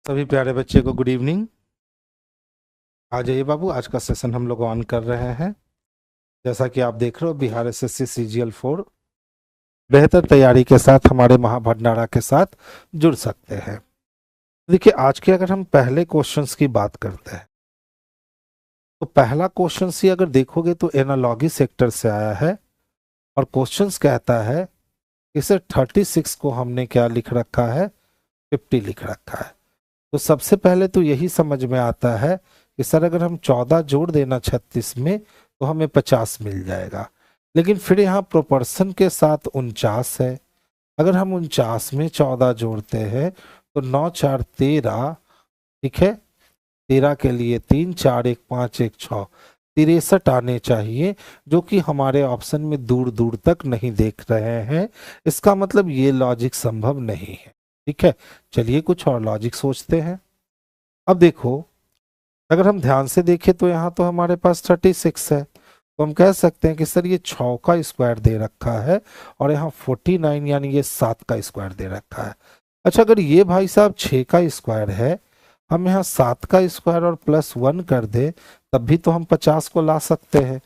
सभी प्यारे बच्चे को गुड इवनिंग। आ जाइए बाबू, आज का सेशन हम लोग ऑन कर रहे हैं। जैसा कि आप देख रहे हो, बिहार एसएससी CGL 4 बेहतर तैयारी के साथ हमारे महाभंडारा के साथ जुड़ सकते हैं। देखिए, आज के अगर हम पहले क्वेश्चंस की बात करते हैं तो पहला क्वेश्चन ही अगर देखोगे तो एनालॉगी सेक्टर से आया है और क्वेश्चंस कहता है इसे 36 को हमने क्या लिख रखा है, 50 लिख रखा है। तो सबसे पहले तो यही समझ में आता है कि सर अगर हम 14 जोड़ देना 36 में तो हमें 50 मिल जाएगा। लेकिन फिर यहाँ प्रोपोर्शन के साथ 49 है। अगर हम 49 में 14 जोड़ते हैं तो 9 4 13, ठीक है। 13 के लिए 3 4 1 5 1 6 63 आने चाहिए, जो कि हमारे ऑप्शन में दूर दूर तक नहीं देख रहे हैं। इसका मतलब ये लॉजिक संभव नहीं है। ठीक है, चलिए कुछ और लॉजिक सोचते हैं। अब देखो, अगर हम ध्यान से देखें तो यहाँ तो हमारे पास 36 है, तो हम कह सकते हैं कि सर ये 6 का स्क्वायर दे रखा है और यहाँ 49 यानी ये 7 का स्क्वायर दे रखा है। अच्छा, अगर ये भाई साहब 6 का स्क्वायर है, हम यहाँ 7 का स्क्वायर और +1 कर दे तब भी तो हम 50 को ला सकते हैं।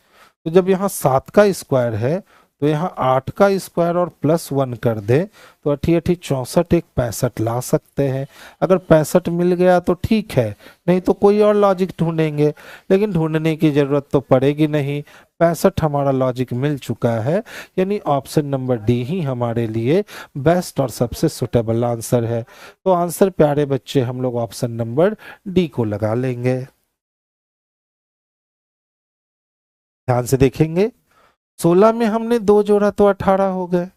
तो जब यहाँ 7 का स्क्वायर है तो यहाँ 8 का स्क्वायर और +1 कर दे तो 8 8 64 एक 65 ला सकते हैं। अगर 65 मिल गया तो ठीक है, नहीं तो कोई और लॉजिक ढूंढेंगे, लेकिन ढूंढने की जरूरत तो पड़ेगी नहीं। 65 हमारा लॉजिक मिल चुका है, यानी ऑप्शन नंबर डी ही हमारे लिए बेस्ट और सबसे सुटेबल आंसर है। तो आंसर प्यारे बच्चे हम लोग ऑप्शन नंबर डी को लगा लेंगे। ध्यान से देखेंगे, 16 में हमने 2 जोड़ा तो 18 हो गए,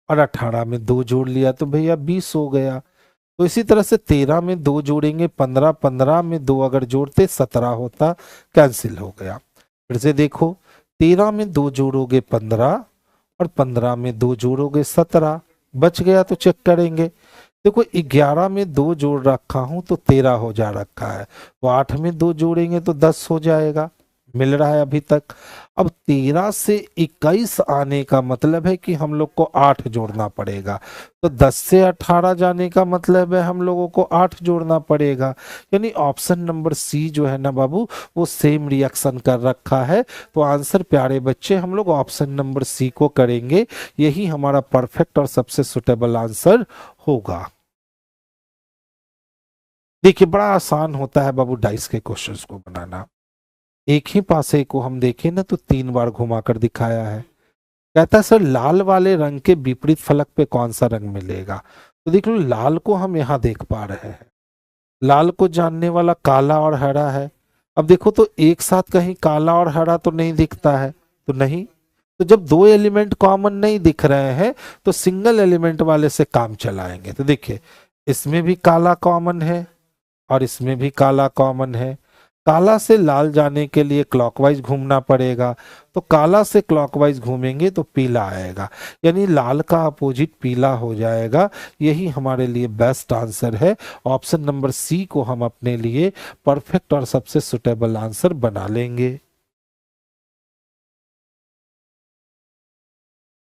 और 18 में 2 जोड़ लिया तो भैया 20 हो गया। तो इसी तरह से 13 में 2 जोड़ेंगे 15, 15 में 2 अगर जोड़ते 17 होता, कैंसिल हो गया। फिर से देखो, 13 में 2 जोड़ोगे 15 और 15 में 2 जोड़ोगे 17, बच गया तो चेक करेंगे। देखो, 11 में 2 जोड़ रखा हूं तो 13 हो जा रखा है, तो 8 में 2 जोड़ेंगे तो 10 हो जाएगा, मिल रहा है अभी तक। अब 13 से 21 आने का मतलब है कि हम लोग को 8 जोड़ना पड़ेगा, तो 10 से 18 जाने का मतलब है हम लोगों को 8 जोड़ना पड़ेगा। यानी ऑप्शन नंबर सी जो है ना बाबू, वो सेम रिएक्शन कर रखा है। तो आंसर प्यारे बच्चे हम लोग ऑप्शन नंबर सी को करेंगे, यही हमारा परफेक्ट और सबसे सुटेबल आंसर होगा। देखिए, बड़ा आसान होता है बाबू डाइस के क्वेश्चंस को बनाना। एक ही पासे को हम देखें ना तो 3 बार घुमाकर दिखाया है। कहता है सर लाल वाले रंग के विपरीत फलक पे कौन सा रंग मिलेगा। तो देख लो, लाल को हम यहाँ देख पा रहे हैं, लाल को जानने वाला काला और हरा है। अब देखो तो एक साथ कहीं काला और हरा तो नहीं दिखता है, तो नहीं। तो जब 2 एलिमेंट कॉमन नहीं दिख रहे हैं तो सिंगल एलिमेंट वाले से काम चलाएंगे। तो देखिए, इसमें भी काला कॉमन है और इसमें भी काला कॉमन है। काला से लाल जाने के लिए क्लॉकवाइज घूमना पड़ेगा, तो काला से क्लॉकवाइज घूमेंगे तो पीला आएगा, यानी लाल का अपोजिट पीला हो जाएगा। यही हमारे लिए बेस्ट आंसर है। ऑप्शन नंबर सी को हम अपने लिए परफेक्ट और सबसे सुटेबल आंसर बना लेंगे।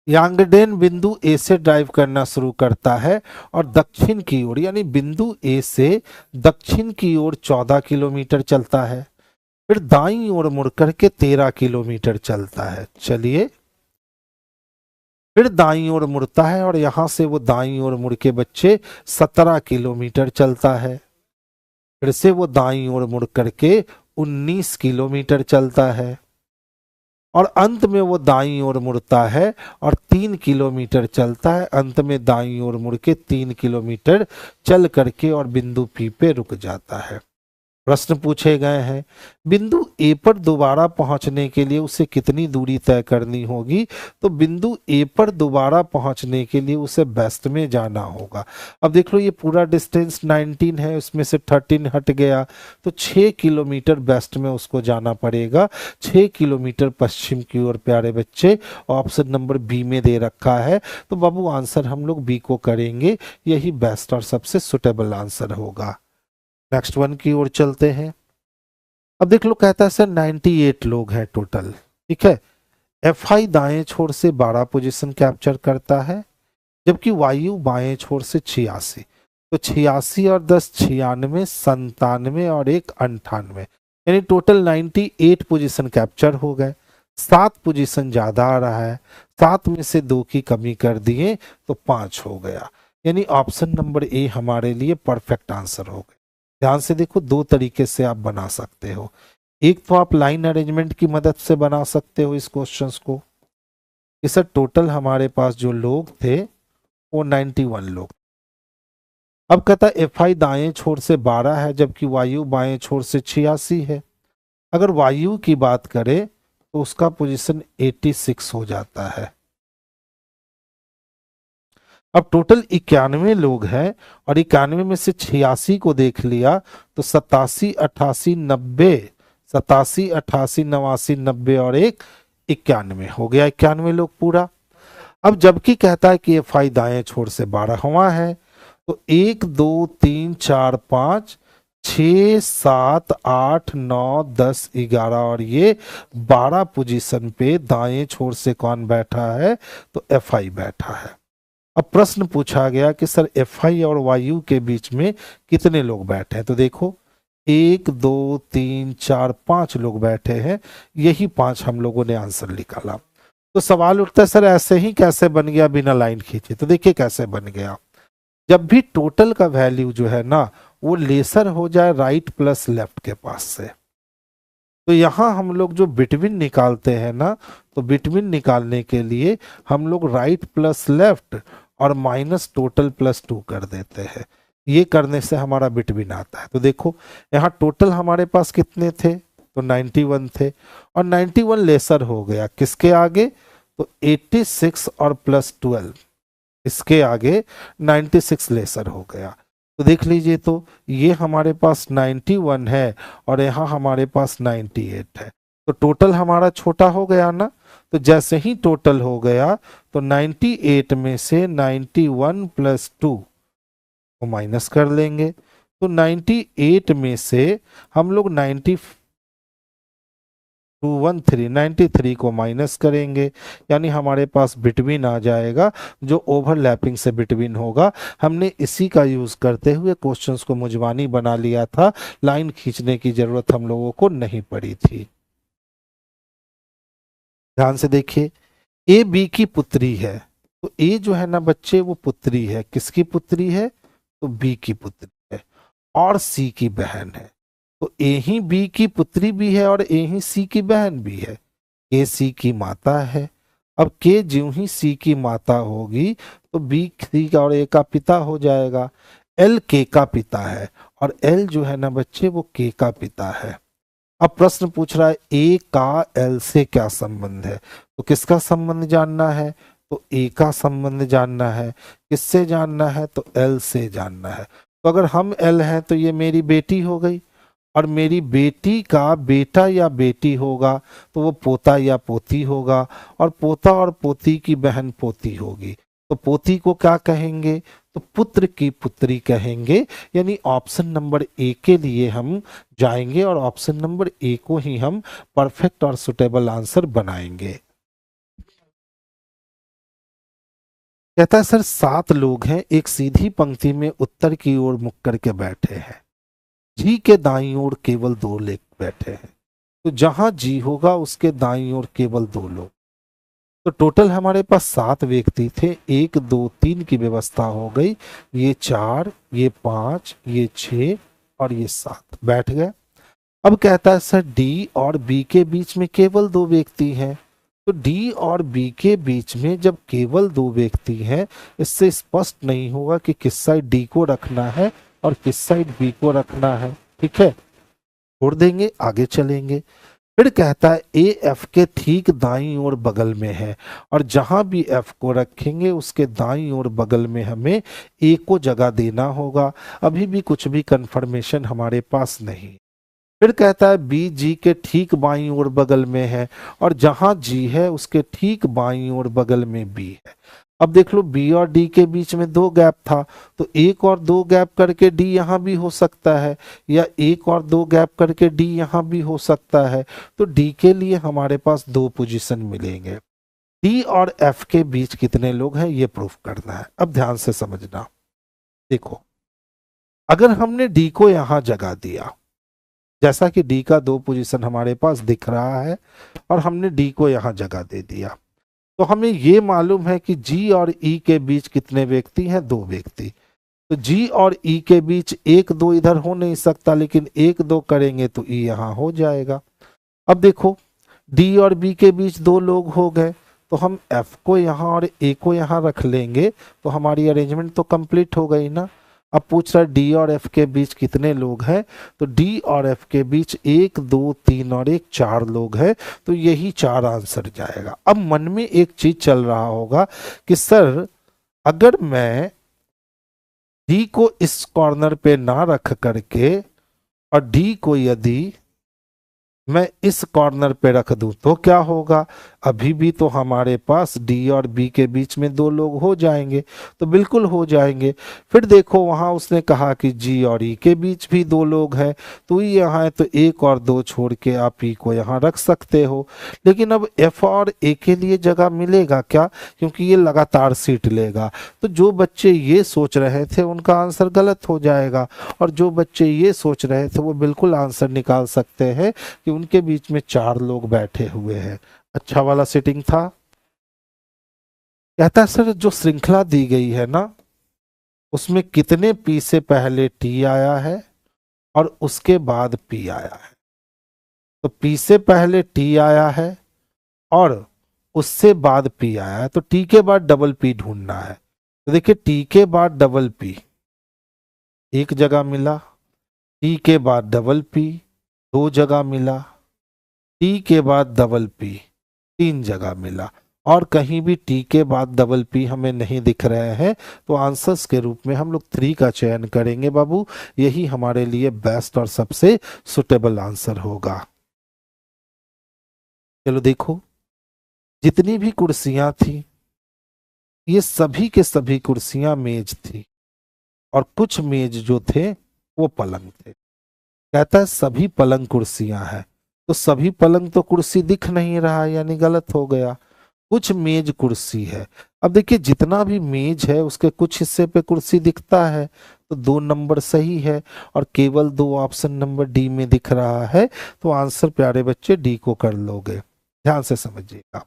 यांगडेन बिंदु ए से ड्राइव करना शुरू करता है और दक्षिण की ओर, यानी बिंदु ए से दक्षिण की ओर 14 किलोमीटर चलता है, फिर दाईं ओर मुड़ करके 13 किलोमीटर चलता है। चलिए, फिर दाईं ओर मुड़ता है और यहां से वो दाईं ओर मुड़ के बच्चे 17 किलोमीटर चलता है। फिर से वो दाईं ओर मुड़ करके 19 किलोमीटर चलता है, और अंत में वो दाईं ओर मुड़ता है और 3 किलोमीटर चलता है। अंत में दाईं ओर मुड़ के 3 किलोमीटर चल करके और बिंदु पी पे रुक जाता है। प्रश्न पूछे गए हैं, बिंदु ए पर दोबारा पहुंचने के लिए उसे कितनी दूरी तय करनी होगी। तो बिंदु ए पर दोबारा पहुंचने के लिए उसे बेस्ट में जाना होगा। अब देख लो, ये पूरा डिस्टेंस 19 है, उसमें से 13 हट गया, तो 6 किलोमीटर बेस्ट में उसको जाना पड़ेगा। 6 किलोमीटर पश्चिम की ओर प्यारे बच्चे, ऑप्शन नंबर बी में दे रखा है। तो बाबू आंसर हम लोग बी को करेंगे, यही बेस्ट और सबसे सुटेबल आंसर होगा। नेक्स्ट वन की ओर चलते हैं। अब देख लो, कहता है सर 98 लोग हैं टोटल, ठीक है। एफ आई दाएं छोर से 12 पोजीशन कैप्चर करता है, जबकि वायु बाएं छोर से 86। तो 86 और 10 96, 97 और 1 98, यानी टोटल 98 पोजीशन कैप्चर हो गए। 7 पोजीशन ज्यादा आ रहा है, 7 में से 2 की कमी कर दिए तो 5 हो गया, यानी ऑप्शन नंबर ए हमारे लिए परफेक्ट आंसर हो गया। ध्यान से देखो, 2 तरीके से आप बना सकते हो। एक तो आप लाइन अरेंजमेंट की मदद से बना सकते हो इस क्वेश्चंस को कि सर टोटल हमारे पास जो लोग थे वो 91 लोग। अब कहता है एफ आई दाएं छोर से 12 है जबकि वायु बाएं छोर से 86 है। अगर वायु की बात करें तो उसका पोजीशन 86 हो जाता है। अब टोटल 91 लोग हैं और 91 में से 86 को देख लिया तो 87, 88, 90, 87, 88, 89, 90 और 1 91 हो गया, 91 लोग पूरा। अब जबकि कहता है कि एफ आई दाएं छोर से 12वां है तो 1 2 3 4 5 6 7 8 9 10 11 और ये 12 पोजीशन पे दाएं छोर से कौन बैठा है तो एफ आई बैठा है। अब प्रश्न पूछा गया कि सर एफ आई और वायु के बीच में कितने लोग बैठे हैं, तो देखो 1 2 3 4 5 लोग बैठे हैं, यही 5 हम लोगों ने आंसर निकाला। तो सवाल उठता है सर ऐसे ही कैसे बन गया बिना लाइन खींचे, तो देखिए कैसे बन गया। जब भी टोटल का वैल्यू जो है ना वो लेसर हो जाए राइट प्लस लेफ्ट के पास से, तो यहां हम लोग जो बिटवीन निकालते हैं ना, तो बिटवीन निकालने के लिए हम लोग राइट प्लस लेफ्ट और माइनस टोटल प्लस 2 कर देते हैं। ये करने से हमारा बिटवीन आता है। तो देखो यहाँ टोटल हमारे पास कितने थे तो 91 थे और 91 लेसर हो गया किसके आगे तो 86 और प्लस 12, इसके आगे 96 लेसर हो गया। तो देख लीजिए, तो ये हमारे पास 91 है और यहाँ हमारे पास 98 है, तो टोटल हमारा छोटा हो गया ना। तो जैसे ही टोटल हो गया तो 98 में से 91 प्लस 2 को माइनस कर लेंगे, तो 98 में से हम लोग 93 को माइनस करेंगे, यानी हमारे पास बिटवीन आ जाएगा जो ओवरलैपिंग से बिटवीन होगा। हमने इसी का यूज करते हुए क्वेश्चंस को मुजवानी बना लिया था, लाइन खींचने की जरूरत हम लोगों को नहीं पड़ी थी। ध्यान से देखिए, ए बी की पुत्री है, तो ए जो है ना बच्चे वो पुत्री है, किसकी पुत्री है तो बी की पुत्री है, और सी की बहन है। तो ए ही बी की पुत्री भी है और ए ही सी की बहन भी है, ए सी की माता है। अब के ज्यों ही सी की माता होगी तो बी सी का और ए का पिता हो जाएगा। एल के का पिता है और एल जो है ना बच्चे वो के का पिता है। अब प्रश्न पूछ रहा है ए का एल से क्या संबंध है, तो किसका संबंध जानना है तो ए का संबंध जानना है। किससे जानना है तो एल से जानना है। तो अगर हम एल हैं तो ये मेरी बेटी हो गई और मेरी बेटी का बेटा या बेटी होगा तो वो पोता या पोती होगा, और पोता और पोती की बहन पोती होगी, तो पोती को क्या कहेंगे तो पुत्र की पुत्री कहेंगे। यानी ऑप्शन नंबर ए के लिए हम जाएंगे और ऑप्शन नंबर ए को ही हम परफेक्ट और सुटेबल आंसर बनाएंगे। कहता है सर 7 लोग हैं, एक सीधी पंक्ति में उत्तर की ओर मुख करके बैठे हैं, जी के दाईं ओर केवल 2 लोग बैठे हैं, तो जहां जी होगा उसके दाईं ओर केवल 2 लोग। तो टोटल हमारे पास 7 व्यक्ति थे, 1 2 3 की व्यवस्था हो गई, ये 4, ये 5, ये 6 और ये 7 बैठ गए। अब कहता है सर डी और बी के बीच में केवल 2 व्यक्ति हैं, तो डी और बी के बीच में जब केवल 2 व्यक्ति हैं, इससे स्पष्ट नहीं होगा कि किस साइड डी को रखना है और किस साइड बी को रखना है। ठीक है, छोड़ देंगे, आगे चलेंगे। फिर कहता है ए एफ के ठीक दाईं ओर बगल में है, और जहां भी एफ को रखेंगे उसके दाईं ओर बगल में हमें ए को जगह देना होगा। अभी भी कुछ भी कंफर्मेशन हमारे पास नहीं। फिर कहता है बी जी के ठीक बाईं ओर बगल में है, और जहां जी है उसके ठीक बाईं ओर बगल में बी है। अब देख लो बी और डी के बीच में 2 गैप था, तो 1 और 2 गैप करके डी यहां भी हो सकता है, या 1 और 2 गैप करके डी यहां भी हो सकता है। तो डी के लिए हमारे पास 2 पोजीशन मिलेंगे। डी और एफ के बीच कितने लोग हैं ये प्रूफ करना है। अब ध्यान से समझना, देखो अगर हमने डी को यहां जगह दिया, जैसा कि डी का 2 पोजीशन हमारे पास दिख रहा है और हमने डी को यहां जगह दे दिया, तो हमें ये मालूम है कि जी और ई के बीच कितने व्यक्ति हैं, 2 व्यक्ति। तो जी और ई के बीच 1 2 इधर हो नहीं सकता, लेकिन 1 2 करेंगे तो ई यहां हो जाएगा। अब देखो डी और बी के बीच 2 लोग हो गए, तो हम एफ को यहाँ और ए को यहाँ रख लेंगे, तो हमारी अरेंजमेंट तो कंप्लीट हो गई ना। अब पूछ रहा है डी और एफ के बीच कितने लोग हैं, तो डी और एफ के बीच 1 2 3 और 1 4 लोग हैं, तो यही 4 आंसर जाएगा। अब मन में एक चीज चल रहा होगा कि सर अगर मैं डी को इस कॉर्नर पे ना रख करके और डी को यदि मैं इस कॉर्नर पे रख दूं तो क्या होगा, अभी भी तो हमारे पास डी और बी के बीच में 2 लोग हो जाएंगे, तो बिल्कुल हो जाएंगे। फिर देखो वहां उसने कहा कि जी और ई के बीच भी 2 लोग हैं, तो ई यहाँ है तो 1 और 2 छोड़ के आप ई को यहाँ रख सकते हो। लेकिन अब एफ और ए के लिए जगह मिलेगा क्या, क्योंकि ये लगातार सीट लेगा। तो जो बच्चे ये सोच रहे थे उनका आंसर गलत हो जाएगा, और जो बच्चे ये सोच रहे थे वो बिल्कुल आंसर निकाल सकते हैं कि उनके बीच में 4 लोग बैठे हुए हैं। अच्छा वाला सेटिंग था। कहता है सर जो श्रृंखला दी गई है ना, उसमें कितने पी से पहले टी आया है और उसके बाद पी आया है। तो पी से पहले टी आया है और उससे बाद पी आया है, तो टी के बाद डबल पी ढूंढना है। तो देखिए टी के बाद डबल पी एक जगह मिला, टी के बाद डबल पी 2 जगह मिला, टी के बाद डबल पी 3 जगह मिला, और कहीं भी टी के बाद डबल पी हमें नहीं दिख रहे हैं। तो आंसर्स के रूप में हम लोग 3 का चयन करेंगे बाबू, यही हमारे लिए बेस्ट और सबसे सुटेबल आंसर होगा। चलो देखो जितनी भी कुर्सियां थी ये सभी के सभी कुर्सियां मेज थी, और कुछ मेज जो थे वो पलंग थे। कहता है सभी पलंग कुर्सियां हैं, तो सभी पलंग तो कुर्सी दिख नहीं रहा, यानी गलत हो गया। कुछ मेज कुर्सी है। अब देखिए जितना भी मेज है उसके कुछ हिस्से पे कुर्सी दिखता है, तो 2 नंबर सही है, और केवल 2 ऑप्शन नंबर डी में दिख रहा है। तो आंसर प्यारे बच्चे डी को कर लोगे। ध्यान से समझिएगा,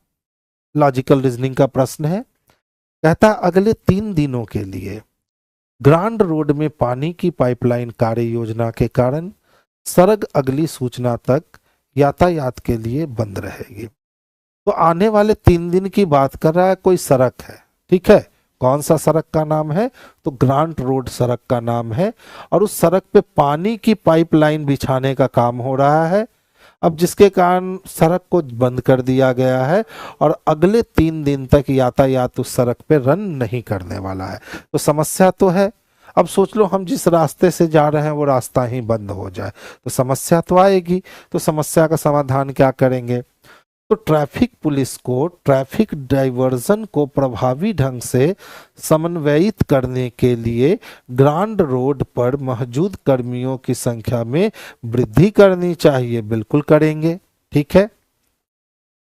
लॉजिकल रीजनिंग का प्रश्न है। कहता अगले 3 दिनों के लिए ग्रांड रोड में पानी की पाइपलाइन कार्य योजना के कारण सड़क अगली सूचना तक यातायात के लिए बंद रहेगी। तो आने वाले 3 दिन की बात कर रहा है, कोई सड़क है, ठीक है। कौन सा सड़क का नाम है, तो ग्रांट रोड सड़क का नाम है, और उस सड़क पे पानी की पाइपलाइन बिछाने का काम हो रहा है। अब जिसके कारण सड़क को बंद कर दिया गया है और अगले 3 दिन तक यातायात उस सड़क पे रन नहीं करने वाला है। तो समस्या तो है। अब सोच लो हम जिस रास्ते से जा रहे हैं वो रास्ता ही बंद हो जाए, तो समस्या तो आएगी। तो समस्या का समाधान क्या करेंगे, तो ट्रैफिक पुलिस को ट्रैफिक डाइवर्जन को प्रभावी ढंग से समन्वयित करने के लिए ग्रांड रोड पर मौजूद कर्मियों की संख्या में वृद्धि करनी चाहिए। बिल्कुल करेंगे, ठीक है।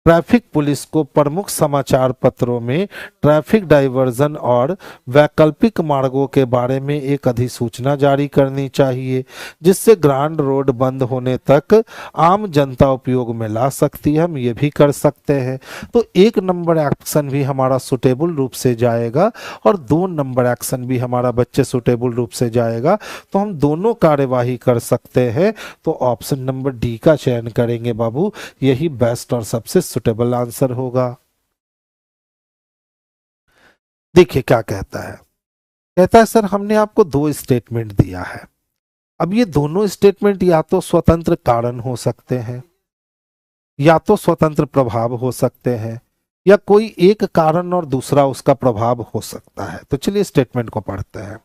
ट्रैफिक पुलिस को प्रमुख समाचार पत्रों में ट्रैफिक डाइवर्जन और वैकल्पिक मार्गों के बारे में एक अधिसूचना जारी करनी चाहिए, जिससे ग्रांड रोड बंद होने तक आम जनता उपयोग में ला सकती है। हम ये भी कर सकते हैं। तो 1 नंबर एक्शन भी हमारा सुटेबल रूप से जाएगा और 2 नंबर एक्शन भी हमारा बच्चे सुटेबल रूप से जाएगा। तो हम दोनों कार्यवाही कर सकते हैं। तो ऑप्शन नंबर डी का चयन करेंगे बाबू, यही बेस्ट और सबसे सुटेबल आंसर होगा। देखिए क्या कहता है, कहता है सर हमने आपको 2 स्टेटमेंट दिया है। अब ये दोनों स्टेटमेंट या तो स्वतंत्र कारण हो सकते हैं या तो स्वतंत्र प्रभाव हो सकते हैं, या कोई एक कारण और दूसरा उसका प्रभाव हो सकता है। तो चलिए स्टेटमेंट को पढ़ते हैं।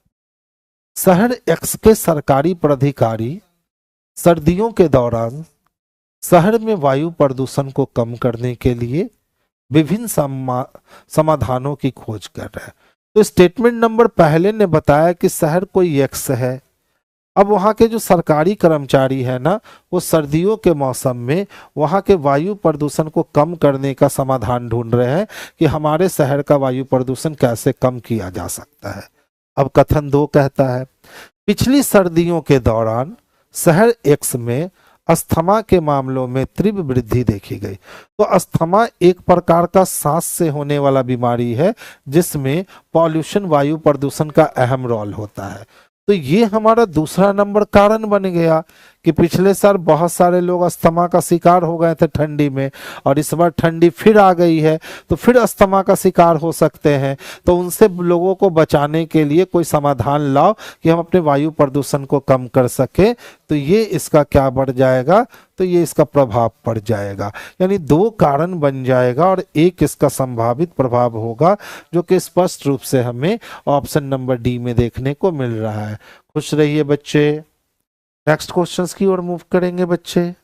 शहर एक्स के सरकारी प्राधिकारी सर्दियों के दौरान शहर में वायु प्रदूषण को कम करने के लिए विभिन्न समाधानों की खोज कर रहे हैं। तो स्टेटमेंट नंबर पहले ने बताया कि शहर कोई एक्स है। अब वहां के जो सरकारी कर्मचारी है ना, वो सर्दियों के मौसम में वहां के वायु प्रदूषण को कम करने का समाधान ढूंढ रहे हैं कि हमारे शहर का वायु प्रदूषण कैसे कम किया जा सकता है। अब कथन 2 कहता है पिछली सर्दियों के दौरान शहर एक्स में अस्थमा के मामलों में तीव्र वृद्धि देखी गई। तो अस्थमा एक प्रकार का सांस से होने वाला बीमारी है जिसमें पॉल्यूशन, वायु प्रदूषण का अहम रोल होता है। तो ये हमारा दूसरा नंबर कारण बन गया कि पिछले साल बहुत सारे लोग अस्थमा का शिकार हो गए थे ठंडी में, और इस बार ठंडी फिर आ गई है तो फिर अस्थमा का शिकार हो सकते हैं। तो उनसे लोगों को बचाने के लिए कोई समाधान लाओ कि हम अपने वायु प्रदूषण को कम कर सके। तो ये इसका क्या बढ़ जाएगा, तो ये इसका प्रभाव पड़ जाएगा। यानी दो कारण बन जाएगा और एक इसका संभावित प्रभाव होगा, जो कि स्पष्ट रूप से हमें ऑप्शन नंबर डी में देखने को मिल रहा है। खुश रहिए बच्चे। नेक्स्ट क्वेश्चंस की ओर मूव करेंगे बच्चे।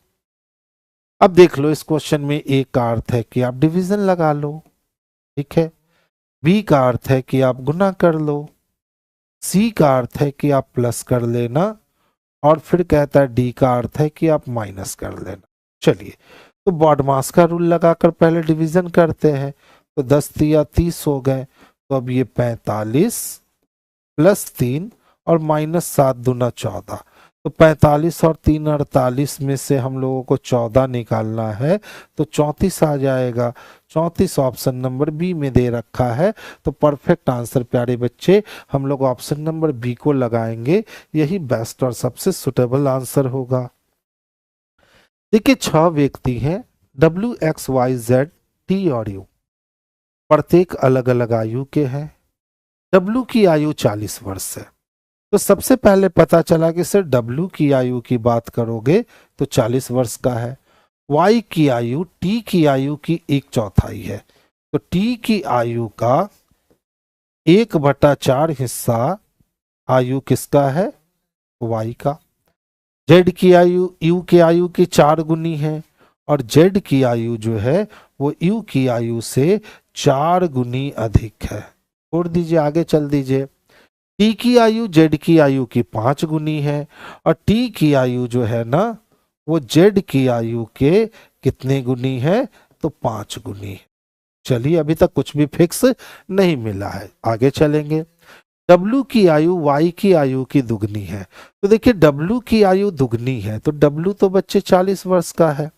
अब देख लो, इस क्वेश्चन में ए का अर्थ है कि आप डिवीजन लगा लो, ठीक है। बी का अर्थ है कि आप गुना कर लो। सी का अर्थ है कि आप प्लस कर लेना, और फिर कहता है डी का अर्थ है कि आप माइनस कर लेना। चलिए, तो बॉडमास का रूल लगाकर पहले डिवीजन करते हैं। तो 10 तिया 30 हो गए, तो अब ये 45 प्लस 3 और माइनस 7 दूना 14। तो 45 और 3 48 में से हम लोगों को 14 निकालना है, तो 34 आ जाएगा। 34 ऑप्शन नंबर बी में दे रखा है। तो परफेक्ट आंसर प्यारे बच्चे हम लोग ऑप्शन नंबर बी को लगाएंगे, यही बेस्ट और सबसे सुटेबल आंसर होगा। देखिए 6 व्यक्ति हैं, WXYZ T और U, प्रत्येक अलग अलग आयु के हैं। W की आयु 40 वर्ष है। तो सबसे पहले पता चला कि सर W की आयु की बात करोगे तो 40 वर्ष का है। Y की आयु T की आयु की 1/4 है। तो T की आयु का 1/4 हिस्सा आयु किसका है, Y का। Z की आयु U की आयु की 4 गुनी है, और Z की आयु जो है वो U की आयु से 4 गुनी अधिक है। छोड़ दीजिए, आगे चल दीजिए। T की आयु Z की आयु की 5 गुनी है, और T की आयु जो है ना वो Z की आयु के कितने गुनी है, तो 5 गुनी है। चलिए, अभी तक कुछ भी फिक्स नहीं मिला है, आगे चलेंगे। W की आयु Y की आयु की दुगनी है। तो देखिए W की आयु दुगनी है, तो W तो बच्चे 40 वर्ष का है,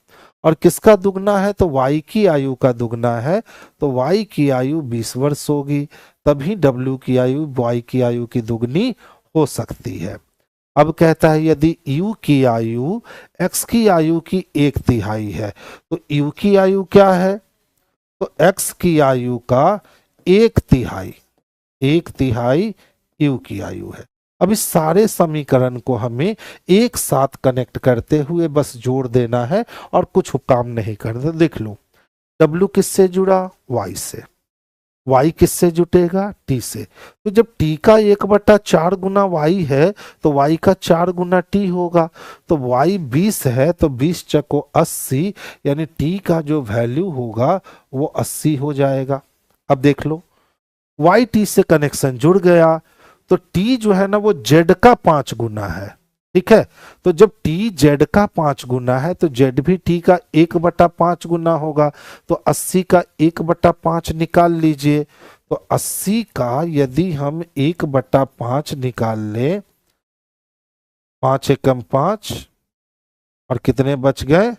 और किसका दुगना है, तो Y की आयु का दुगना है। तो Y की आयु 20 वर्ष होगी, तभी W की आयु Y की आयु की दुगनी हो सकती है। अब कहता है यदि U की आयु X की आयु की 1/3 है, तो U की आयु क्या है, तो X की आयु का 1/3 U की आयु है। अब इस सारे समीकरण को हमें एक साथ कनेक्ट करते हुए बस जोड़ देना है और कुछ काम नहीं करना। देख लो, W किससे जुड़ा, Y से। Y किससे जुटेगा, T से। तो जब T का 1/4 गुना Y है, तो Y का 4 गुना T होगा। तो Y 20 है, तो 20 चको 80, यानी T का जो वैल्यू होगा वो 80 हो जाएगा। अब देख लो, Y T से कनेक्शन जुड़ गया, तो T जो है ना वो Z का 5 गुना है, ठीक है। तो जब T Z का 5 गुना है, तो Z भी T का 1/5 गुना होगा। तो 80 का 1/5 निकाल लीजिए। तो 80 का यदि हम 1/5 निकाल ले, 5 एकम 5, और कितने बच गए,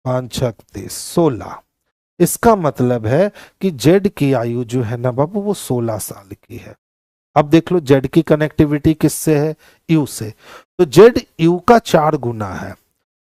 5 छक 16। इसका मतलब है कि Z की आयु जो है ना बाबू वो 16 साल की है। अब देख लो Z की कनेक्टिविटी किससे है, U से। तो Z U का 4 गुना है,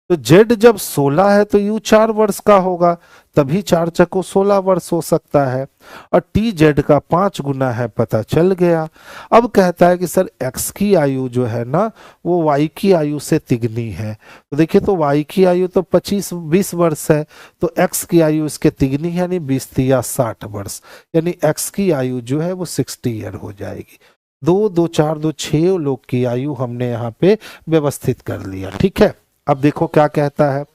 तो Z जब 16 है तो U 4 वर्ष का होगा, तभी 4 चको 16 वर्ष हो सकता है। और T Z का 5 गुना है, पता चल गया। अब कहता है कि सर X की आयु जो है ना वो Y की आयु से तिगनी है। तो देखिए, तो Y की आयु तो 20 वर्ष है, तो X की आयु इसके तिगनी है, यानी 20 या 60 वर्ष, यानी X की आयु जो है वो 60 ईयर हो जाएगी। 2 2 4 2 6 लोग की आयु हमने यहाँ पे व्यवस्थित कर लिया, ठीक है। अब देखो क्या कहता है,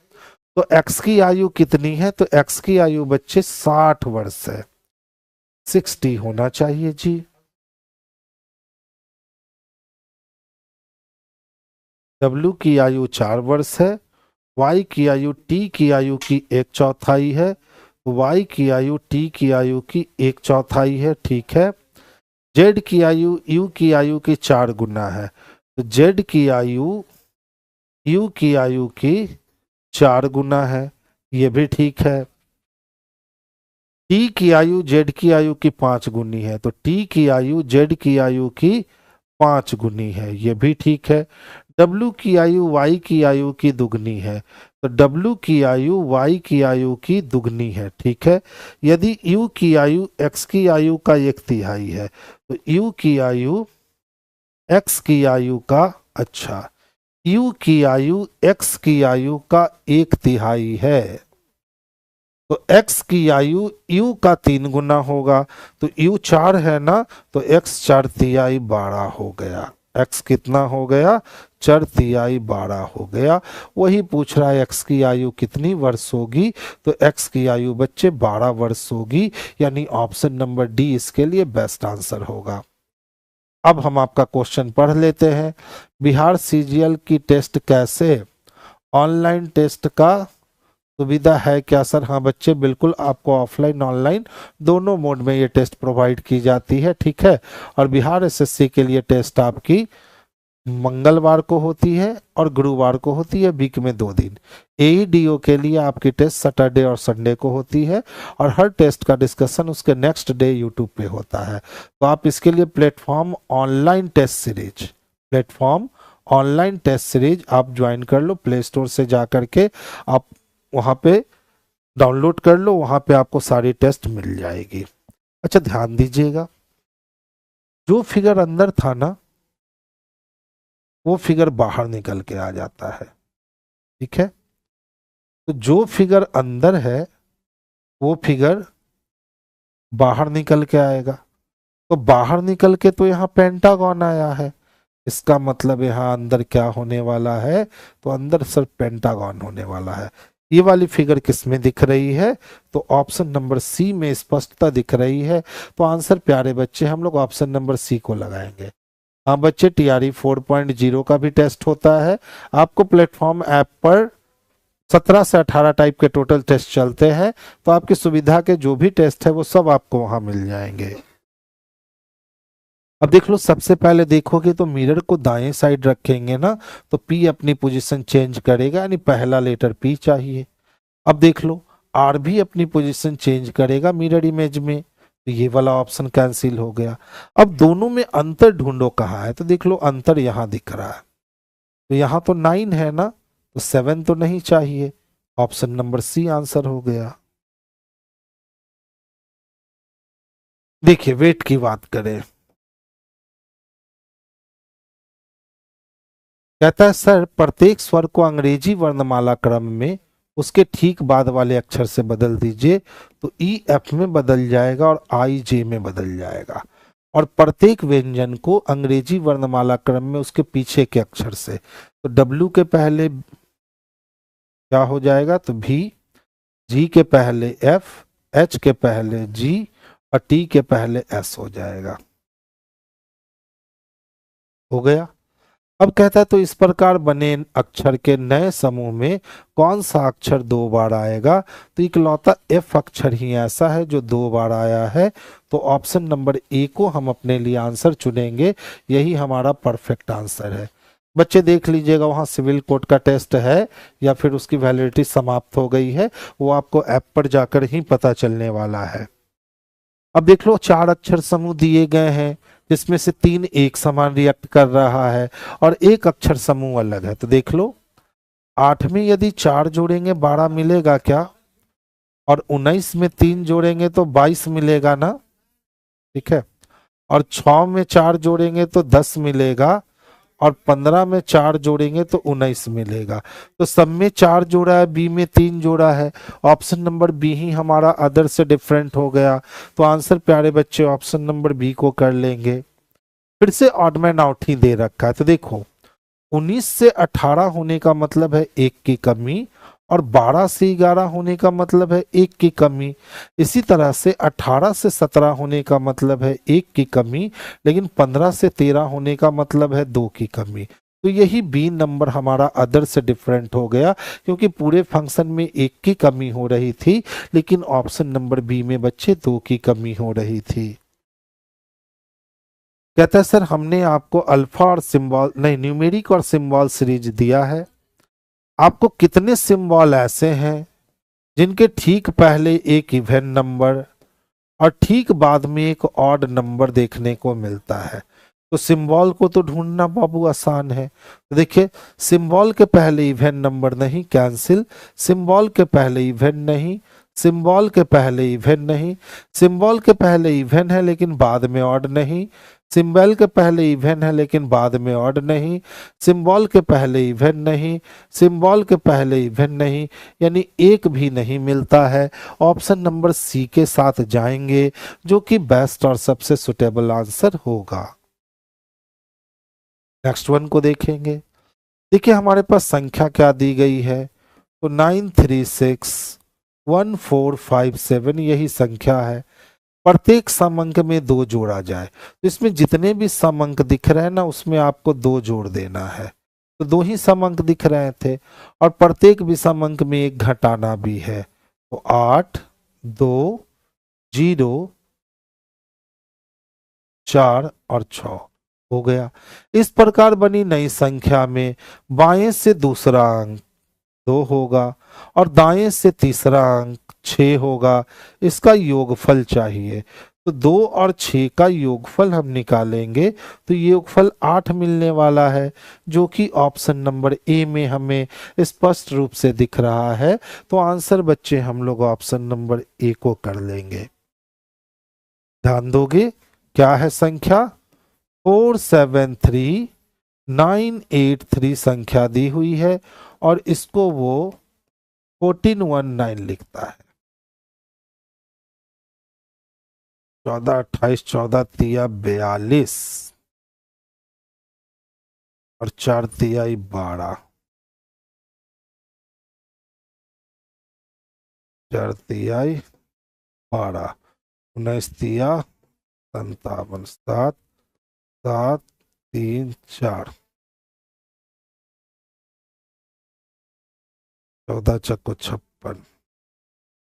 तो X की आयु कितनी है, तो X की आयु बच्चे 60 वर्ष है, 60 होना चाहिए जी। W की आयु 4 वर्ष है, Y की आयु T की आयु की 1/4 है, Y की आयु T की आयु की 1/4 है, ठीक है। Z की आयु U की आयु की 4 गुना है, तो जेड की आयु यू की आयु की 4 गुना है, ये भी ठीक है। टी की आयु जेड की आयु की 5 गुनी है, तो टी की आयु जेड की आयु की 5 गुनी है, ये भी ठीक है। डब्लू की आयु वाई की आयु की दुगनी है, तो डब्लू की आयु वाई की आयु की दुगनी है, ठीक है। यदि यू की आयु एक्स की आयु का 1/3 है, तो यू की आयु एक्स की आयु का, अच्छा, यू की आयु एक्स की आयु का 1/3 है, तो x की आयु u का 3 गुना होगा, तो u 4 है ना, तो x 4/3 12 हो गया। x कितना हो गया? 4/3 12 हो गया। वही पूछ रहा है x की आयु कितनी वर्ष होगी, तो x की आयु बच्चे 12 वर्ष होगी, यानी ऑप्शन नंबर डी इसके लिए बेस्ट आंसर होगा। अब हम आपका क्वेश्चन पढ़ लेते हैं। बिहार सीजीएल की टेस्ट कैसे? ऑनलाइन टेस्ट का सुविधा है क्या सर? हाँ बच्चे, बिल्कुल आपको ऑफलाइन ऑनलाइन दोनों मोड में ये टेस्ट प्रोवाइड की जाती है, ठीक है। और बिहार एसएससी के लिए टेस्ट आपकी मंगलवार को होती है और गुरुवार को होती है, वीक में 2 दिन। एईडीओ के लिए आपकी टेस्ट सैटरडे और संडे को होती है, और हर टेस्ट का डिस्कशन उसके नेक्स्ट डे यूट्यूब पे होता है। तो आप इसके लिए प्लेटफॉर्म ऑनलाइन टेस्ट सीरीज आप ज्वाइन कर लो, प्ले स्टोर से जा करके आप वहां पे डाउनलोड कर लो, वहां पे आपको सारी टेस्ट मिल जाएगी। अच्छा ध्यान दीजिएगा, जो फिगर अंदर था ना, वो फिगर बाहर निकल के आ जाता है, ठीक है। तो जो फिगर अंदर है वो फिगर बाहर निकल के आएगा, तो बाहर निकल के तो यहाँ पेंटागन आया है, इसका मतलब यहाँ अंदर क्या होने वाला है? तो अंदर सिर्फ पेंटागन होने वाला है। ये वाली फिगर किस में दिख रही है? तो ऑप्शन नंबर सी में स्पष्टता दिख रही है। तो आंसर प्यारे बच्चे हम लोग ऑप्शन नंबर सी को लगाएंगे। हाँ बच्चे, टीआरई 4.0 का भी टेस्ट होता है। आपको प्लेटफॉर्म ऐप पर 17 से 18 टाइप के टोटल टेस्ट चलते हैं, तो आपकी सुविधा के जो भी टेस्ट है वो सब आपको वहां मिल जाएंगे। अब देख लो, सबसे पहले देखोगे तो मिरर को दाएं साइड रखेंगे ना, तो पी अपनी पोजीशन चेंज करेगा, यानी पहला लेटर पी चाहिए। अब देख लो, आर भी अपनी पोजीशन चेंज करेगा मिरर इमेज में, तो ये वाला ऑप्शन कैंसिल हो गया। अब दोनों में अंतर ढूंढो कहाँ है, तो देख लो अंतर यहां दिख रहा है, तो यहां तो 9 है ना, तो 7 तो नहीं चाहिए। ऑप्शन नंबर सी आंसर हो गया। देखिए वेट की बात करें, कहता है सर प्रत्येक स्वर को अंग्रेजी वर्णमाला क्रम में उसके ठीक बाद वाले अक्षर से बदल दीजिए, तो ई एफ में बदल जाएगा और आई जे में बदल जाएगा। और प्रत्येक व्यंजन को अंग्रेजी वर्णमाला क्रम में उसके पीछे के अक्षर से, तो डब्ल्यू के पहले क्या हो जाएगा? तो भी, जी के पहले एफ, एच के पहले जी और टी के पहले एस हो जाएगा। हो गया। अब कहता है तो इस प्रकार बने अक्षर के नए समूह में कौन सा अक्षर 2 बार आएगा? तो इकलौता एफ अक्षर ही ऐसा है जो 2 बार आया है, तो ऑप्शन नंबर ए को हम अपने लिए आंसर चुनेंगे, यही हमारा परफेक्ट आंसर है। बच्चे देख लीजिएगा, वहां सिविल कोड का टेस्ट है या फिर उसकी वैलिडिटी समाप्त हो गई है, वो आपको ऐप पर जाकर ही पता चलने वाला है। अब देख लो 4 अक्षर समूह दिए गए हैं, जिसमें से 3 एक समान रिएक्ट कर रहा है और एक अक्षर समूह अलग है। तो देख लो 8 में यदि 4 जोड़ेंगे 12 मिलेगा क्या? और 19 में 3 जोड़ेंगे तो 22 मिलेगा ना, ठीक है। और 6 में 4 जोड़ेंगे तो 10 मिलेगा, और 15 में 4 जोड़ेंगे तो 19 मिलेगा। तो सब में 4 जोड़ा है, बी में 3 जोड़ा है, ऑप्शन नंबर बी ही हमारा अदर से डिफरेंट हो गया। तो आंसर प्यारे बच्चे ऑप्शन नंबर बी को कर लेंगे। फिर से ऑड मैन आउट ही दे रखा है, तो देखो 19 से 18 होने का मतलब है 1 की कमी, और 12 से 11 होने का मतलब है 1 की कमी। इसी तरह से 18 से 17 होने का मतलब है 1 की कमी, लेकिन 15 से 13 होने का मतलब है 2 की कमी। तो यही बी नंबर हमारा अदर से डिफरेंट हो गया, क्योंकि पूरे फंक्शन में 1 की कमी हो रही थी, लेकिन ऑप्शन नंबर बी में बच्चे 2 की कमी हो रही थी। कहता है सर हमने आपको अल्फा और सिंबल नहीं न्यूमेरिक और सिंबल सीरीज दिया है, आपको कितने सिंबल ऐसे हैं जिनके ठीक पहले एक इवन नंबर और ठीक बाद में एक ऑड नंबर देखने को मिलता है। तो सिंबल को तो ढूंढना बाबू आसान है। तो देखिए सिंबल के पहले इवन नंबर नहीं, कैंसिल। सिंबल के पहले इवन नहीं, सिंबल के पहले इवन नहीं, सिंबल के पहले इवन है लेकिन बाद में ऑड नहीं, सिंबल के पहले इवन है लेकिन बाद में ऑड नहीं, सिंबल के पहले इवन नहीं, सिंबल के पहले इवन नहीं, यानी एक भी नहीं मिलता है। ऑप्शन नंबर सी के साथ जाएंगे जो कि बेस्ट और सबसे सुटेबल आंसर होगा। नेक्स्ट वन को देखेंगे। देखिए हमारे पास संख्या क्या दी गई है, तो 9361457 यही संख्या है। प्रत्येक सम अंक में 2 जोड़ा जाए, तो इसमें जितने भी सम अंक दिख रहे हैं ना उसमें आपको 2 जोड़ देना है। तो 2 ही सम अंक दिख रहे थे और प्रत्येक भी सम अंक में 1 घटाना भी है। तो 8 2 0 4 और 6 हो गया। इस प्रकार बनी नई संख्या में बाएं से दूसरा अंक 2 होगा और दाएं से तीसरा अंक 6 होगा। इसका योगफल चाहिए, तो 2 और 6 का योगफल हम निकालेंगे तो योगफल 8 मिलने वाला है, जो कि ऑप्शन नंबर ए में हमें स्पष्ट रूप से दिख रहा है। तो आंसर बच्चे हम लोग ऑप्शन नंबर ए को कर लेंगे। ध्यान दोगे क्या है संख्या, 473983 संख्या दी हुई है और इसको वो 1419 लिखता है। 14 28 14 तिया 42 और 4 तियाई 12, 4 तियाई 12, 19 तिया 57, 7 7 3 4, 14 चक्को 56।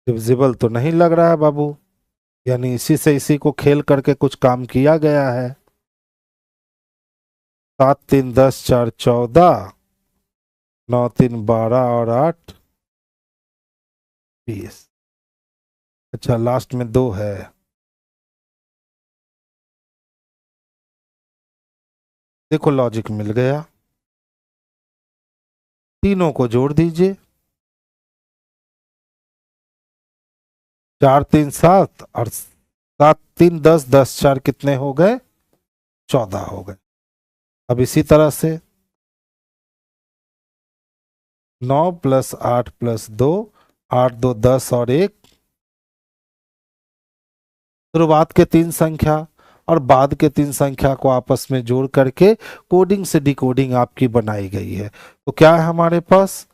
डिविजिबल तो नहीं लग रहा है बाबू, यानी इसी से इसी को खेल करके कुछ काम किया गया है। 7 3 10 4 14, 9 3 12 और 8 20। अच्छा लास्ट में 2 है। देखो लॉजिक मिल गया, तीनों को जोड़ दीजिए। 4 3 7 और 7 3 10, 10 4 कितने हो गए, 14 हो गए। अब इसी तरह से 9 + 8 + 2, 8 2 10 और 1, शुरुआत के 3 संख्या और बाद के 3 संख्या को आपस में जोड़ करके कोडिंग से डिकोडिंग आपकी बनाई गई है। तो क्या है हमारे पास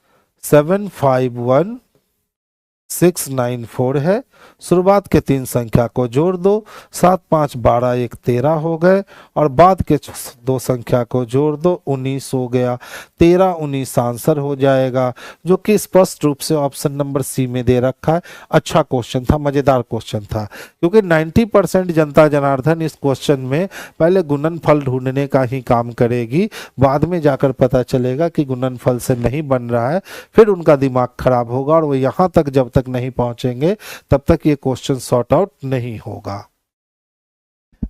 751694 है। शुरुआत के 3 संख्या को जोड़ दो, 7 5 12 1 13 हो गए और बाद के 2 संख्या को जोड़ दो, 19 हो गया। 13 19 आंसर हो जाएगा, जो कि स्पष्ट रूप से ऑप्शन नंबर सी में दे रखा है। अच्छा क्वेश्चन था, मजेदार क्वेश्चन था, क्योंकि 90% जनता जनार्दन इस क्वेश्चन में पहले गुणनफल ढूंढने का ही काम करेगी, बाद में जाकर पता चलेगा कि गुणनफल से नहीं बन रहा है, फिर उनका दिमाग खराब होगा और वो यहां तक जब तक नहीं पहुंचेंगे तब तक ये क्वेश्चन सॉर्ट आउट नहीं होगा।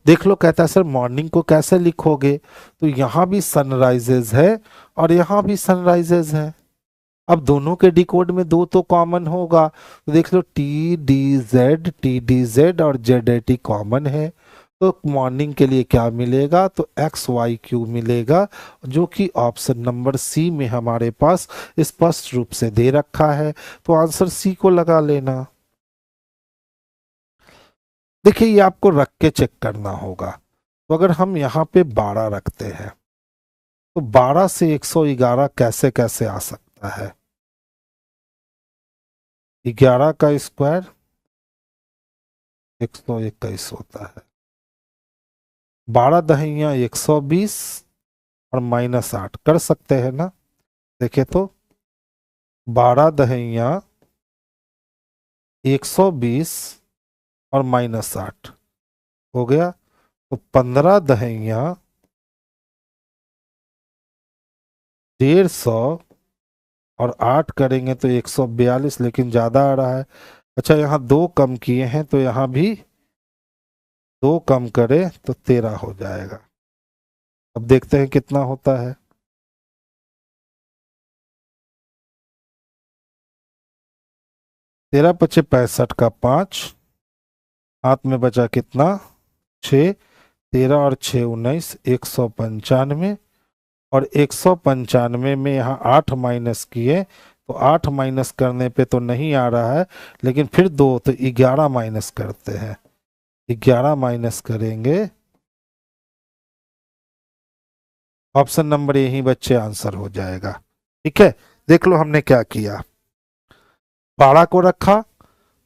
देख लो कहता है सर मॉर्निंग को कैसे लिखोगे, तो यहां भी सनराइजेज है और यहां भी सनराइजेज है। अब दोनों के डिकोड में 2 तो कॉमन होगा, तो देख लो टी डी जेड और जेड ए टी कॉमन है। तो मॉर्निंग के लिए क्या मिलेगा, तो एक्स वाई क्यू मिलेगा, जो कि ऑप्शन नंबर सी में हमारे पास स्पष्ट रूप से दे रखा है। तो आंसर सी को लगा लेना। देखिए ये आपको रख के चेक करना होगा। तो अगर हम यहाँ पे 12 रखते हैं तो 12 से 111 कैसे कैसे आ सकता है, 11 का स्क्वायर 121 होता है, 12 दहिया 120 और -8 कर सकते हैं ना। देखे तो 12 दहिया 120 और -8 हो गया, तो तो 15 दहिया 150 और 8 करेंगे तो 142, लेकिन ज्यादा आ रहा है। अच्छा, यहाँ 2 कम किए हैं तो यहाँ भी 2 कम करें तो 13 हो जाएगा। अब देखते हैं कितना होता है। 13 पचे 65 का 5, हाथ में बचा कितना 6, 13 और 6 19, 195। और 195 में यहाँ 8 माइनस किए तो 8 माइनस करने पे तो नहीं आ रहा है, लेकिन फिर 2 तो 11 माइनस करते हैं। 11 माइनस करेंगे, ऑप्शन नंबर यही बच्चे आंसर हो जाएगा। ठीक है, देख लो हमने क्या किया। 12 को रखा,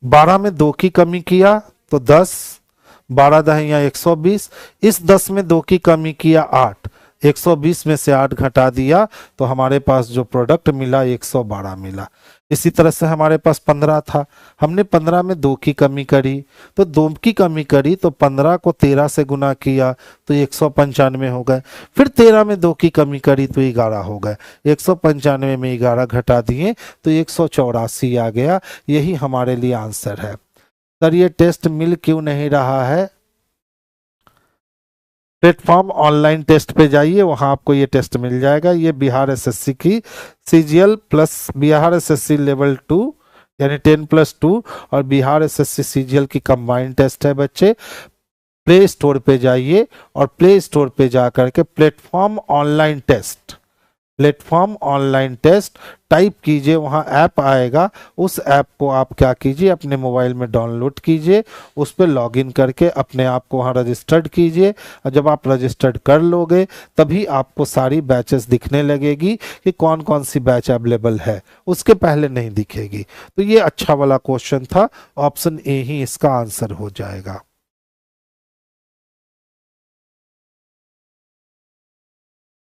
12 में 2 की कमी किया तो 10, 12 दहिया 120, इस 10 में 2 की कमी किया 8, 120 में से 8 घटा दिया तो हमारे पास जो प्रोडक्ट मिला 112 मिला। इसी तरह से हमारे पास 15 था, हमने 15 में 2 की कमी करी, तो 2 की कमी करी तो 15 को 13 से गुना किया तो 195 हो गए। फिर 13 में 2 की कमी करी तो 11 हो गए, 195 में 11 घटा दिए तो 184 आ गया। यही हमारे लिए आंसर है। सर ये टेस्ट मिल क्यों नहीं रहा है? प्लेटफॉर्म ऑनलाइन टेस्ट पे जाइए, वहां आपको ये टेस्ट मिल जाएगा। ये बिहार एसएससी की CGL plus Bihar SSC level 2 यानी 10+2 और बिहार एसएससी सीजीएल की कंबाइंड टेस्ट है बच्चे। प्ले स्टोर पे जाइए और प्ले स्टोर पे जाकर के platform online test, platform online test type कीजिए, वहाँ ऐप आएगा। उस ऐप को आप क्या कीजिए, अपने मोबाइल में डाउनलोड कीजिए, उस पर लॉगिन करके अपने आप को वहाँ रजिस्टर्ड कीजिए। और जब आप रजिस्टर्ड कर लोगे तभी आपको सारी बैचेस दिखने लगेगी कि कौन कौन सी बैच अवेलेबल है, उसके पहले नहीं दिखेगी। तो ये अच्छा वाला क्वेश्चन था, ऑप्शन ए ही इसका आंसर हो जाएगा।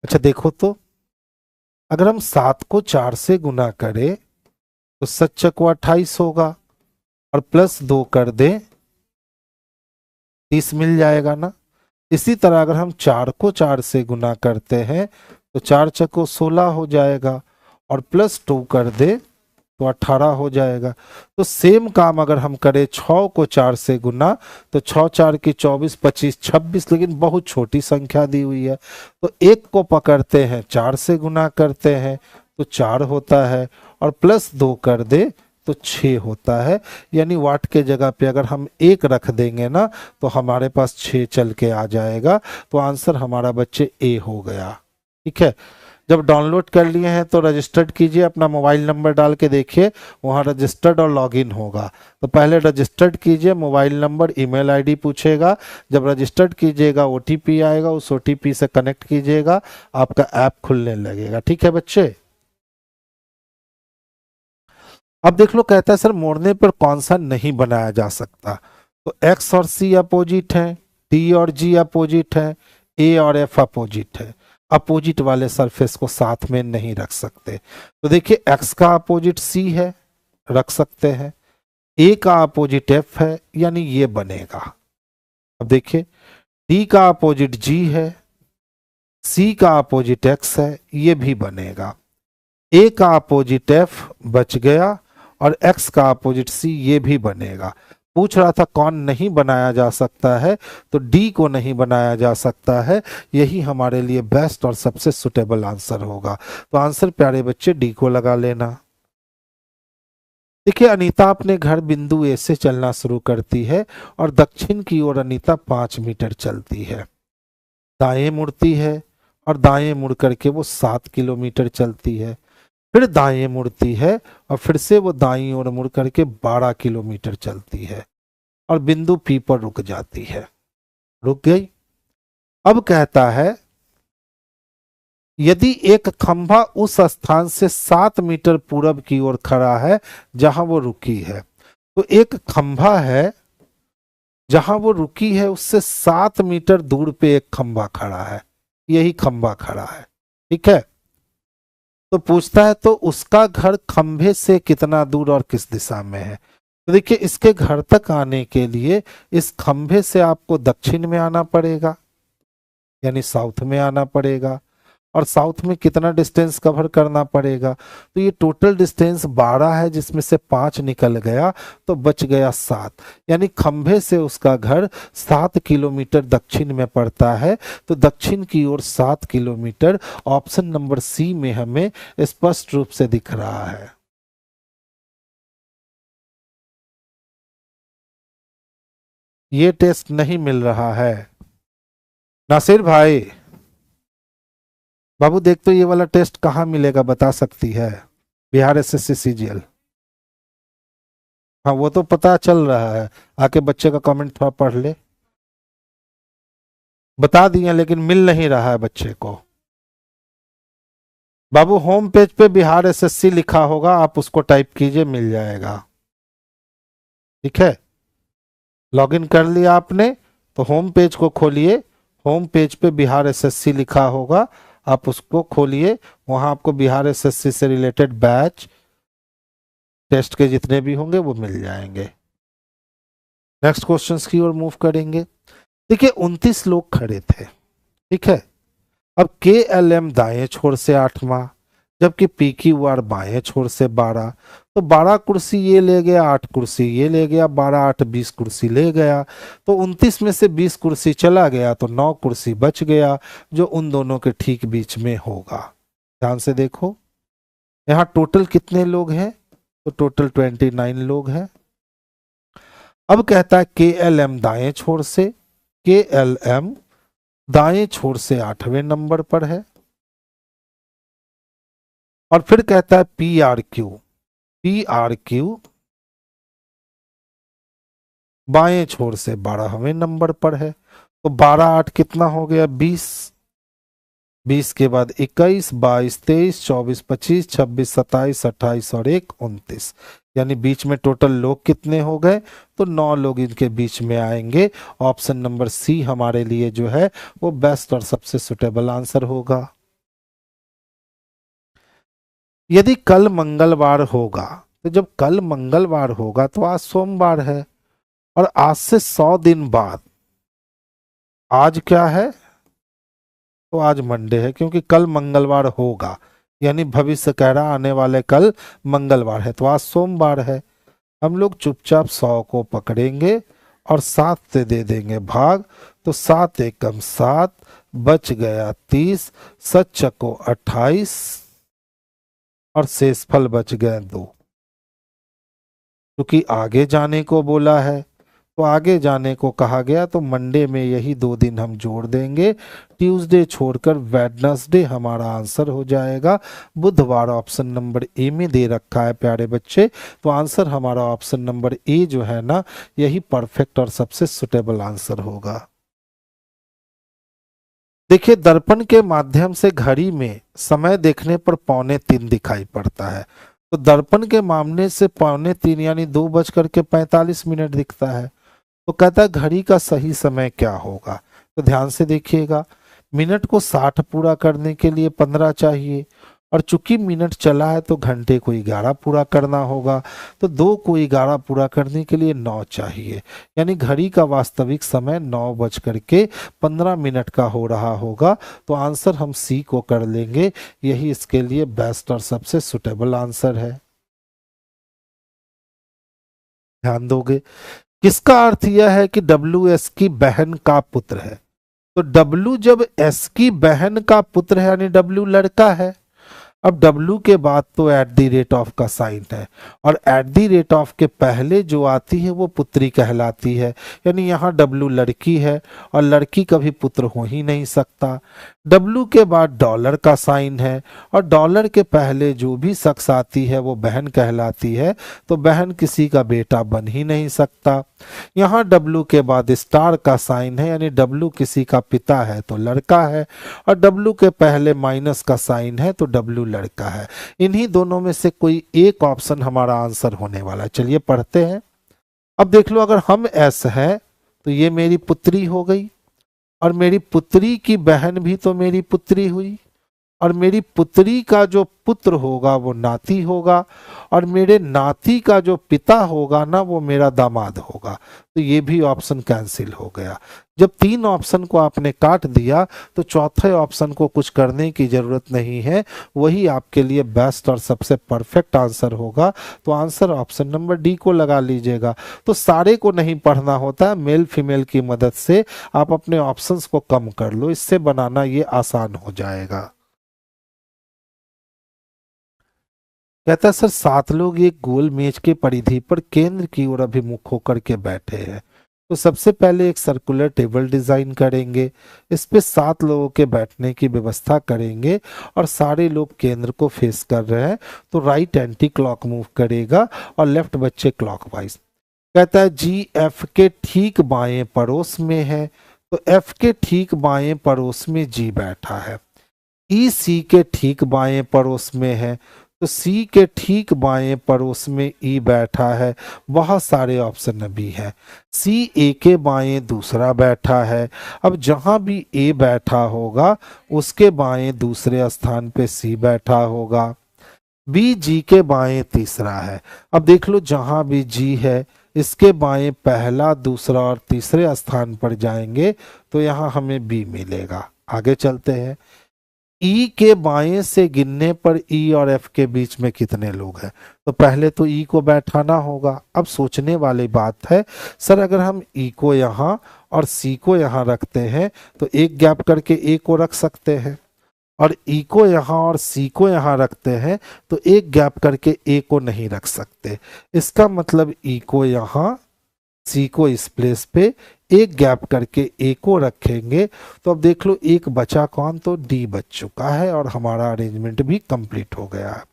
अच्छा देखो तो, अगर हम 7 को 4 से गुना करें तो 7 चको 28 होगा और प्लस 2 कर दें 30 मिल जाएगा ना। इसी तरह अगर हम 4 को 4 से गुना करते हैं तो 4 चको 16 हो जाएगा और प्लस 2 कर दे तो 18 हो जाएगा। तो सेम काम अगर हम करें 6 को 4 से गुना तो 6 4 की 24 25 26, लेकिन बहुत छोटी संख्या दी हुई है तो 1 को पकड़ते हैं 4 से गुना करते हैं तो 4 होता है और प्लस 2 कर दे तो 6 होता है। यानी वाट के जगह पे अगर हम 1 रख देंगे ना तो हमारे पास 6 चल के आ जाएगा। तो आंसर हमारा बच्चे ए हो गया। ठीक है, जब डाउनलोड कर लिए हैं तो रजिस्टर्ड कीजिए, अपना मोबाइल नंबर डाल के देखिए, वहाँ रजिस्टर्ड और लॉगिन होगा। तो पहले रजिस्टर्ड कीजिए, मोबाइल नंबर ईमेल आईडी पूछेगा, जब रजिस्टर्ड कीजिएगा ओटीपी आएगा, उस ओटीपी से कनेक्ट कीजिएगा, आपका ऐप खुलने लगेगा। ठीक है बच्चे, अब देख लो, कहता है सर मोड़ने पर कौन सा नहीं बनाया जा सकता। तो एक्स और सी अपोजिट है, डी और जी अपोजिट है, ए और एफ अपोजिट है। अपोजिट वाले सरफेस को साथ में नहीं रख सकते। तो देखिए एक्स का अपोजिट सी है, रख सकते हैं। ए का अपोजिट एफ है, यानी ये बनेगा। अब देखिए डी का अपोजिट जी है, सी का अपोजिट एक्स है, ये भी बनेगा। ए का अपोजिट एफ बच गया और एक्स का अपोजिट सी, ये भी बनेगा। पूछ रहा था कौन नहीं बनाया जा सकता है, तो डी को नहीं बनाया जा सकता है। यही हमारे लिए बेस्ट और सबसे सुटेबल आंसर होगा। तो आंसर प्यारे बच्चे डी को लगा लेना। देखिए अनीता अपने घर बिंदु ए से चलना शुरू करती है और दक्षिण की ओर अनीता 5 मीटर चलती है, दाएं मुड़ती है और दाएं मुड़ करके वो 7 किलोमीटर चलती है, फिर दाएं मुड़ती है और फिर से वो दाईं ओर मुड़ करके 12 किलोमीटर चलती है और बिंदु पी पर रुक जाती है। रुक गई। अब कहता है यदि एक खंभा उस स्थान से 7 मीटर पूरब की ओर खड़ा है जहां वो रुकी है, तो एक खंभा है जहां वो रुकी है उससे 7 मीटर दूर पे एक खंभा खड़ा है, यही खंभा खड़ा है। ठीक है, तो पूछता है तो उसका घर खंभे से कितना दूर और किस दिशा में है। तो देखिए इसके घर तक आने के लिए इस खंभे से आपको दक्षिण में आना पड़ेगा, यानी साउथ में आना पड़ेगा। और साउथ में कितना डिस्टेंस कवर करना पड़ेगा? तो ये टोटल डिस्टेंस 12 है, जिसमें से 5 निकल गया तो बच गया 7, यानी खंभे से उसका घर 7 किलोमीटर दक्षिण में पड़ता है। तो दक्षिण की ओर 7 किलोमीटर, ऑप्शन नंबर सी में हमें स्पष्ट रूप से दिख रहा है। ये टेस्ट नहीं मिल रहा है नासिर भाई। बाबू देख तो ये वाला टेस्ट कहाँ मिलेगा, बता सकती है? Bihar SSC CGL. हाँ वो तो पता चल रहा है, आके बच्चे का कमेंट थोड़ा पढ़ ले। बता दिए लेकिन मिल नहीं रहा है बच्चे को। बाबू होम पेज पे बिहार एसएससी लिखा होगा, आप उसको टाइप कीजिए, मिल जाएगा। ठीक है, लॉगिन कर लिया आपने तो होम पेज को खोलिए। होम पेज पे बिहार एसएससी लिखा होगा, आप उसको खोलिए। वहां आपको बिहार एसएससी से रिलेटेड बैच टेस्ट के जितने भी होंगे वो मिल जाएंगे। नेक्स्ट क्वेश्चंस की ओर मूव करेंगे। देखिए 29 लोग खड़े थे, ठीक है। अब के एल एम दाएं छोर से 8वां, जबकि पी क्यू आर बाएं छोर से 12। तो 12 कुर्सी ये ले गया, 8 कुर्सी ये ले गया, 12 8 20 कुर्सी ले गया। तो 29 में से 20 कुर्सी चला गया तो 9 कुर्सी बच गया, जो उन दोनों के ठीक बीच में होगा। ध्यान से देखो, यहाँ टोटल कितने लोग हैं? तो टोटल 29 लोग हैं। अब कहता है के एल एम दाएं छोर से, के एल एम दाएं छोर से 8वें नंबर पर है। और फिर कहता है P R Q, P R Q बाएं छोर से 12वें नंबर पर है। तो 12 8 कितना हो गया? 20। 20 के बाद 21 22 23 24 25 26 27 28 और 1 29, यानी बीच में टोटल लोग कितने हो गए? तो 9 लोग इनके बीच में आएंगे। ऑप्शन नंबर सी हमारे लिए जो है वो बेस्ट और सबसे सुटेबल आंसर होगा। यदि कल मंगलवार होगा, तो जब कल मंगलवार होगा तो आज सोमवार है, और आज से 100 दिन बाद आज क्या है? तो आज मंडे है, क्योंकि कल मंगलवार होगा, यानी भविष्य कह रहा आने वाले कल मंगलवार है, तो आज सोमवार है। हम लोग चुपचाप 100 को पकड़ेंगे और 7 से दे देंगे भाग। तो 7 एकम 7, बच गया 30, 7 चको 28 और शेषफल बच गए 2। क्योंकि आगे जाने को बोला है तो आगे जाने को कहा गया, तो मंडे में यही 2 दिन हम जोड़ देंगे। ट्यूसडे छोड़कर वेडनेसडे हमारा आंसर हो जाएगा। बुधवार ऑप्शन नंबर ए में दे रखा है प्यारे बच्चे, तो आंसर हमारा ऑप्शन नंबर ए जो है ना, यही परफेक्ट और सबसे सुटेबल आंसर होगा। देखिए दर्पण के माध्यम से घड़ी में समय देखने पर 2:45 दिखाई पड़ता है। तो दर्पण के मामले से 2:45 यानी 2:45 दिखता है। तो कहता है घड़ी का सही समय क्या होगा? तो ध्यान से देखिएगा, मिनट को 60 पूरा करने के लिए 15 चाहिए, और चूंकि मिनट चला है तो घंटे को 11 पूरा करना होगा। तो 2 को 11 पूरा करने के लिए 9 चाहिए, यानी घड़ी का वास्तविक समय 9:15 का हो रहा होगा। तो आंसर हम सी को कर लेंगे, यही इसके लिए बेस्ट और सबसे सुटेबल आंसर है। ध्यान दोगे, किसका अर्थ यह है कि डब्ल्यू एस की बहन का पुत्र है? तो डब्ल्यू जब एस की बहन का पुत्र है, यानी डब्ल्यू लड़का है। अब डब्ल्यू के बाद तो एट द रेट ऑफ का साइन है, और एट द रेट ऑफ के पहले जो आती है वो पुत्री कहलाती है, यानी यहाँ डब्ल्यू लड़की है और लड़की कभी पुत्र हो ही नहीं सकता। डब्ल्यू के बाद डॉलर का साइन है, और डॉलर के पहले जो भी शख्स आती है वो बहन कहलाती है, तो बहन किसी का बेटा बन ही नहीं सकता। यहाँ डब्ल्यू के बाद स्टार का साइन है, यानी डब्ल्यू किसी का पिता है तो लड़का है, और डब्ल्यू के पहले माइनस का साइन है तो डब्ल्यू लड़का है। इन्हीं दोनों में से कोई एक ऑप्शन हमारा आंसर होने वाला है। चलिए पढ़ते हैं। अब देख लो, अगर हम एस है तो ये मेरी पुत्री हो गई, और मेरी पुत्री की बहन भी तो मेरी पुत्री हुई, और मेरी पुत्री का जो पुत्र होगा वो नाती होगा, और मेरे नाती का जो पिता होगा ना वो मेरा दामाद होगा। तो ये भी ऑप्शन कैंसिल हो गया। जब 3 ऑप्शन को आपने काट दिया तो चौथे ऑप्शन को कुछ करने की जरूरत नहीं है, वही आपके लिए बेस्ट और सबसे परफेक्ट आंसर होगा। तो आंसर ऑप्शन नंबर डी को लगा लीजिएगा। तो सारे को नहीं पढ़ना होता, मेल फीमेल की मदद से आप अपने ऑप्शंस को कम कर लो, इससे बनाना ये आसान हो जाएगा। कहता है सर 7 लोग एक गोल मेज के परिधि पर केंद्र की ओर अभिमुख होकर के बैठे हैं। तो सबसे पहले एक सर्कुलर टेबल डिजाइन करेंगे, इस पे 7 लोगों के बैठने की व्यवस्था करेंगे और सारे लोग केंद्र को फेस कर रहे हैं। तो राइट एंटी क्लॉक मूव करेगा और लेफ्ट बच्चे क्लॉकवाइज। कहता है जी एफ के ठीक बाएं पड़ोस में है, तो एफ के ठीक बाएं पड़ोस में जी बैठा है। ई सी के ठीक बाएं पड़ोस में है, तो सी के ठीक बाएं पड़ोस में ई बैठा है। बहुत सारे ऑप्शन अभी हैं। सी ए के बाएं दूसरा बैठा है। अब जहां भी ए बैठा होगा उसके बाएं दूसरे स्थान पे सी बैठा होगा। बी जी के बाएं तीसरा है। अब देख लो जहां भी जी है इसके बाएं पहला, दूसरा और तीसरे स्थान पर जाएंगे तो यहां हमें बी मिलेगा। आगे चलते हैं। ई के बाएं से गिनने पर ई और एफ के बीच में कितने लोग हैं? तो पहले तो ई को बैठाना होगा। अब सोचने वाली बात है, सर अगर हम ई को यहाँ और सी को यहाँ रखते हैं तो एक गैप करके ए को रख सकते हैं, और ई को यहाँ और सी को यहाँ रखते हैं तो एक गैप करके ए को नहीं रख सकते। इसका मतलब ई को यहाँ, सी को इस प्लेस पे, एक गैप करके ए को रखेंगे। तो अब देख लो एक बचा कौन, तो डी बच चुका है और हमारा अरेंजमेंट भी कंप्लीट हो गया है।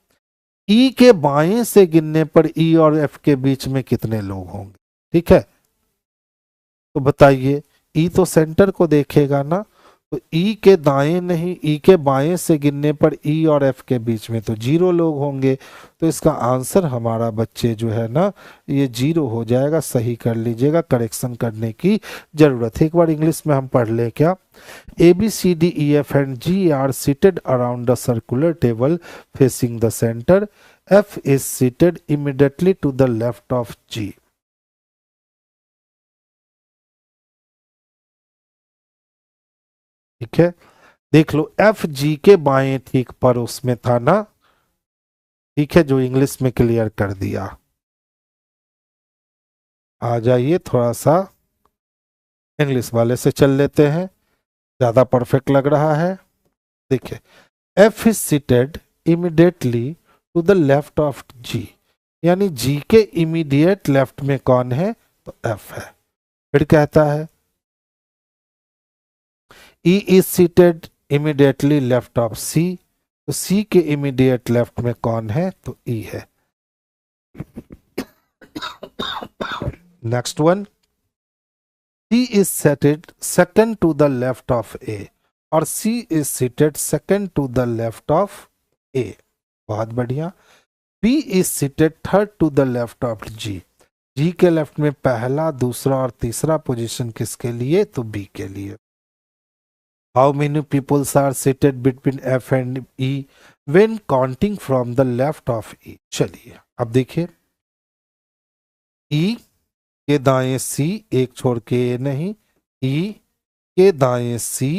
ई के बाएं से गिनने पर ई और एफ के बीच में कितने लोग होंगे? ठीक है, तो बताइए। ई तो सेंटर को देखेगा ना, तो ई के दाएं नहीं, ई के बाएं से गिनने पर ई और एफ के बीच में तो 0 लोग होंगे। तो इसका आंसर हमारा बच्चे जो है ना ये 0 हो जाएगा। सही कर लीजिएगा, करेक्शन करने की जरूरत है। एक बार इंग्लिश में हम पढ़ ले क्या। A B C D E F and G are seated around the circular table facing the centre. F is seated immediately to the left of G. ठीक है, देख लो एफ जी के बाएं ठीक पर उसमें था ना। ठीक है, जो इंग्लिश में क्लियर कर दिया। आ जाइए थोड़ा सा इंग्लिश वाले से चल लेते हैं, ज्यादा परफेक्ट लग रहा है। देखिए, F is seated immediately to the left of G, यानी जी के इमीडिएट लेफ्ट में कौन है, तो एफ है। फिर कहता है E is seated immediately left of C, तो सी के इमीडिएट लेफ्ट में कौन है, तो ई है। Next one, C is seated second to the left of A, और C is seated second to the left of A. बहुत बढ़िया। B is seated third to the left of G, G के left में पहला, दूसरा और तीसरा position किसके लिए, तो बी के लिए। How many peoples are seated between F and E when counting from the left of E? चलिए अब देखिए, E के दाएं C, एक छोड़ के A नहीं, E के दाएं C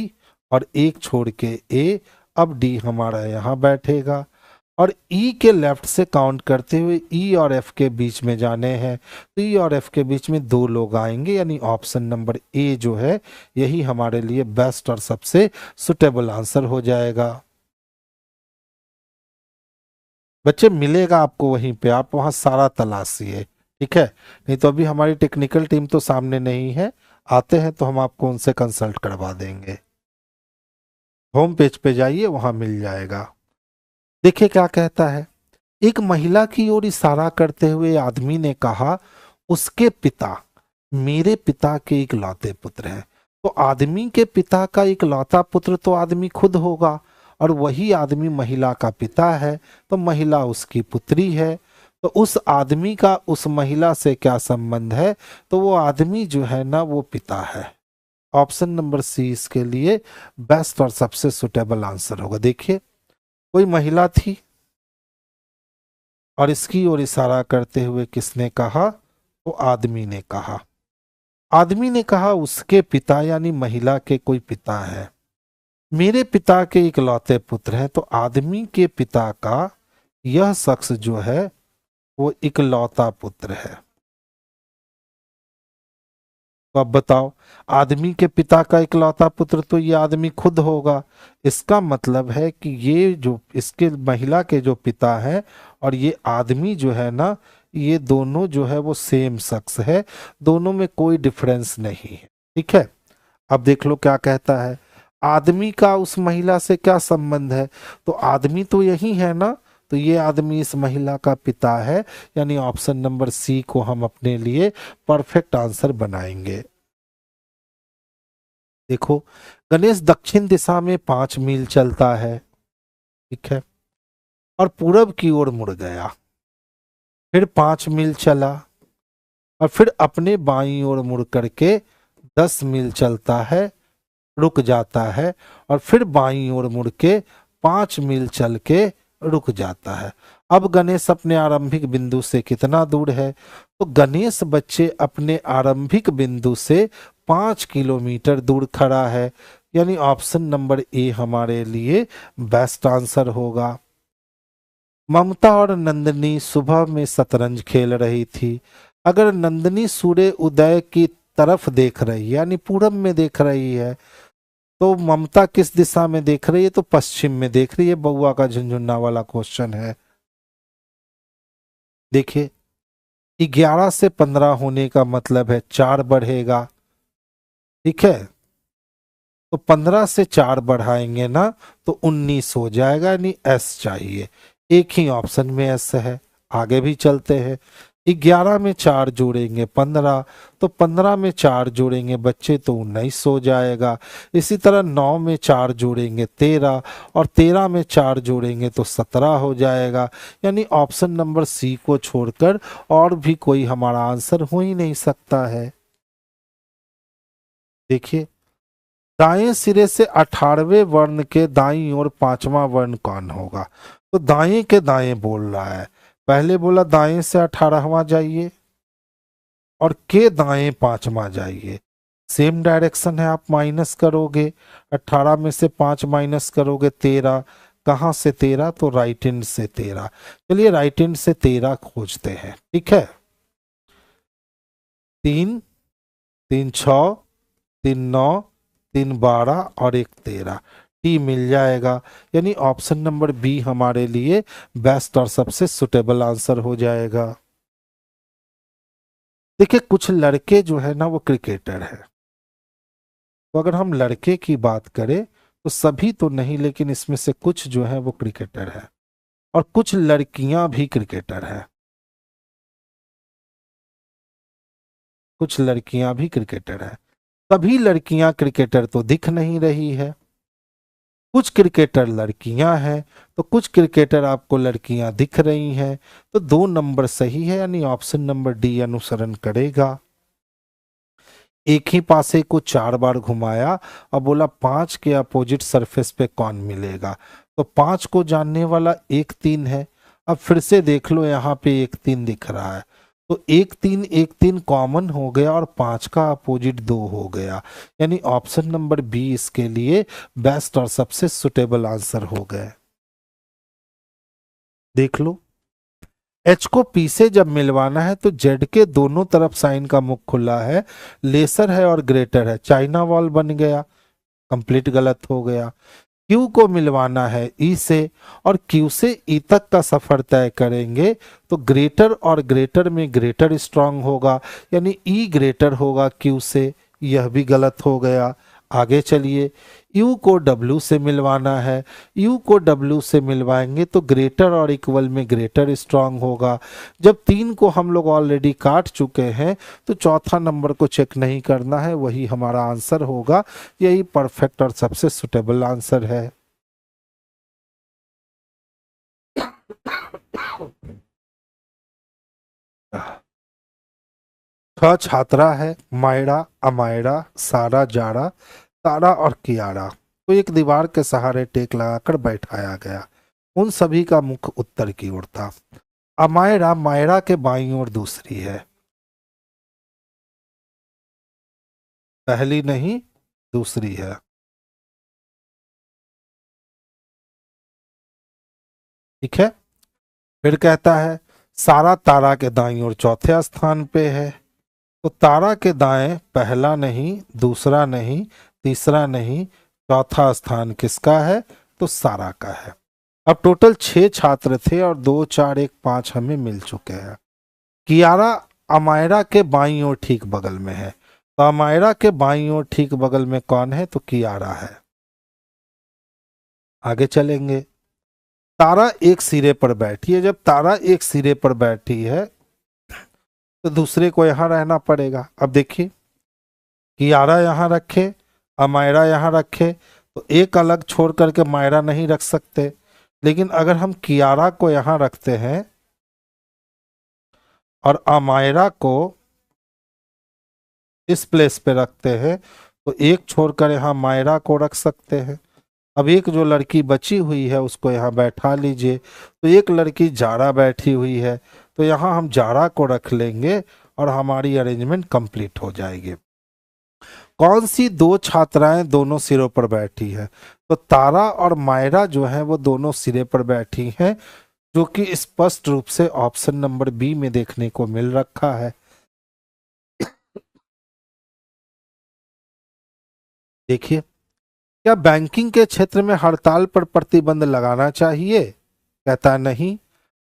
और एक छोड़ के A। अब D हमारा यहाँ बैठेगा और E के लेफ्ट से काउंट करते हुए E और F के बीच में जाने हैं, तो E और F के बीच में 2 लोग आएंगे, यानी ऑप्शन नंबर ए जो है यही हमारे लिए बेस्ट और सबसे सुटेबल आंसर हो जाएगा। बच्चे मिलेगा आपको वहीं पे, आप वहां सारा तलाशिए। ठीक है, नहीं तो अभी हमारी टेक्निकल टीम तो सामने नहीं है, आते हैं तो हम आपको उनसे कंसल्ट करवा देंगे। होम पेज पे जाइए, वहां मिल जाएगा। देखिए क्या कहता है, एक महिला की ओर इशारा करते हुए आदमी ने कहा, उसके पिता मेरे पिता के इकलौते पुत्र हैं। तो आदमी के पिता का इकलौता पुत्र तो आदमी खुद होगा, और वही आदमी महिला का पिता है, तो महिला उसकी पुत्री है। तो उस आदमी का उस महिला से क्या संबंध है, तो वो आदमी जो है ना वो पिता है। ऑप्शन नंबर सी इसके लिए बेस्ट और सबसे सुटेबल आंसर होगा। देखिए, कोई महिला थी और इसकी ओर इशारा करते हुए किसने कहा? तो आदमी ने कहा। आदमी ने कहा उसके पिता यानी महिला के कोई पिता है, मेरे पिता के इकलौते पुत्र हैं। तो आदमी के पिता का यह शख्स जो है वो इकलौता पुत्र है। तो अब बताओ, आदमी के पिता का इकलौता पुत्र तो ये आदमी खुद होगा। इसका मतलब है कि ये जो इसके महिला के जो पिता हैं और ये आदमी जो है ना, ये दोनों जो है वो सेम शख्स है, दोनों में कोई डिफरेंस नहीं है। ठीक है, अब देख लो क्या कहता है। आदमी का उस महिला से क्या संबंध है? तो आदमी तो यही है ना, तो ये आदमी इस महिला का पिता है, यानी ऑप्शन नंबर सी को हम अपने लिए परफेक्ट आंसर बनाएंगे। देखो, गणेश दक्षिण दिशा में 5 मील चलता है, ठीक है, और पूरब की ओर मुड़ गया, फिर 5 मील चला और फिर अपने बाईं ओर मुड़ करके 10 मील चलता है, रुक जाता है और फिर बाईं ओर मुड़ के 5 मील चल के रुक जाता है। अब गणेश अपने आरंभिक बिंदु से कितना दूर है? तो गणेश बच्चे अपने आरंभिक बिंदु से 5 किलोमीटर दूर खड़ा है, यानी ऑप्शन नंबर ए हमारे लिए बेस्ट आंसर होगा। ममता और नंदिनी सुबह में शतरंज खेल रही थी। अगर नंदिनी सूर्य उदय की तरफ देख रही है, यानी पूरब में देख रही है, तो ममता किस दिशा में देख रही है? तो पश्चिम में देख रही है। बउआ का झुनझुना वाला क्वेश्चन है। देखिए, 11 से 15 होने का मतलब है 4 बढ़ेगा, ठीक है, तो 15 से 4 बढ़ाएंगे ना तो 19 हो जाएगा, यानी एस चाहिए। एक ही ऑप्शन में एस है। आगे भी चलते हैं। 11 में 4 जोड़ेंगे 15, तो 15 में 4 जोड़ेंगे बच्चे तो 19 हो जाएगा। इसी तरह 9 में 4 जोड़ेंगे 13 और 13 में 4 जोड़ेंगे तो 17 हो जाएगा, यानी ऑप्शन नंबर सी को छोड़कर और भी कोई हमारा आंसर हो ही नहीं सकता है। देखिए, दाएं सिरे से 18वें वर्ण के दाईं ओर 5वां वर्ण कौन होगा? तो दाएं के दाएं बोल रहा है। पहले बोला दाएं से 18वां जाइए और के दाएं 5वां जाइए। सेम डायरेक्शन है, आप माइनस करोगे, 18 में से 5 माइनस करोगे 13। कहां से 13? तो राइट हैंड से 13। चलिए राइट हैंड से 13 खोजते हैं, ठीक है। 3 3 6 3 9 3 12 और 1 13, टी मिल जाएगा, यानी ऑप्शन नंबर बी हमारे लिए बेस्ट और सबसे सुटेबल आंसर हो जाएगा। देखिए, कुछ लड़के जो है ना वो क्रिकेटर है, तो अगर हम लड़के की बात करें तो सभी तो नहीं, लेकिन इसमें से कुछ जो है वो क्रिकेटर है और कुछ लड़कियां भी क्रिकेटर है, कुछ लड़कियां भी क्रिकेटर है। सभी लड़कियां क्रिकेटर तो दिख नहीं रही है, कुछ क्रिकेटर लड़कियां हैं, तो कुछ क्रिकेटर आपको लड़कियां दिख रही हैं, तो 2 नंबर सही है, यानी ऑप्शन नंबर डी अनुसरण करेगा। एक ही पासे को 4 बार घुमाया और बोला 5 के अपोजिट सरफेस पे कौन मिलेगा? तो 5 को जानने वाला 1 3 है। अब फिर से देख लो, यहाँ पे 1 3 दिख रहा है, तो 1 3 कॉमन हो गया और 5 का अपोजिट 2 हो गया, यानी ऑप्शन नंबर बी इसके लिए बेस्ट और सबसे सुटेबल आंसर हो गए। देख लो, एच को पी से जब मिलवाना है तो जेड के दोनों तरफ साइन का मुख खुला है, लेसर है और ग्रेटर है, चाइना वॉल बन गया, कंप्लीट गलत हो गया। क्यू को मिलवाना है ई से और क्यू से ई तक का सफर तय करेंगे, तो ग्रेटर और ग्रेटर में ग्रेटर स्ट्रांग होगा, यानी ई ग्रेटर होगा क्यू से, यह भी गलत हो गया। आगे चलिए, U को W से मिलवाना है, U को W से मिलवाएंगे तो ग्रेटर और इक्वल में ग्रेटर स्ट्रांग होगा। जब 3 को हम लोग ऑलरेडी काट चुके हैं तो चौथा नंबर को चेक नहीं करना है, वही हमारा आंसर होगा। यही परफेक्ट और सबसे सुटेबल आंसर है। छह छात्रा है, मायरा, अमायरा, सारा, जारा, तारा और कियारा, तो एक दीवार के सहारे टेक लगाकर बैठाया गया। उन सभी का मुख उत्तर की ओर था। अमायरा मायरा के बाईं ओर दूसरी है, पहली नहीं दूसरी है। ठीक है। फिर कहता है सारा तारा के दाईं ओर चौथे स्थान पे है। तो तारा के दाएं पहला नहीं, दूसरा नहीं, तीसरा नहीं, चौथा स्थान किसका है? तो सारा का है। अब टोटल 6 छात्र थे और 2 4 1 5 हमें मिल चुके हैं। कियारा अमायरा के बाईं ओर ठीक बगल में है। तो अमायरा के बाईं ओर ठीक बगल में कौन है? तो कियारा है। आगे चलेंगे। तारा एक सिरे पर बैठी है। जब तारा एक सिरे पर बैठी है तो दूसरे को यहां रहना पड़ेगा। अब देखिए, कियारा यहां रखे, अमायरा यहां रखे, तो एक अलग छोड़ करके मायरा नहीं रख सकते। लेकिन अगर हम कियारा को यहां रखते हैं और अमायरा को इस प्लेस पे रखते हैं तो एक छोड़कर यहाँ मायरा को रख सकते हैं। अब एक जो लड़की बची हुई है उसको यहाँ बैठा लीजिए। तो एक लड़की जारा बैठी हुई है, तो यहाँ हम जारा को रख लेंगे और हमारी अरेंजमेंट कंप्लीट हो जाएगी। कौन सी 2 छात्राएं दोनों सिरों पर बैठी है? तो तारा और मायरा जो है वो दोनों सिरे पर बैठी हैं, जो कि स्पष्ट रूप से ऑप्शन नंबर बी में देखने को मिल रखा है। देखिए, क्या बैंकिंग के क्षेत्र में हड़ताल पर प्रतिबंध लगाना चाहिए? कहता है नहीं,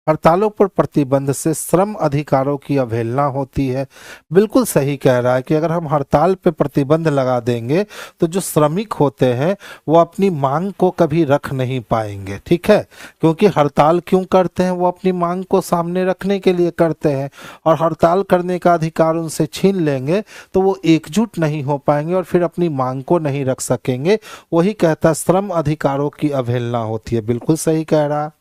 हड़तालों पर प्रतिबंध से श्रम अधिकारों की अवहेलना होती है। बिल्कुल सही कह रहा है कि अगर हम हड़ताल पे प्रतिबंध लगा देंगे तो जो श्रमिक होते हैं वो अपनी मांग को कभी रख नहीं पाएंगे। ठीक है, क्योंकि हड़ताल क्यों करते हैं? वो अपनी मांग को सामने रखने के लिए करते हैं, और हड़ताल करने का अधिकार उनसे छीन लेंगे तो वो एकजुट नहीं हो पाएंगे और फिर अपनी मांग को नहीं रख सकेंगे। वही कहता श्रम अधिकारों की अवहेलना होती है। बिल्कुल सही कह रहा है।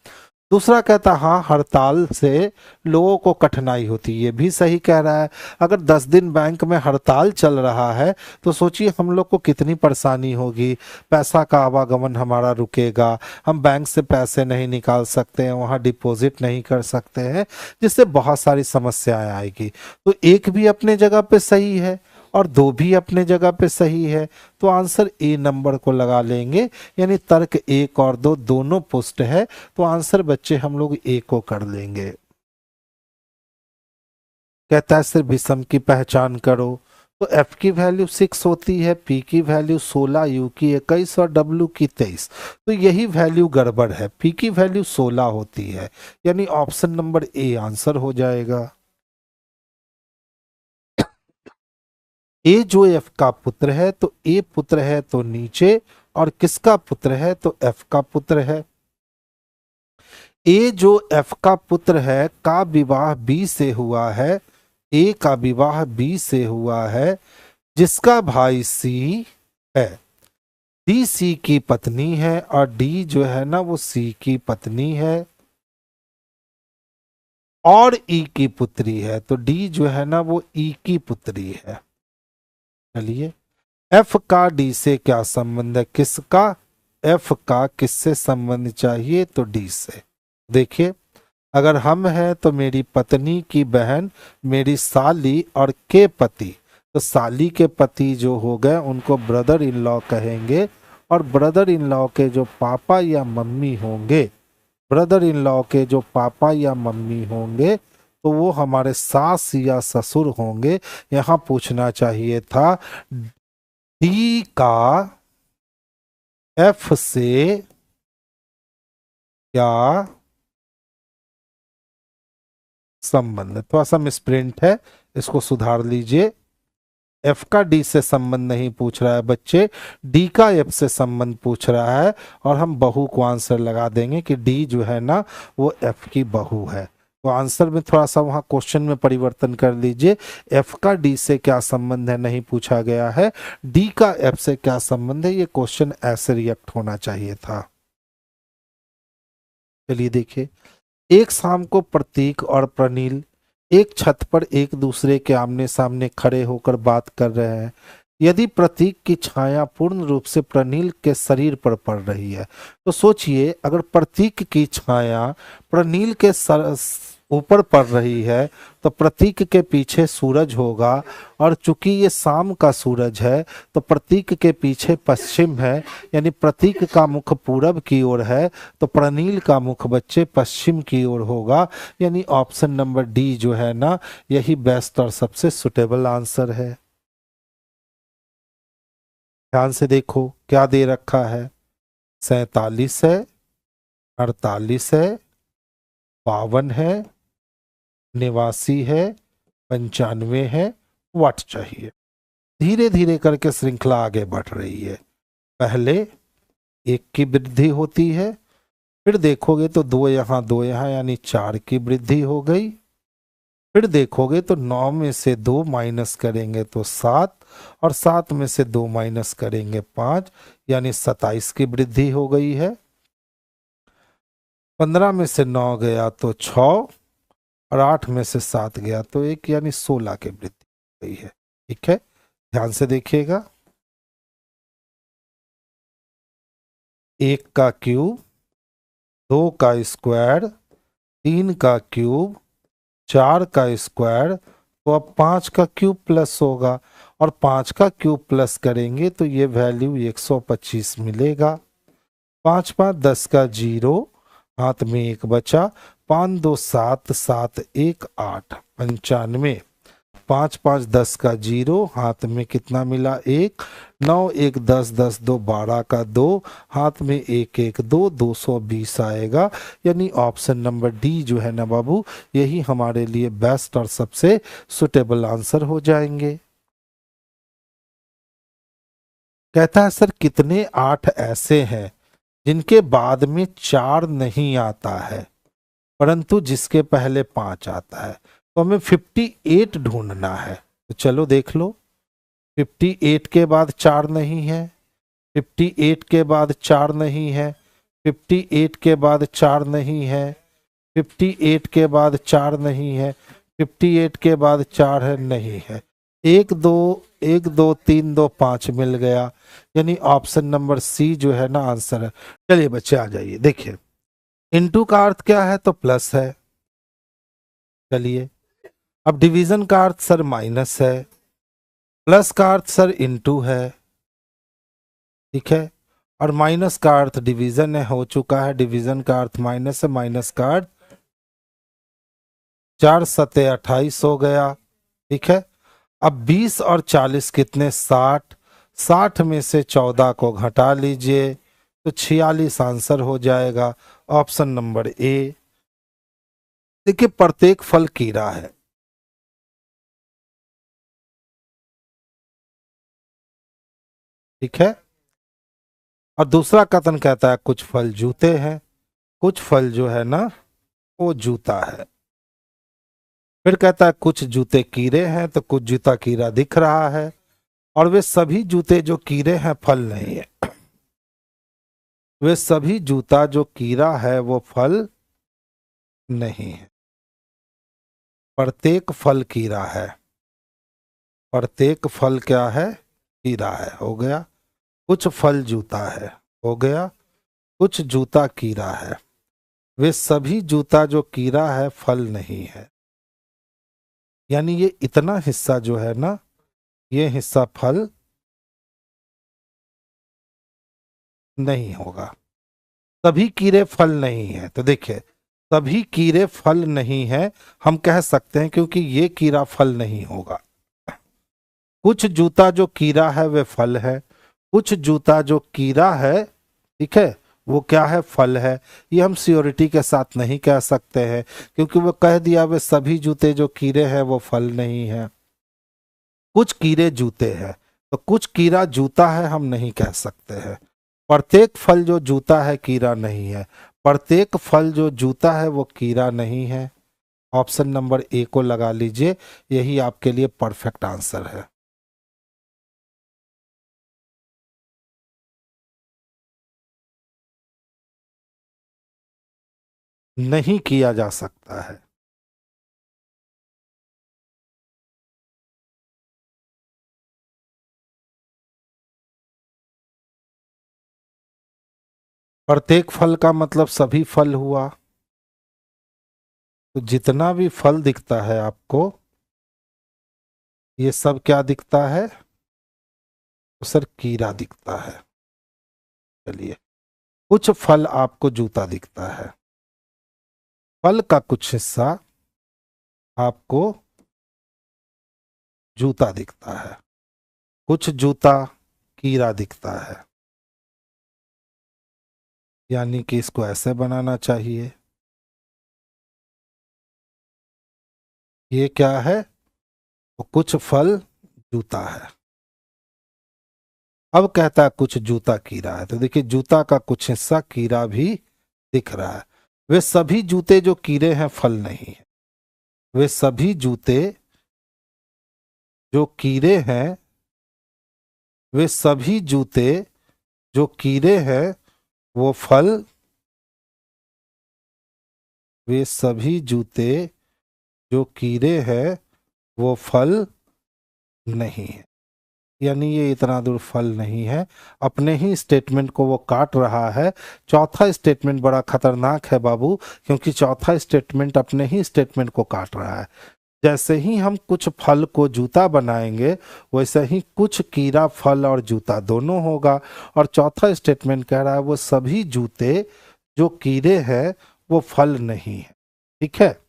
दूसरा कहता हाँ, हड़ताल से लोगों को कठिनाई होती है। ये भी सही कह रहा है। अगर 10 दिन बैंक में हड़ताल चल रहा है तो सोचिए हम लोग को कितनी परेशानी होगी। पैसा का आवागमन हमारा रुकेगा, हम बैंक से पैसे नहीं निकाल सकते हैं, वहाँ डिपॉजिट नहीं कर सकते हैं, जिससे बहुत सारी समस्याएं आएगी। तो एक भी अपने जगह पे सही है और 2 भी अपने जगह पे सही है, तो आंसर ए नंबर को लगा लेंगे। यानी तर्क 1 और 2 दोनों पुष्ट है, तो आंसर बच्चे हम लोग ए को कर लेंगे। कहता है सिर्फ विषम की पहचान करो। तो एफ की वैल्यू 6 होती है, पी की वैल्यू 16, यू की 21 और डब्ल्यू की 23। तो यही वैल्यू गड़बड़ है, पी की वैल्यू 16 होती है, यानी ऑप्शन नंबर ए आंसर हो जाएगा। ए जो एफ का पुत्र है, तो ए पुत्र है तो नीचे, और किसका पुत्र है? तो एफ का पुत्र है। ए जो एफ का पुत्र है का विवाह बी से हुआ है, ए का विवाह बी से हुआ है, जिसका भाई सी है। डी सी की पत्नी है और डी जो है ना वो सी की पत्नी है और ई की पुत्री है। तो डी जो है ना वो ई की पुत्री है। चलिए, एफ का डी से क्या संबंध है? किसका? एफ का किससे संबंध चाहिए? तो डी से। देखिए, अगर हम हैं तो मेरी पत्नी की बहन, मेरी साली और के पति, तो साली के पति जो हो गए उनको ब्रदर इन लॉ कहेंगे, और ब्रदर इन लॉ के जो पापा या मम्मी होंगे, ब्रदर इन लॉ के जो पापा या मम्मी होंगे तो वो हमारे सास या ससुर होंगे। यहाँ पूछना चाहिए था डी का एफ से क्या संबंध। थोड़ा सा मिसप्रिंट है, इसको सुधार लीजिए। एफ का डी से संबंध नहीं पूछ रहा है बच्चे, डी का एफ से संबंध पूछ रहा है, और हम बहू को आंसर लगा देंगे कि डी जो है ना वो एफ की बहू है। तो आंसर में थोड़ा सा वहां क्वेश्चन में परिवर्तन कर लीजिए। एफ का डी से क्या संबंध है नहीं पूछा गया है, डी का एफ से क्या संबंध है, ये क्वेश्चन ऐसे रिएक्ट होना चाहिए था। चलिए देखिए, एक शाम को प्रतीक और प्रनील एक छत पर एक दूसरे के आमने सामने खड़े होकर बात कर रहे हैं। यदि प्रतीक की छाया पूर्ण रूप से प्रनील के शरीर पर पड़ रही है, तो सोचिए अगर प्रतीक की छाया प्रनील के ऊपर पड़ रही है तो प्रतीक के पीछे सूरज होगा, और चूंकि ये शाम का सूरज है तो प्रतीक के पीछे पश्चिम है, यानी प्रतीक का मुख पूरब की ओर है तो प्रनील का मुख बच्चे पश्चिम की ओर होगा। यानी ऑप्शन नंबर डी जो है ना, यही बेस्ट और सबसे सुटेबल आंसर है। ध्यान से देखो क्या दे रखा है, 47 है, 48 है, 52 है, 89 है, 95 है, वाट चाहिए। धीरे धीरे करके श्रृंखला आगे बढ़ रही है। पहले एक की वृद्धि होती है, फिर देखोगे तो दो यहाँ दो यहाँ यानी 4 की वृद्धि हो गई। फिर देखोगे तो 9 में से 2 माइनस करेंगे तो 7, और 7 में से 2 माइनस करेंगे 5, यानी 27 की वृद्धि हो गई है। 15 में से 9 गया तो 6, और 8 में से 7 गया तो 1, यानी 16 की वृद्धि हो गई है। ठीक है, ध्यान से देखिएगा। 1 का क्यूब, 2 का स्क्वायर, 3 का क्यूब, 4 का स्क्वायर, तो अब 5 का क्यूब प्लस होगा, और 5 का क्यूब प्लस करेंगे तो ये वैल्यू 125 मिलेगा। 5 5 10 का 0, हाथ में 1 बचा, 5 2 7 7 1 8, 95। 5 5 10 का 0, हाथ में कितना मिला 1, 9 1 10 10 2 12 का 2, हाथ में 1 1 2, 220 आएगा। यानी ऑप्शन नंबर डी जो है ना बाबू, यही हमारे लिए बेस्ट और सबसे सुटेबल आंसर हो जाएंगे। कहता है सर कितने 8 ऐसे हैं जिनके बाद में 4 नहीं आता है परंतु जिसके पहले 5 आता है, तो हमें 58 ढूंढना है। तो चलो देख लो, 58 के बाद 4 नहीं है, 58 के बाद 4 नहीं है, 58 के बाद 4 नहीं है, 58 के बाद 4 नहीं है, 58 के बाद 4 है नहीं है, 1 2 1 2 3 2 5 मिल गया। यानी ऑप्शन नंबर सी जो है ना आंसर है। चलिए बच्चे आ जाइए, देखिए इनटू का अर्थ क्या है, तो प्लस है। चलिए अब डिवीजन का अर्थ सर माइनस है, प्लस का अर्थ सर इनटू है। ठीक है, और माइनस का अर्थ डिवीजन है, हो चुका है, डिवीजन का अर्थ माइनस है, माइनस का अर्थ 4 सते 28 हो गया। ठीक है, अब 20 और 40 कितने 60, 60 में से 14 को घटा लीजिए तो 46 आंसर हो जाएगा, ऑप्शन नंबर ए। देखिए प्रत्येक फल कीड़ा है, ठीक है, और दूसरा कथन कहता है कुछ फल जूते हैं, कुछ फल जो है ना वो जूता है। फिर कहता है कुछ जूते कीड़े हैं, तो कुछ जूता कीड़ा दिख रहा है, और वे सभी जूते जो कीड़े हैं फल नहीं है। वे सभी जूता जो कीड़ा है वो फल नहीं है। प्रत्येक फल कीड़ा है, प्रत्येक फल क्या है, कीड़ा है, हो गया। कुछ फल जूता है, हो गया। कुछ जूता कीड़ा है, वे सभी जूता जो कीड़ा है फल नहीं है। यानी ये इतना हिस्सा जो है ना, ये हिस्सा फल नहीं होगा। सभी कीड़े फल नहीं है, तो देखिए सभी कीड़े फल नहीं है हम कह सकते हैं, क्योंकि ये कीड़ा फल नहीं होगा। कुछ जूता जो कीड़ा है वे फल है, कुछ जूता जो कीड़ा है, ठीक है, वो क्या है, फल है। ये हम श्योरिटी के साथ नहीं कह सकते हैं, क्योंकि वो कह दिया वे सभी जूते जो कीड़े हैं वो फल नहीं है। कुछ कीड़े जूते हैं, तो कुछ कीड़ा जूता है हम नहीं कह सकते हैं। प्रत्येक फल जो जूता है कीड़ा नहीं है, प्रत्येक फल जो जूता है वो कीड़ा नहीं है। ऑप्शन नंबर ए को लगा लीजिए, यही आपके लिए परफेक्ट आंसर है। नहीं किया जा सकता है। प्रत्येक फल का मतलब सभी फल हुआ। तो जितना भी फल दिखता है आपको, ये सब क्या दिखता है? तो सर कीड़ा दिखता है। चलिए, कुछ फल आपको जूता दिखता है, फल का कुछ हिस्सा आपको जूता दिखता है, कुछ जूता कीड़ा दिखता है। यानी कि इसको ऐसे बनाना चाहिए। ये क्या है? तो कुछ फल जूता है। अब कहता है कुछ जूता कीड़ा है। तो देखिए, जूता का कुछ हिस्सा कीड़ा भी दिख रहा है। वे सभी जूते जो कीड़े हैं फल नहीं है। वे सभी जूते जो कीड़े हैं, वे सभी जूते जो कीड़े हैं वो फल, वे सभी जूते जो कीड़े हैं वो फल नहीं है। यानी ये इतना दूर फल नहीं है। अपने ही स्टेटमेंट को वो काट रहा है। चौथा स्टेटमेंट बड़ा खतरनाक है बाबू, क्योंकि चौथा स्टेटमेंट अपने ही स्टेटमेंट को काट रहा है। जैसे ही हम कुछ फल को जूता बनाएंगे, वैसे ही कुछ कीड़ा फल और जूता दोनों होगा। और चौथा स्टेटमेंट कह रहा है वो सभी जूते जो कीड़े हैं वो फल नहीं है। ठीक है।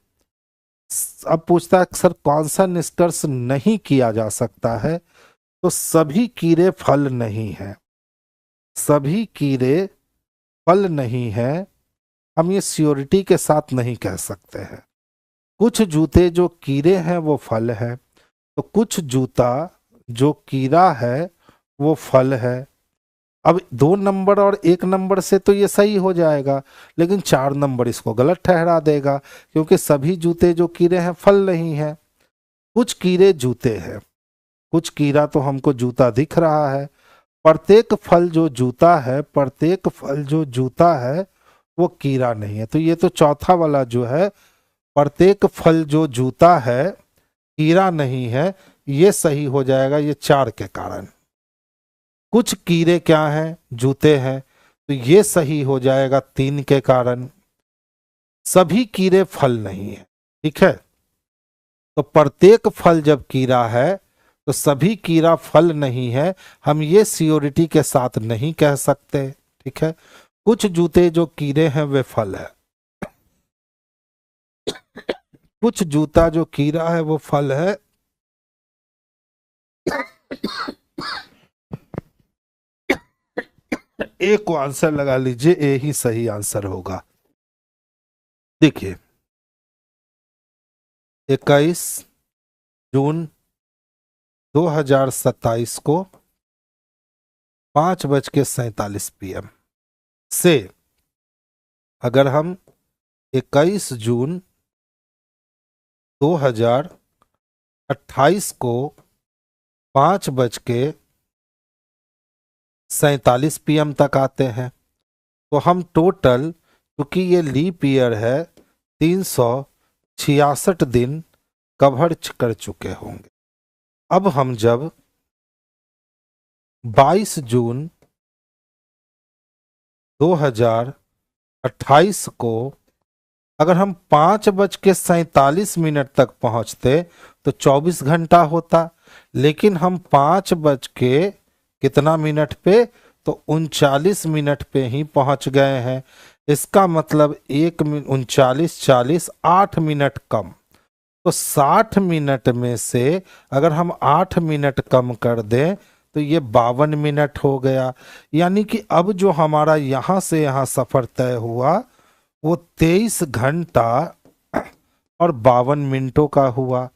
अब पूछता है सर कौन सा निष्कर्ष नहीं किया जा सकता है? तो सभी कीड़े फल नहीं है। सभी कीड़े फल नहीं है, हम ये श्योरिटी के साथ नहीं कह सकते हैं। कुछ जूते जो कीड़े हैं वो फल है, तो कुछ जूता जो कीड़ा है वो फल है। अब 2 नंबर और 1 नंबर से तो ये सही हो जाएगा, लेकिन 4 नंबर इसको गलत ठहरा देगा, क्योंकि सभी जूते जो कीड़े हैं फल नहीं है। कुछ कीड़े जूते हैं, कुछ कीड़ा तो हमको जूता दिख रहा है। प्रत्येक फल जो जूता है, प्रत्येक फल जो जूता है वो कीड़ा नहीं है। तो ये तो चौथा वाला जो है, प्रत्येक फल जो जूता है कीड़ा नहीं है, ये सही हो जाएगा, ये 4 के कारण। कुछ कीड़े क्या हैं? जूते हैं, तो ये सही हो जाएगा 3 के कारण। सभी कीड़े फल नहीं है। ठीक है। तो प्रत्येक फल जब कीड़ा है तो सभी कीड़ा फल नहीं है, हम ये सियोरिटी के साथ नहीं कह सकते। ठीक है। कुछ जूते जो कीड़े हैं वे फल है, कुछ जूता जो कीड़ा है वो फल है। ए को आंसर लगा लीजिए, ए ही सही आंसर होगा। देखिए, 21 जून 2027 को 5:47 PM से, अगर हम 21 जून 2028 को 5:47 PM तक आते हैं, तो हम टोटल, क्योंकि ये लीप ईयर है, 366 दिन कवर कर चुके होंगे। अब हम जब 22 जून 2028 को अगर हम 5:47 तक पहुंचते तो 24 घंटा होता, लेकिन हम 5 कितना मिनट पे, तो 39 मिनट पे ही पहुंच गए हैं। इसका मतलब 1 39 40 8 मिनट कम। तो 60 मिनट में से अगर हम 8 मिनट कम कर दें तो ये 52 मिनट हो गया। यानी कि अब जो हमारा यहां से यहां सफर तय हुआ वो 23 घंटा और 52 मिनटों का हुआ।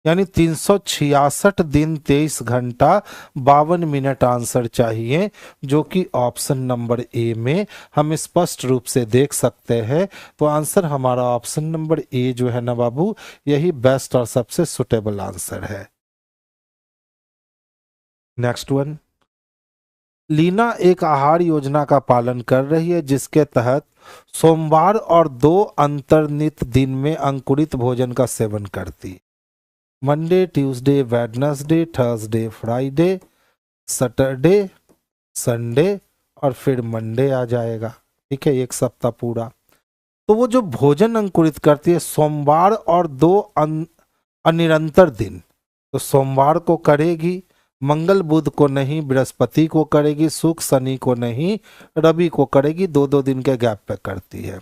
यानी 366 दिन 23 घंटा 52 मिनट आंसर चाहिए, जो कि ऑप्शन नंबर ए में हम स्पष्ट रूप से देख सकते हैं। तो आंसर हमारा ऑप्शन नंबर ए जो है ना बाबू, यही बेस्ट और सबसे सुटेबल आंसर है। नेक्स्ट वन, लीना एक आहार योजना का पालन कर रही है जिसके तहत सोमवार और 2 अंतर्निहित दिन में अंकुरित भोजन का सेवन करती। Monday, Tuesday, Wednesday, Thursday, Friday, Saturday, Sunday और फिर मंडे आ जाएगा। ठीक है, 1 सप्ताह पूरा। तो वो जो भोजन अंकुरित करती है सोमवार और 2 अनिरंतर दिन, तो सोमवार को करेगी, मंगल बुध को नहीं, बृहस्पति को करेगी, शुक्र शनि को नहीं, रवि को करेगी, 2-2 दिन के गैप पे करती है।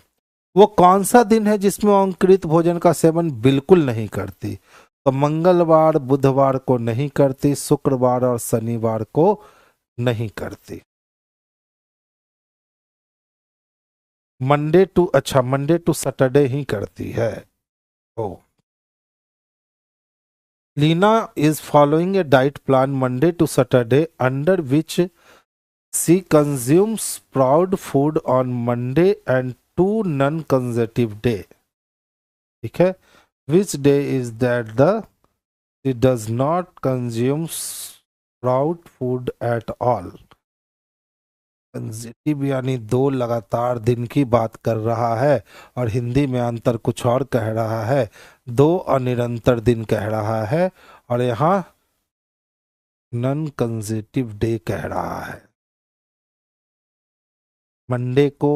वो कौन सा दिन है जिसमें वो अंकुरित भोजन का सेवन बिल्कुल नहीं करती? तो मंगलवार बुधवार को नहीं करती, शुक्रवार और शनिवार को नहीं करती। मंडे टू सैटरडे ही करती है। ओ Leena is following a diet plan Monday to Saturday under which she consumes sprout food on Monday and 2 non consecutive day. ठीक है, which day is that the she does not consume sprout food at all. Consecutive यानी 2 लगातार दिन की बात कर रहा है, और हिंदी में अंतर कुछ और कह रहा है, 2 अनिरंतर दिन कह रहा है, और यहाँ नॉन कंसेक्यूटिव डे कह रहा है। मंडे को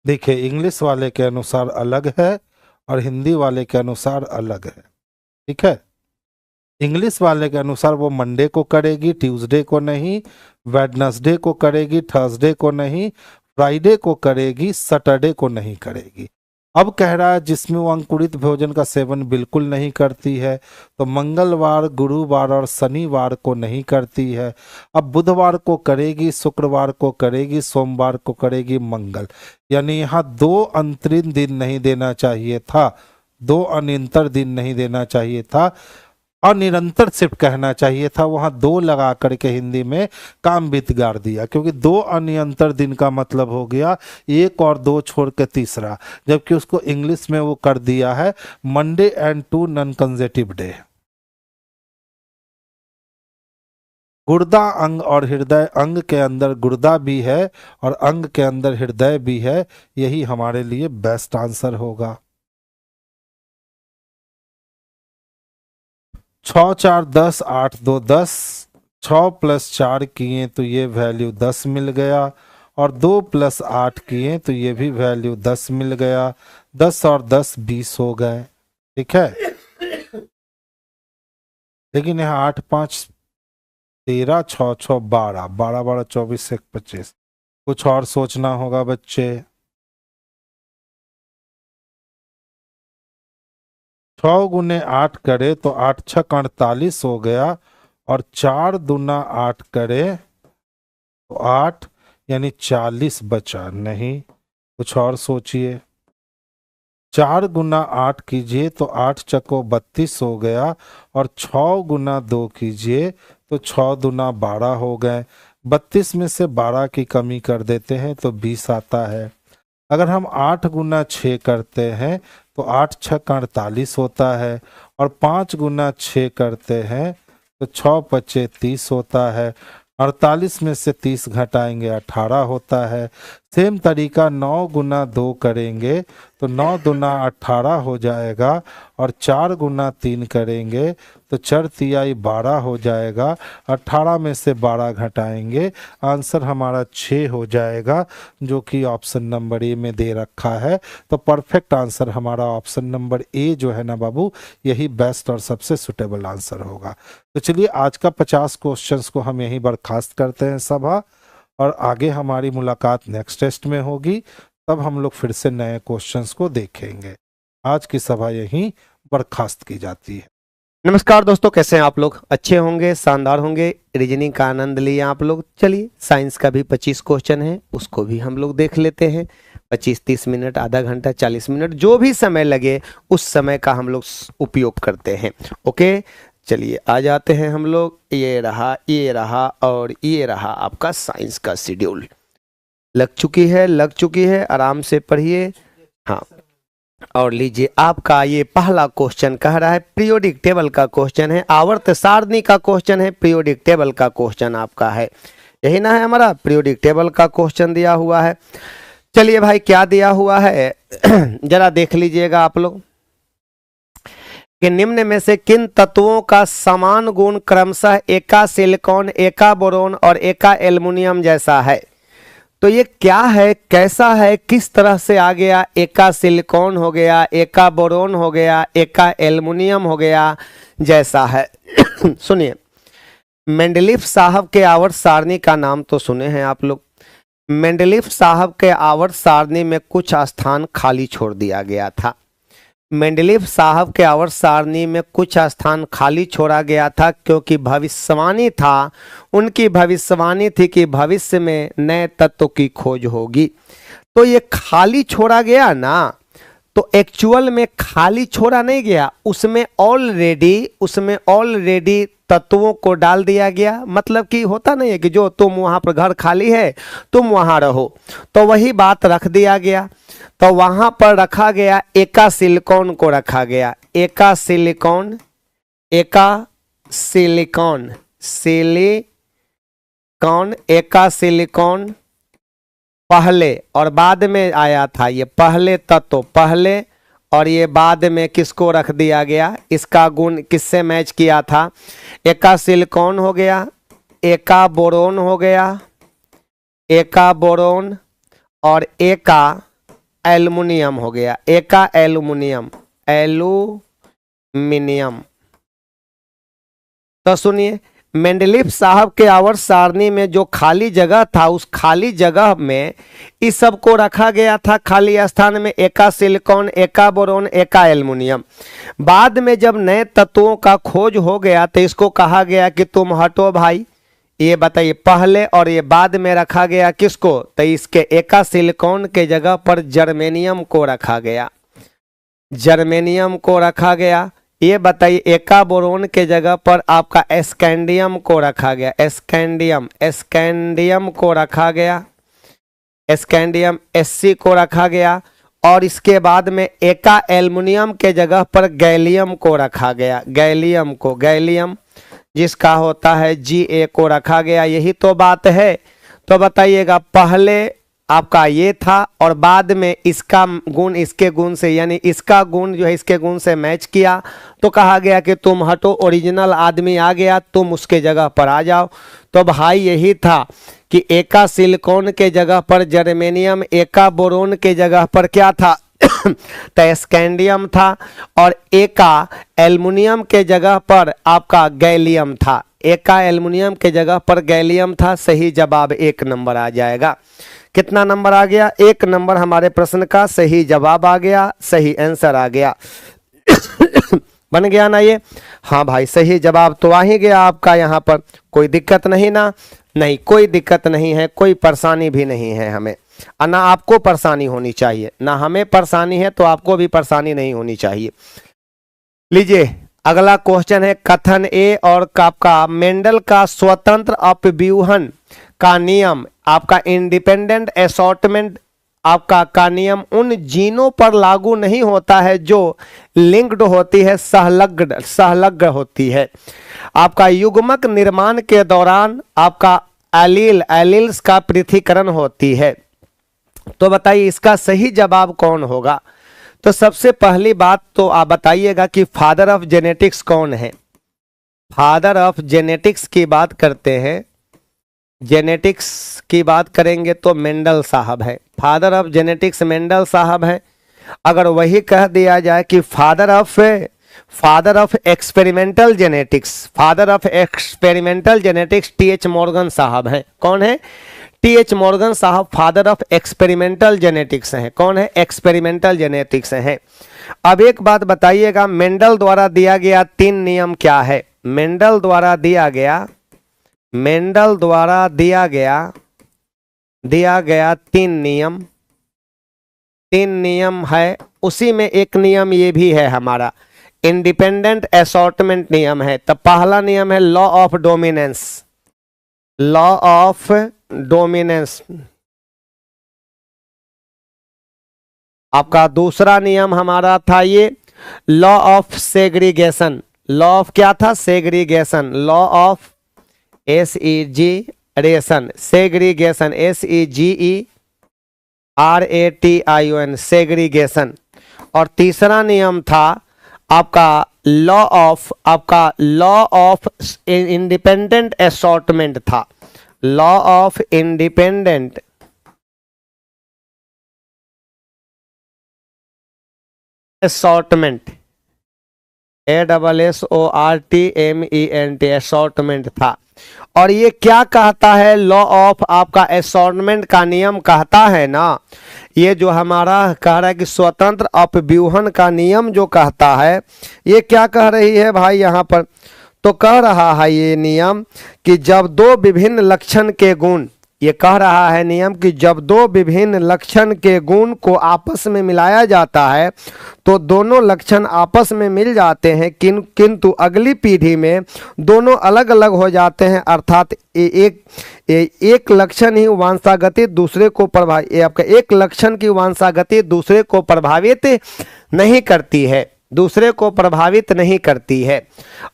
देखिए, इंग्लिश वाले के अनुसार अलग है और हिंदी वाले के अनुसार अलग है। ठीक है, इंग्लिश वाले के अनुसार वो मंडे को करेगी, ट्यूसडे को नहीं, वेडनेसडे को करेगी, थर्सडे को नहीं, फ्राइडे को करेगी, सैटरडे को नहीं करेगी। अब कह रहा है जिसमें वो अंकुरित भोजन का सेवन बिल्कुल नहीं करती है, तो मंगलवार, गुरुवार और शनिवार को नहीं करती है। अब बुधवार को करेगी, शुक्रवार को करेगी, सोमवार को करेगी, मंगल, यानी यहाँ 2 अंतरिम दिन नहीं देना चाहिए था, 2 अनिरंतर दिन नहीं देना चाहिए था, अनिरंतर सिर्फ कहना चाहिए था। वहां 2 लगा करके हिंदी में काम बिगाड़ दिया, क्योंकि 2 अनिरंतर दिन का मतलब हो गया 1 और 2 छोड़ के तीसरा, जबकि उसको इंग्लिश में वो कर दिया है Monday and 2 non consecutive day. गुर्दा अंग और हृदय, अंग के अंदर गुर्दा भी है और अंग के अंदर हृदय भी है, यही हमारे लिए बेस्ट आंसर होगा। 6 4 10 8 2 10, 6 + 4 किए तो ये वैल्यू 10 मिल गया, और 2 + 8 किए तो ये भी वैल्यू 10 मिल गया। 10 और 10 20 हो गए। ठीक है, लेकिन यहाँ 8 5 13, 6 6 12, 12 12 24 1 25, कुछ और सोचना होगा बच्चे। 6 गुने 8 करे तो 8 6 48 हो गया, और 4 दूना 8 करे तो 8, यानी 40 बचा नहीं। कुछ और सोचिए। 4 गुना 8 कीजिए तो 8 चको 32 हो गया, और 6 गुना 2 कीजिए तो 6 दूना 12 हो गए। 32 में से 12 की कमी कर देते हैं तो 20 आता है। अगर हम 8 गुना 6 करते हैं तो 8 6 48 होता है, और 5 गुना 6 करते हैं तो 6 5 30 होता है। 48 में से 30 घटाएंगे 18 होता है। सेम तरीका 9 गुना 2 करेंगे तो 9 दूना 18 हो जाएगा, और 4 गुना 3 करेंगे तो 4 तिहाई 12 हो जाएगा। 18 में से 12 घटाएंगे, आंसर हमारा 6 हो जाएगा, जो कि ऑप्शन नंबर ए में दे रखा है। तो परफेक्ट आंसर हमारा ऑप्शन नंबर ए जो है ना बाबू, यही बेस्ट और सबसे सुटेबल आंसर होगा। तो चलिए आज का 50 क्वेश्चंस को हम यहीं बर्खास्त करते हैं सभा, और आगे हमारी मुलाकात नेक्स्ट टेस्ट में होगी, तब हम लोग फिर से नए क्वेश्चंस को देखेंगे। आज की सभा यहीं बर्खास्त की जाती है। नमस्कार दोस्तों, कैसे हैं आप लोग? अच्छे होंगे, शानदार होंगे। रीजनिंग का आनंद लिए आप लोग। चलिए, साइंस का भी 25 क्वेश्चन है, उसको भी हम लोग देख लेते हैं। 25-30 मिनट, आधा घंटा, 40 मिनट, जो भी समय लगे उस समय का हम लोग उपयोग करते हैं। ओके, चलिए आ जाते हैं हम लोग। ये रहा और ये रहा आपका साइंस का शेड्यूल। लग चुकी है, आराम से पढ़िए। हाँ, और लीजिए आपका ये पहला क्वेश्चन कह रहा है, पीरियोडिक टेबल का क्वेश्चन है, आवर्त सारणी का क्वेश्चन है, पीरियोडिक टेबल का क्वेश्चन आपका है। यही ना है हमारा, पीरियोडिक टेबल का क्वेश्चन दिया हुआ है। चलिए भाई क्या दिया हुआ है जरा देख लीजिएगा आप लोग कि निम्न में से किन तत्वों का समान गुण क्रमशः एका सिलिकॉन, एका बोरोन और एका एल्युमिनियम जैसा है। तो ये क्या है, कैसा है, किस तरह से आ गया, एका सिलिकॉन हो गया, एका बोरोन हो गया, एका एल्युमिनियम हो गया जैसा है। सुनिए, मेंडलीफ साहब के आवर्त सारणी का नाम तो सुने हैं आप लोग। मेंडलीफ साहब के आवर्त सारणी में कुछ स्थान खाली छोड़ दिया गया था। मेंडलीफ साहब के आवर्त सारणी में कुछ स्थान खाली छोड़ा गया था क्योंकि भविष्यवाणी था, उनकी भविष्यवाणी थी कि भविष्य में नए तत्व की खोज होगी। तो ये खाली छोड़ा गया ना, तो एक्चुअल में खाली छोड़ा नहीं गया, उसमें ऑलरेडी तत्वों को डाल दिया गया। मतलब कि होता नहीं है कि जो तुम वहां पर घर खाली है तुम वहां रहो, तो वही बात रख दिया गया। तो वहां पर रखा गया, एका सिलिकॉन को रखा गया, एका सिलिकॉन, एका सिलिकॉन, सिलिकॉन, एका सिलिकॉन पहले और बाद में आया था। ये पहले तत्व पहले और ये बाद में किसको रख दिया गया, इसका गुण किससे मैच किया था। एका सिलिकॉन हो गया, एका बोरोन हो गया, एका बोरोन और एका एल्युमिनियम हो गया, एका एल्युमिनियम, एल्युमिनियम। तो सुनिए, मेंडलीफ साहब के आवर्त सारणी में जो खाली जगह था, उस खाली जगह में इस सब को रखा गया था खाली स्थान में, एका सिलिकॉन, एका बोरोन, एका एल्युमिनियम। बाद में जब नए तत्वों का खोज हो गया तो इसको कहा गया कि तुम हटो भाई, ये बताइए पहले और ये बाद में रखा गया किसको, तो इसके एका सिलिकॉन के जगह पर जर्मेनियम को रखा गया, जर्मेनियम को रखा गया। ये बताइए एका बोरोन के जगह पर आपका स्कैंडियम को रखा गया, स्कैंडियम, स्कैंडियम को रखा गया, स्कैंडियम Sc को रखा गया। और इसके बाद में एका एल्युमिनियम के जगह पर गैलियम को रखा गया, गैलियम को, गैलियम जिसका होता है Ga को रखा गया। यही तो बात है। तो बताइएगा पहले आपका ये था और बाद में इसका गुण इसके गुण से, यानी इसका गुण जो है इसके गुण से मैच किया, तो कहा गया कि तुम हटो, ओरिजिनल आदमी आ गया, तुम उसके जगह पर आ जाओ। तो भाई यही था कि एका सिलिकॉन के जगह पर जर्मेनियम, एका बोरोन के जगह पर क्या था तो स्कैंडियम था, और एका एल्युमिनियम के जगह पर आपका गैलियम था, एका एल्युमिनियम के जगह पर गैलियम था। सही जवाब 1 नंबर आ जाएगा। कितना नंबर आ गया, 1 नंबर हमारे प्रश्न का सही जवाब आ गया, सही आंसर आ गया। बन गया ना ये, हाँ भाई सही जवाब तो आ ही गया आपका। यहाँ पर कोई दिक्कत नहीं ना, नहीं कोई दिक्कत नहीं है, कोई परेशानी भी नहीं है हमें, ना आपको परेशानी होनी चाहिए, ना हमें परेशानी है तो आपको भी परेशानी नहीं होनी चाहिए। लीजिए अगला क्वेश्चन है, कथन ए और आपका मेंडल का स्वतंत्र अपव्यूहन का नियम, आपका इंडिपेंडेंट असॉर्टमेंट आपका का नियम उन जीनों पर लागू नहीं होता है जो लिंक्ड होती है, सहलग्न होती है। आपका युग्मक निर्माण के दौरान आपका एलील्स का पृथक्करण होती है। तो बताइए इसका सही जवाब कौन होगा। तो सबसे पहली बात तो आप बताइएगा कि फादर ऑफ जेनेटिक्स कौन है। फादर ऑफ जेनेटिक्स की बात करते हैं, जेनेटिक्स की बात करेंगे तो मेंडल साहब है, फादर ऑफ जेनेटिक्स मेंडल साहब है। अगर वही कह दिया जाए कि father of experimental genetics, father of experimental genetics TH Morgan साहब है। कौन है, टीएच मॉर्गन साहब फादर ऑफ एक्सपेरिमेंटल जेनेटिक्स हैं। कौन है, एक्सपेरिमेंटल जेनेटिक्स हैं। अब एक बात बताइएगा, मेंडल द्वारा दिया गया 3 नियम क्या है। मेंडल द्वारा दिया गया 3 नियम, 3 नियम है। उसी में एक नियम ये भी है हमारा इंडिपेंडेंट असॉर्टमेंट नियम है। तो पहला नियम है law of dominance, law of dominance. आपका दूसरा नियम हमारा था ये law of segregation, law of क्या था, segregation, law of SEG ration, segregation, SEGE RATION, segregation. और तीसरा नियम था आपका लॉ ऑफ इंडिपेंडेंट असॉर्टमेंट था, law of independent assortment, ASSORTMENT, assortment था। और ये क्या कहता है, लॉ ऑफ आपका असॉर्टमेंट का नियम कहता है ना, ये जो हमारा कह रहा है कि स्वतंत्र अपव्यूहन का नियम जो कहता है, ये क्या कह रही है भाई यहाँ पर, तो कह रहा है ये नियम कि जब दो विभिन्न लक्षण के गुण, ये कह रहा है नियम कि जब दो विभिन्न लक्षण के गुण को आपस में मिलाया जाता है तो दोनों लक्षण आपस में मिल जाते हैं, किंतु अगली पीढ़ी में दोनों अलग अलग हो जाते हैं, अर्थात एक लक्षण ही वंशागति दूसरे को प्रभावित, आपका एक लक्षण की वंशागति दूसरे को प्रभावित नहीं करती है, दूसरे को प्रभावित नहीं करती है।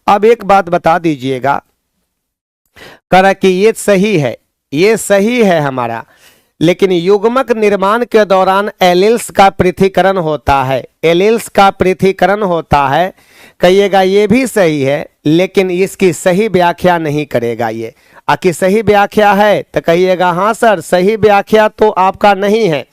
अब एक बात बता दीजिएगा, करा कि ये सही है, ये सही है हमारा, लेकिन युग्मक निर्माण के दौरान एलील्स का पृथक्करण होता है, एलील्स का पृथक्करण होता है, कहिएगा ये भी सही है, लेकिन इसकी सही व्याख्या नहीं करेगा ये। आखिर सही व्याख्या है तो कहिएगा हाँ सर सही व्याख्या तो आपका नहीं है,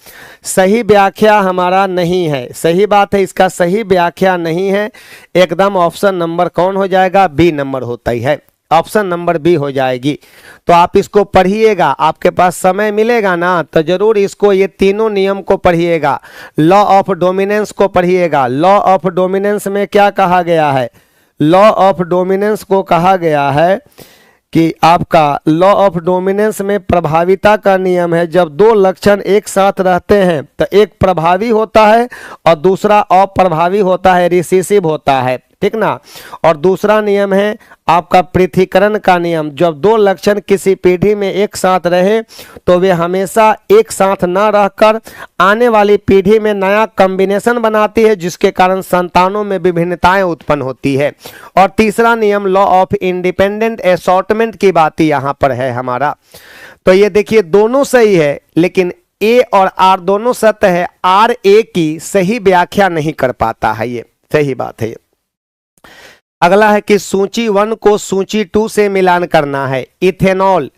सही व्याख्या हमारा नहीं है, सही बात है, इसका सही व्याख्या नहीं है। एकदम ऑप्शन नंबर कौन हो जाएगा, बी नंबर होता ही है, ऑप्शन नंबर बी हो जाएगी। तो आप इसको पढ़िएगा, आपके पास समय मिलेगा ना तो जरूर इसको, ये तीनों नियम को पढ़िएगा। लॉ ऑफ डोमिनेंस को पढ़िएगा। लॉ ऑफ डोमिनेंस में क्या कहा गया है, लॉ ऑफ डोमिनेंस को कहा गया है कि आपका लॉ ऑफ डोमिनेंस में प्रभाविता का नियम है, जब दो लक्षण एक साथ रहते हैं तो एक प्रभावी होता है और दूसरा अप्रभावी होता है, रिसेसिव होता है, ठीक ना। और दूसरा नियम है आपका पृथक्करण का नियम, जब दो लक्षण किसी पीढ़ी में एक साथ रहे तो वे हमेशा एक साथ न रहकर आने वाली पीढ़ी में नया कॉम्बिनेशन बनाती है, जिसके कारण संतानों में विभिन्नताएं उत्पन्न होती है। और तीसरा नियम लॉ ऑफ इंडिपेंडेंट असॉर्टमेंट की बात यहाँ पर है हमारा। तो ये देखिए दोनों सही है, लेकिन ए और आर दोनों सत्य है, आर ए की सही व्याख्या नहीं कर पाता है, ये सही बात है। अगला है कि सूची 1 को सूची 2 से मिलान करना है। इथेनॉल,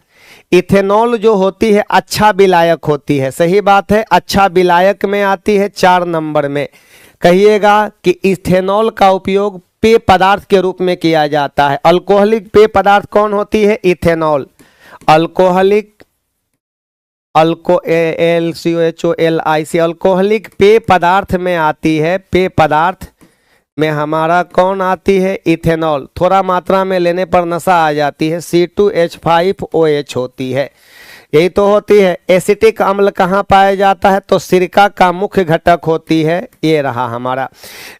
इथेनॉल जो होती है अच्छा विलायक होती है, सही बात है, अच्छा विलायक में आती है 4 नंबर में। कहिएगा कि इथेनॉल का उपयोग पेय पदार्थ के रूप में किया जाता है। अल्कोहलिक पेय पदार्थ कौन होती है, इथेनॉल। अल्कोहलिक, LCOHOLIC, अल्कोहलिक पेय पदार्थ में आती है, पेय पदार्थ में हमारा कौन आती है, इथेनॉल। थोड़ा मात्रा में लेने पर नशा आ जाती है, C2H5OH होती है, यही तो होती है। एसिटिक अम्ल कहाँ पाया जाता है, तो सिरका का मुख्य घटक होती है, ये रहा हमारा।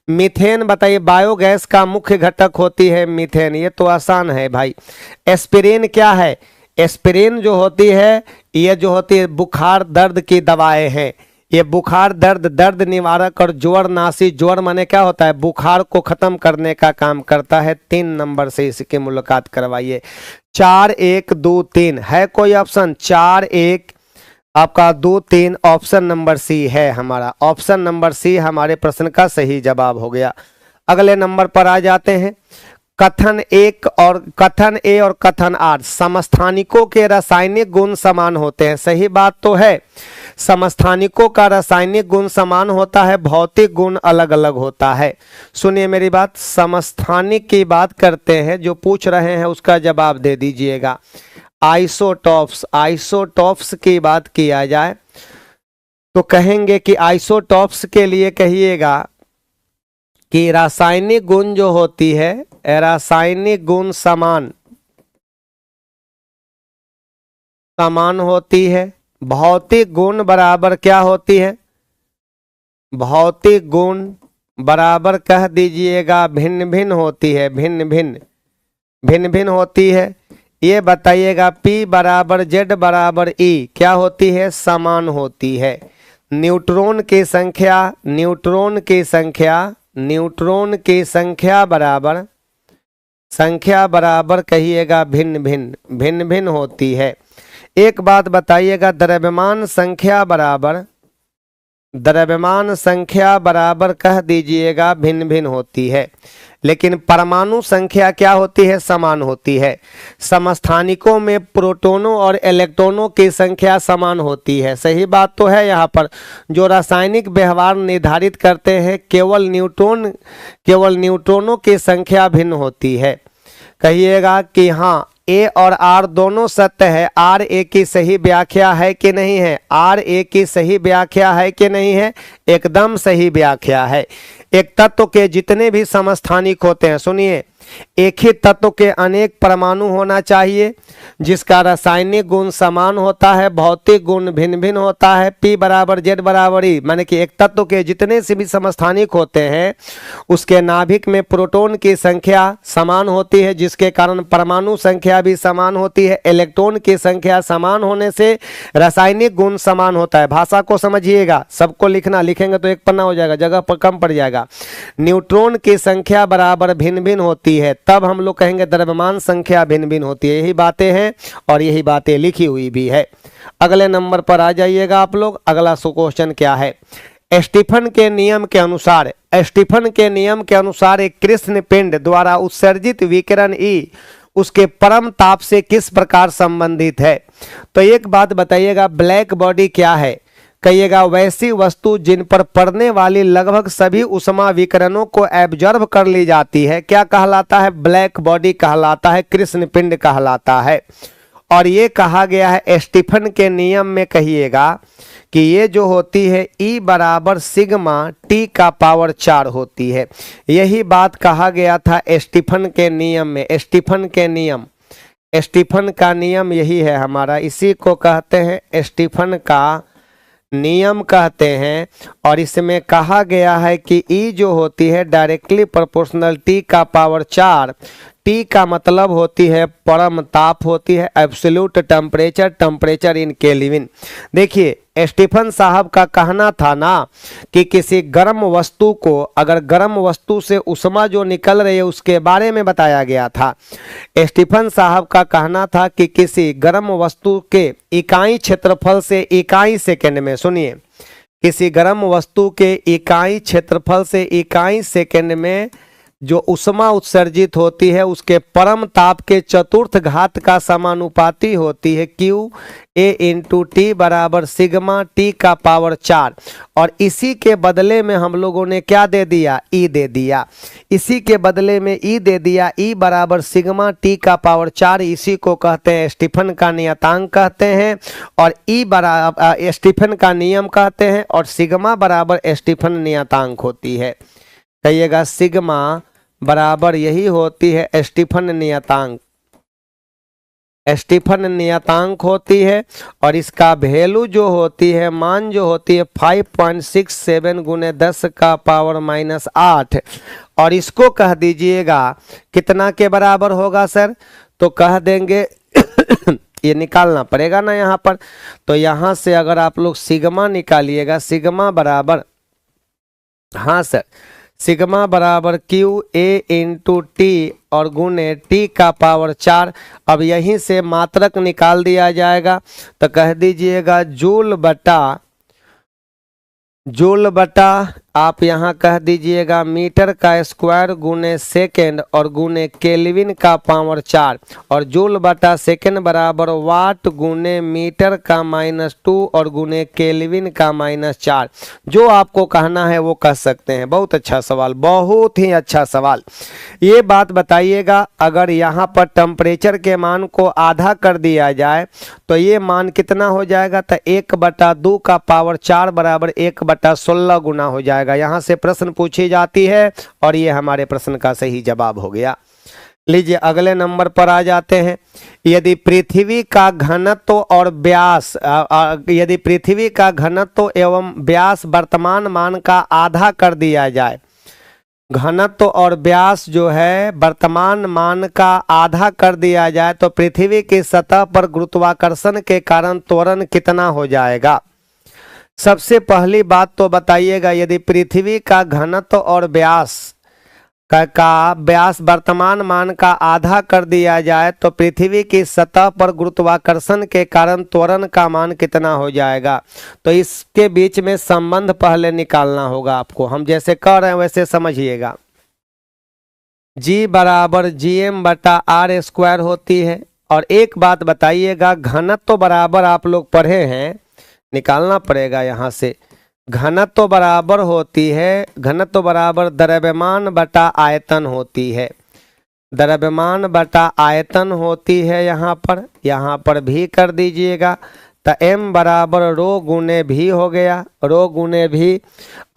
मीथेन बताइए, बायोगैस का मुख्य घटक होती है मीथेन, ये तो आसान है भाई। एस्पिरिन क्या है, एस्पिरिन जो होती है ये जो होती है बुखार दर्द की दवाएं हैं, ये बुखार दर्द, दर्द निवारक और ज्वरनाशी, ज्वर माने क्या होता है, बुखार को खत्म करने का काम करता है। 3 नंबर से इसकी मुलाकात करवाइए। 4 1 2 3 है कोई ऑप्शन, 4 1 आपका 2 3, ऑप्शन नंबर सी है हमारा, ऑप्शन नंबर सी हमारे प्रश्न का सही जवाब हो गया। अगले नंबर पर आ जाते हैं। कथन ए और कथन आर, समस्थानिकों के रासायनिक गुण समान होते हैं, सही बात तो है, समस्थानिकों का रासायनिक गुण समान होता है, भौतिक गुण अलग अलग होता है। सुनिए मेरी बात, समस्थानिक की बात करते हैं, जो पूछ रहे हैं उसका जवाब दे दीजिएगा। आइसोटॉप्स, आइसोटॉप्स की बात किया जाए तो कहेंगे कि आइसोटॉप्स के लिए कहिएगा कि रासायनिक गुण जो होती है, रासायनिक गुण समान होती है, भौतिक गुण बराबर क्या होती है, भौतिक गुण बराबर कह दीजिएगा भिन्न भिन्न होती है, भिन्न भिन्न होती है। ये बताइएगा P बराबर Z बराबर E क्या होती है, समान होती है। न्यूट्रॉन की संख्या बराबर कहिएगा भिन्न भिन्न होती है। एक बात बताइएगा, द्रव्यमान संख्या बराबर द्रव्यमान संख्या बराबर कह दीजिएगा भिन्न भिन्न होती है, लेकिन परमाणु संख्या क्या होती है, समान होती है। समस्थानिकों में प्रोटॉनों और इलेक्ट्रॉनों की संख्या समान होती है। सही बात तो है। यहाँ पर जो रासायनिक व्यवहार निर्धारित करते हैं केवल न्यूट्रॉनों की संख्या भिन्न होती है। कहिएगा कि हाँ ए और आर दोनों सत्य है, आर ए की सही व्याख्या है कि नहीं है, आर ए की सही व्याख्या है कि नहीं है, एकदम सही व्याख्या है। एक तत्व के जितने भी समस्थानिक होते हैं, सुनिए, एक ही तत्व के अनेक परमाणु होना चाहिए जिसका रासायनिक गुण समान होता है, भौतिक गुण भिन्न भिन्न होता है। P बराबर Z बराबर E, माने कि एक तत्व के जितने से भी समस्थानिक होते हैं उसके नाभिक में प्रोटॉन की संख्या समान होती है, जिसके कारण परमाणु संख्या भी समान होती है। इलेक्ट्रॉन की संख्या समान होने से रासायनिक गुण समान होता है। भाषा को समझिएगा, सबको लिखना, लिखेंगे तो एक पन्ना हो जाएगा, जगह पर कम पड़ जाएगा। न्यूट्रॉन की संख्या बराबर भिन्न भिन्न होती है, तब हम लोग कहेंगे द्रव्यमान संख्या भिन्न भिन्न होती है। यही बातें हैं और यही बातें लिखी हुई भी है। अगले नंबर पर आ जाइएगा आप लोग। अगला क्वेश्चन क्या है, स्टीफन के नियम के अनुसार एक कृष्ण पिंड द्वारा उत्सर्जित विकिरण E उसके परम ताप से किस प्रकार संबंधित है। तो एक बात बताइएगा, ब्लैक बॉडी क्या है। कहिएगा वैसी वस्तु जिन पर पड़ने वाली लगभग सभी उष्मा विकिरणों को एब्जॉर्ब कर ली जाती है, क्या कहलाता है, ब्लैक बॉडी कहलाता है, कृष्ण पिंड कहलाता है। और ये कहा गया है स्टीफन के नियम में, कहिएगा कि ये जो होती है E बराबर सिग्मा T का पावर 4 होती है। यही बात कहा गया था स्टीफन के नियम में। स्टीफन का नियम यही है हमारा, इसी को कहते हैं स्टीफन का नियम कहते हैं। और इसमें कहा गया है कि E जो होती है डायरेक्टली प्रोपोर्शनल T का पावर 4। T का मतलब होती है परम ताप होती है, एब्सोल्यूट टेम्परेचर इन केल्विन। देखिए स्टीफन साहब का कहना था ना कि किसी गर्म वस्तु को, अगर गर्म वस्तु से उष्मा जो निकल रही है उसके बारे में बताया गया था। स्टीफन साहब का कहना था कि किसी गर्म वस्तु के इकाई क्षेत्रफल से इकाई सेकंड में, सुनिए, किसी गर्म वस्तु के इकाई क्षेत्रफल से इकाई सेकंड में जो उष्मा उत्सर्जित होती है उसके परम ताप के चतुर्थ घात का समानुपाती होती है Q A इंटू T बराबर सिग्मा T का पावर 4। और इसी के बदले में हम लोगों ने क्या दे दिया, E दे दिया। इसी के बदले में E दे दिया, E बराबर सिग्मा T का पावर 4। इसी को कहते हैं स्टीफन का नियतांक कहते हैं, और E बराबर स्टीफन का नियम कहते हैं, और सिग्मा बराबर स्टीफन नियतांक होती है। कहिएगा सिग्मा बराबर यही होती है स्टीफन नियतांक होती है। और इसका वैल्यू जो होती है, मान जो होती है 5.67 गुने 10 का पावर -8। और इसको कह दीजिएगा कितना के बराबर होगा सर, तो कह देंगे ये निकालना पड़ेगा ना यहाँ पर। तो यहाँ से अगर आप लोग सिग्मा निकालिएगा, सिग्मा बराबर, हाँ सर, सिग्मा बराबर Q A इंटू T और गुने T का पावर 4। अब यहीं से मात्रक निकाल दिया जाएगा, तो कह दीजिएगा जूल बटा आप यहाँ कह दीजिएगा मीटर का स्क्वायर गुने सेकेंड और गुने केल्विन का पावर 4। और जूल बटा सेकेंड बराबर वाट गुने मीटर का -2 और गुने केल्विन का -4। जो आपको कहना है वो कह सकते हैं। बहुत अच्छा सवाल, बहुत ही अच्छा सवाल। ये बात बताइएगा, अगर यहाँ पर टेम्परेचर के मान को आधा कर दिया जाए तो ये मान कितना हो जाएगा, तो 1/2 का पावर 4 बराबर 1/16 गुना हो जाएगा। यहाँ से प्रश्न पूछी जाती है और ये हमारे प्रश्न का सही जवाब हो गया। लीजिए अगले नंबर पर आ जाते हैं। यदि पृथ्वी का घनत्व और व्यास एवं व्यास वर्तमान मान का आधा कर दिया जाए, घनत्व और व्यास जो है वर्तमान मान का आधा कर दिया जाए, तो पृथ्वी की सतह पर गुरुत्वाकर्षण के कारण त्वरण कितना हो जाएगा। सबसे पहली बात तो बताइएगा, यदि पृथ्वी का घनत्व और व्यास का व्यास वर्तमान मान का आधा कर दिया जाए तो पृथ्वी की सतह पर गुरुत्वाकर्षण के कारण त्वरण का मान कितना हो जाएगा। तो इसके बीच में संबंध पहले निकालना होगा आपको, हम जैसे कर रहे हैं वैसे समझिएगा। G बराबर GM बटा आर स्क्वायर होती है। और एक बात बताइएगा, घनत्व तो बराबर आप लोग पढ़े हैं, निकालना पड़ेगा यहाँ से। घनत्व तो बराबर होती है, घनत्व तो बराबर द्रव्यमान बटा आयतन होती है, द्रव्यमान बटा आयतन होती है। यहाँ पर भी कर दीजिएगा तो m बराबर रो गुने भी हो गया, रो गुने भी।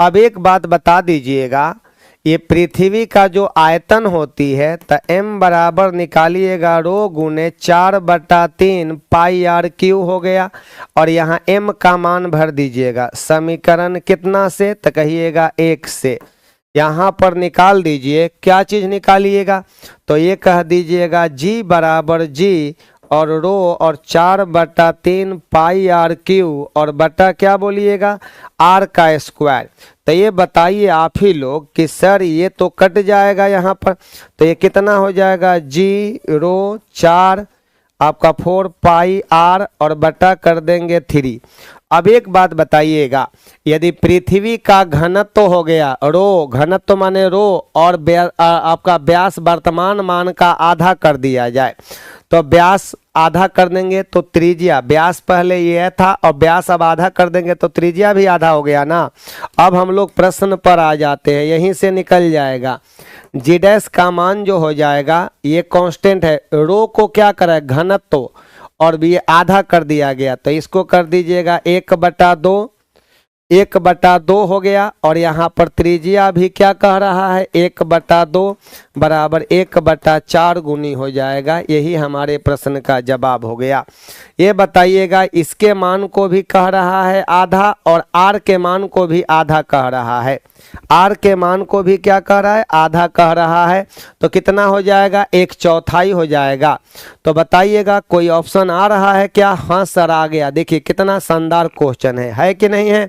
अब एक बात बता दीजिएगा, ये पृथ्वी का जो आयतन होती है तो m बराबर निकालिएगा रो गुने 4/3 पाई आर क्यू हो गया। और यहाँ m का मान भर दीजिएगा समीकरण कितना से, तो कहिएगा 1 से। यहाँ पर निकाल दीजिए, क्या चीज़ निकालिएगा, तो ये कह दीजिएगा G बराबर G और रो और 4/3 पाई आर क्यू और बटा क्या बोलिएगा r का स्क्वायर। तो ये बताइए आप ही लोग कि सर ये तो कट जाएगा यहाँ पर, तो ये कितना हो जाएगा G रो 4 आपका 4 पाई r और बटा कर देंगे 3। अब एक बात बताइएगा, यदि पृथ्वी का घनत्व हो गया रो, घनत्व माने रो, और आपका व्यास वर्तमान मान का आधा कर दिया जाए, तो व्यास आधा कर देंगे तो त्रिज्या, व्यास पहले ये था और व्यास अब आधा कर देंगे तो त्रिज्या भी आधा हो गया ना। अब हम लोग प्रश्न पर आ जाते हैं, यहीं से निकल जाएगा जी डैश का मान जो हो जाएगा, ये कांस्टेंट है, रो को क्या करा है घनत्व और ये आधा कर दिया गया, तो इसको कर दीजिएगा 1/2, 1/2 हो गया। और यहाँ पर त्रिज्या भी क्या कह रहा है 1/2 बराबर 1/4 गुनी हो जाएगा। यही हमारे प्रश्न का जवाब हो गया। ये बताइएगा, इसके मान को भी कह रहा है आधा और r के मान को भी आधा कह रहा है, r के मान को भी क्या कह रहा है आधा कह रहा है, तो कितना हो जाएगा 1/4 हो जाएगा। तो बताइएगा कोई ऑप्शन आ रहा है क्या? हाँ सर आ गया। देखिए कितना शानदार क्वेश्चन है कि नहीं है?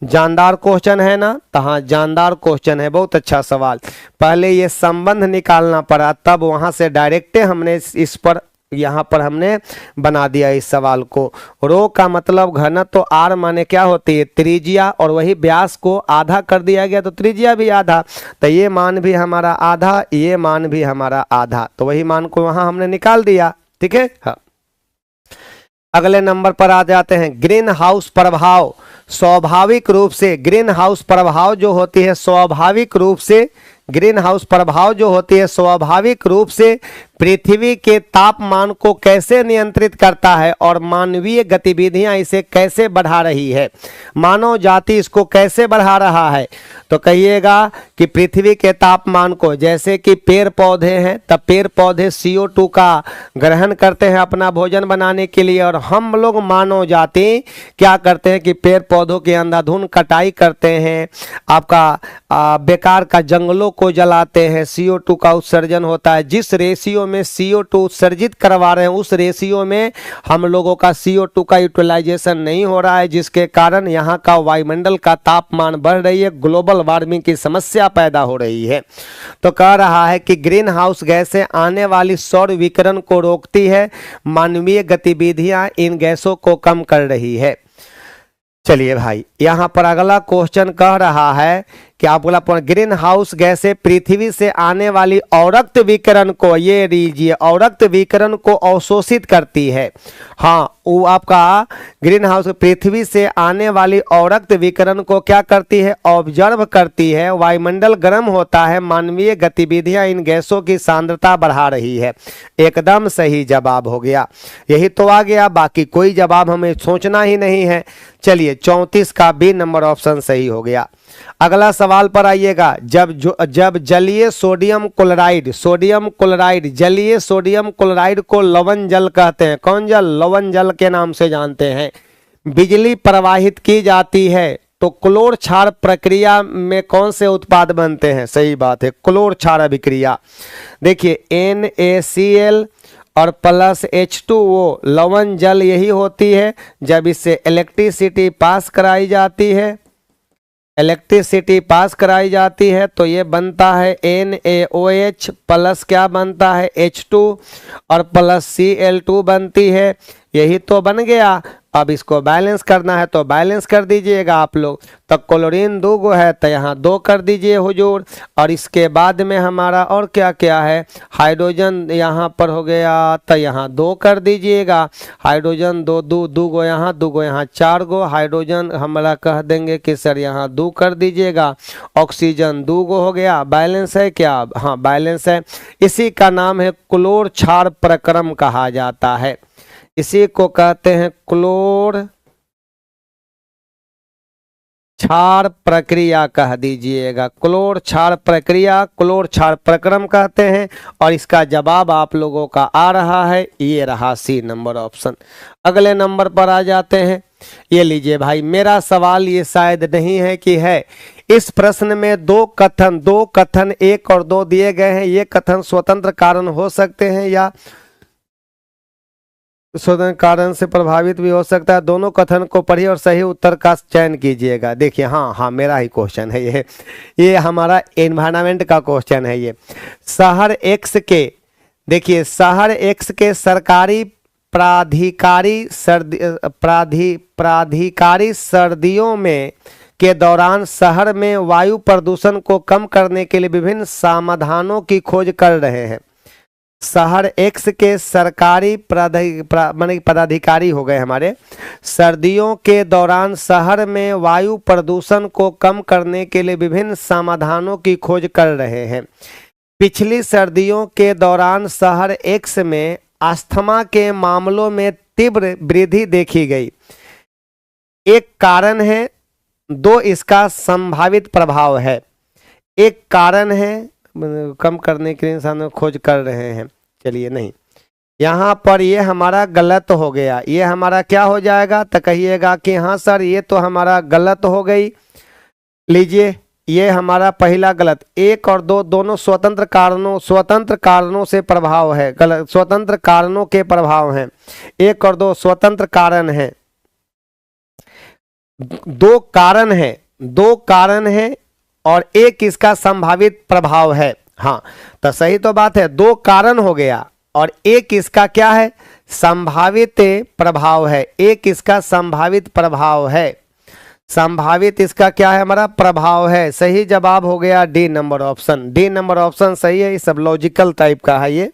जानदार क्वेश्चन है ना? तो हाँ जानदार क्वेश्चन है, बहुत अच्छा सवाल। पहले ये संबंध निकालना पड़ा, तब वहां से डायरेक्ट हमने इस पर यहाँ पर हमने बना दिया इस सवाल को। रो का मतलब घनत्व, तो आर माने क्या होती है त्रिज्या, और वही व्यास को आधा कर दिया गया तो त्रिज्या भी आधा, तो ये मान भी हमारा आधा, ये मान भी हमारा आधा, तो वही मान को वहां हमने निकाल दिया। ठीक है। हाँ, अगले नंबर पर आ जाते हैं। ग्रीन हाउस प्रभाव, स्वाभाविक रूप से ग्रीन हाउस प्रभाव जो होती है स्वाभाविक रूप से, ग्रीन हाउस प्रभाव जो होती है स्वाभाविक रूप से पृथ्वी के तापमान को कैसे नियंत्रित करता है और मानवीय गतिविधियां इसे कैसे बढ़ा रही है, मानव जाति इसको कैसे बढ़ा रहा है। तो कहिएगा कि पृथ्वी के तापमान को, जैसे कि पेड़ पौधे हैं, तब पेड़ पौधे CO2 का ग्रहण करते हैं अपना भोजन बनाने के लिए, और हम लोग मानव जाति क्या करते हैं कि पेड़ पौधों की अंधाधुंध कटाई करते हैं, आपका बेकार का जंगलों को जलाते हैं, CO2 का उत्सर्जन होता है। जिस रेशियो में CO2 उत्सर्जित करवा रहे हैं उस रेशियो में हम लोगों का CO2 का यूटिलाइजेशन नहीं हो रहा है, जिसके कारण यहाँ का वायुमंडल का तापमान बढ़ रही है, ग्लोबल वार्मिंग की समस्या पैदा हो रही है। तो कह रहा है कि ग्रीन हाउस गैसें आने वाली सौर विकिरण को रोकती है, मानवीय गतिविधियां इन गैसों को कम कर रही है। चलिए भाई, यहाँ पर अगला क्वेश्चन कह रहा है कि आप बोला ग्रीन हाउस गैसें पृथ्वी से आने वाली औरक्त विकिरण को, ये लीजिए औरक्त विकिरण को अवशोषित करती है। हाँ, वो आपका ग्रीन हाउस पृथ्वी से आने वाली औरक्त विकिरण को क्या करती है ऑब्जर्व करती है, वायुमंडल गर्म होता है, मानवीय गतिविधियां इन गैसों की सांद्रता बढ़ा रही है। एकदम सही जवाब हो गया, यही तो आ गया, बाकी कोई जवाब हमें सोचना ही नहीं है। चलिए 34 का बी नंबर ऑप्शन सही हो गया। अगला सवाल पर आइएगा। जब जलीय सोडियम क्लोराइड जलीय सोडियम क्लोराइड को लवण जल कहते हैं, कौन जल? लवण जल के नाम से जानते हैं। बिजली प्रवाहित की जाती है तो क्लोर क्षार प्रक्रिया में कौन से उत्पाद बनते हैं? सही बात है, क्लोर क्षार अभिक्रिया। देखिए NaCl और प्लस H2O लवण जल यही होती है। जब इससे इलेक्ट्रिसिटी पास कराई जाती है इलेक्ट्रिसिटी पास कराई जाती है तो ये बनता है NaOH प्लस क्या बनता है H2 और प्लस Cl2 बनती है। यही तो बन गया। अब इसको बैलेंस करना है तो बैलेंस कर दीजिएगा आप लोग। तो क्लोरीन 2 गो है तो यहाँ 2 कर दीजिए हुजूर। और इसके बाद में हमारा और क्या क्या है, हाइड्रोजन यहाँ पर हो गया तो यहाँ 2 कर दीजिएगा। हाइड्रोजन 2 गो यहाँ 2 गो यहाँ 4 गो हाइड्रोजन हमारा कह देंगे कि सर यहाँ 2 कर दीजिएगा। ऑक्सीजन 2 गो हो गया। बैलेंस है क्या? हाँ बैलेंस है। इसी का नाम है क्लोर क्षार प्रक्रम कहा जाता है। इसी को कहते हैं क्लोर क्षार प्रक्रिया कह दीजिएगा। क्लोर क्षार प्रक्रिया, क्लोर क्षार प्रक्रम कहते हैं। और इसका जवाब आप लोगों का आ रहा है, ये रहा सी नंबर ऑप्शन। अगले नंबर पर आ जाते हैं। ये लीजिए भाई, मेरा सवाल ये शायद नहीं है कि है। इस प्रश्न में दो कथन 1 और 2 दिए गए हैं। ये कथन स्वतंत्र कारण हो सकते हैं या स्वतंत्र कारण से प्रभावित भी हो सकता है। दोनों कथन को पढ़िए और सही उत्तर का चयन कीजिएगा। देखिए हाँ मेरा ही क्वेश्चन है ये हमारा एनवायरनमेंट का क्वेश्चन है। ये शहर एक्स के, देखिए शहर एक्स के सरकारी प्राधिकारी सर्दियों में के दौरान शहर में वायु प्रदूषण को कम करने के लिए विभिन्न समाधानों की खोज कर रहे हैं। शहर एक्स के सरकारी पदाधिकारी हो गए हमारे, सर्दियों के दौरान शहर में वायु प्रदूषण को कम करने के लिए विभिन्न समाधानों की खोज कर रहे हैं। पिछली सर्दियों के दौरान शहर एक्स में अस्थमा के मामलों में तीव्र वृद्धि देखी गई। एक कारण है, 2 इसका संभावित प्रभाव है। एक कारण है कम करने के लिए इंसान खोज कर रहे हैं। चलिए नहीं, यहाँ पर ये हमारा गलत हो गया। ये हमारा क्या हो जाएगा तो कहिएगा कि हाँ सर ये तो हमारा गलत हो गई। लीजिए ये हमारा पहला गलत। 1 और 2 दोनों स्वतंत्र कारणों से प्रभाव है। गलत, स्वतंत्र कारणों के प्रभाव हैं। 1 और 2 स्वतंत्र कारण है। 2 कारण है और 1 इसका संभावित प्रभाव है। हाँ तो सही तो बात है। 2 कारण हो गया और 1 इसका क्या है, संभावित प्रभाव है। 1 इसका संभावित प्रभाव है। संभावित इसका क्या है, हमारा प्रभाव है। सही जवाब हो गया D number option. D number option सही है। ये सब लॉजिकल टाइप का है ये।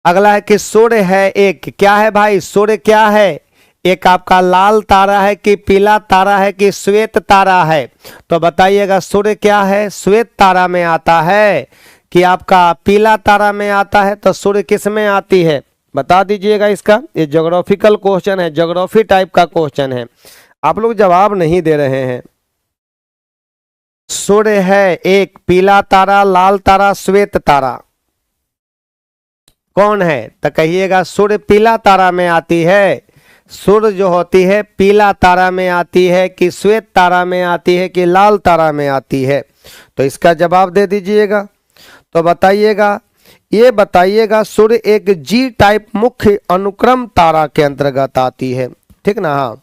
अगला है कि सूर्य है एक, क्या है भाई सूर्य क्या है? एक आपका लाल तारा है कि पीला तारा है कि श्वेत तारा है? तो बताइएगा सूर्य क्या है, श्वेत तारा में आता है कि आपका पीला तारा में आता है? तो सूर्य किस में आती है बता दीजिएगा इसका। ये ज्योग्राफिकल क्वेश्चन है, ज्योग्राफी टाइप का क्वेश्चन है। आप लोग जवाब नहीं दे रहे हैं। सूर्य है एक, पीला तारा, लाल तारा, श्वेत तारा, कौन है? तो कहिएगा सूर्य पीला तारा में आती है। सूर्य जो होती है पीला तारा में आती है कि श्वेत तारा में आती है कि लाल तारा में आती है? तो इसका जवाब दे दीजिएगा। तो बताइएगा, ये बताइएगा सूर्य एक जी टाइप मुख्य अनुक्रम तारा के अंतर्गत आती है, ठीक ना? हाँ,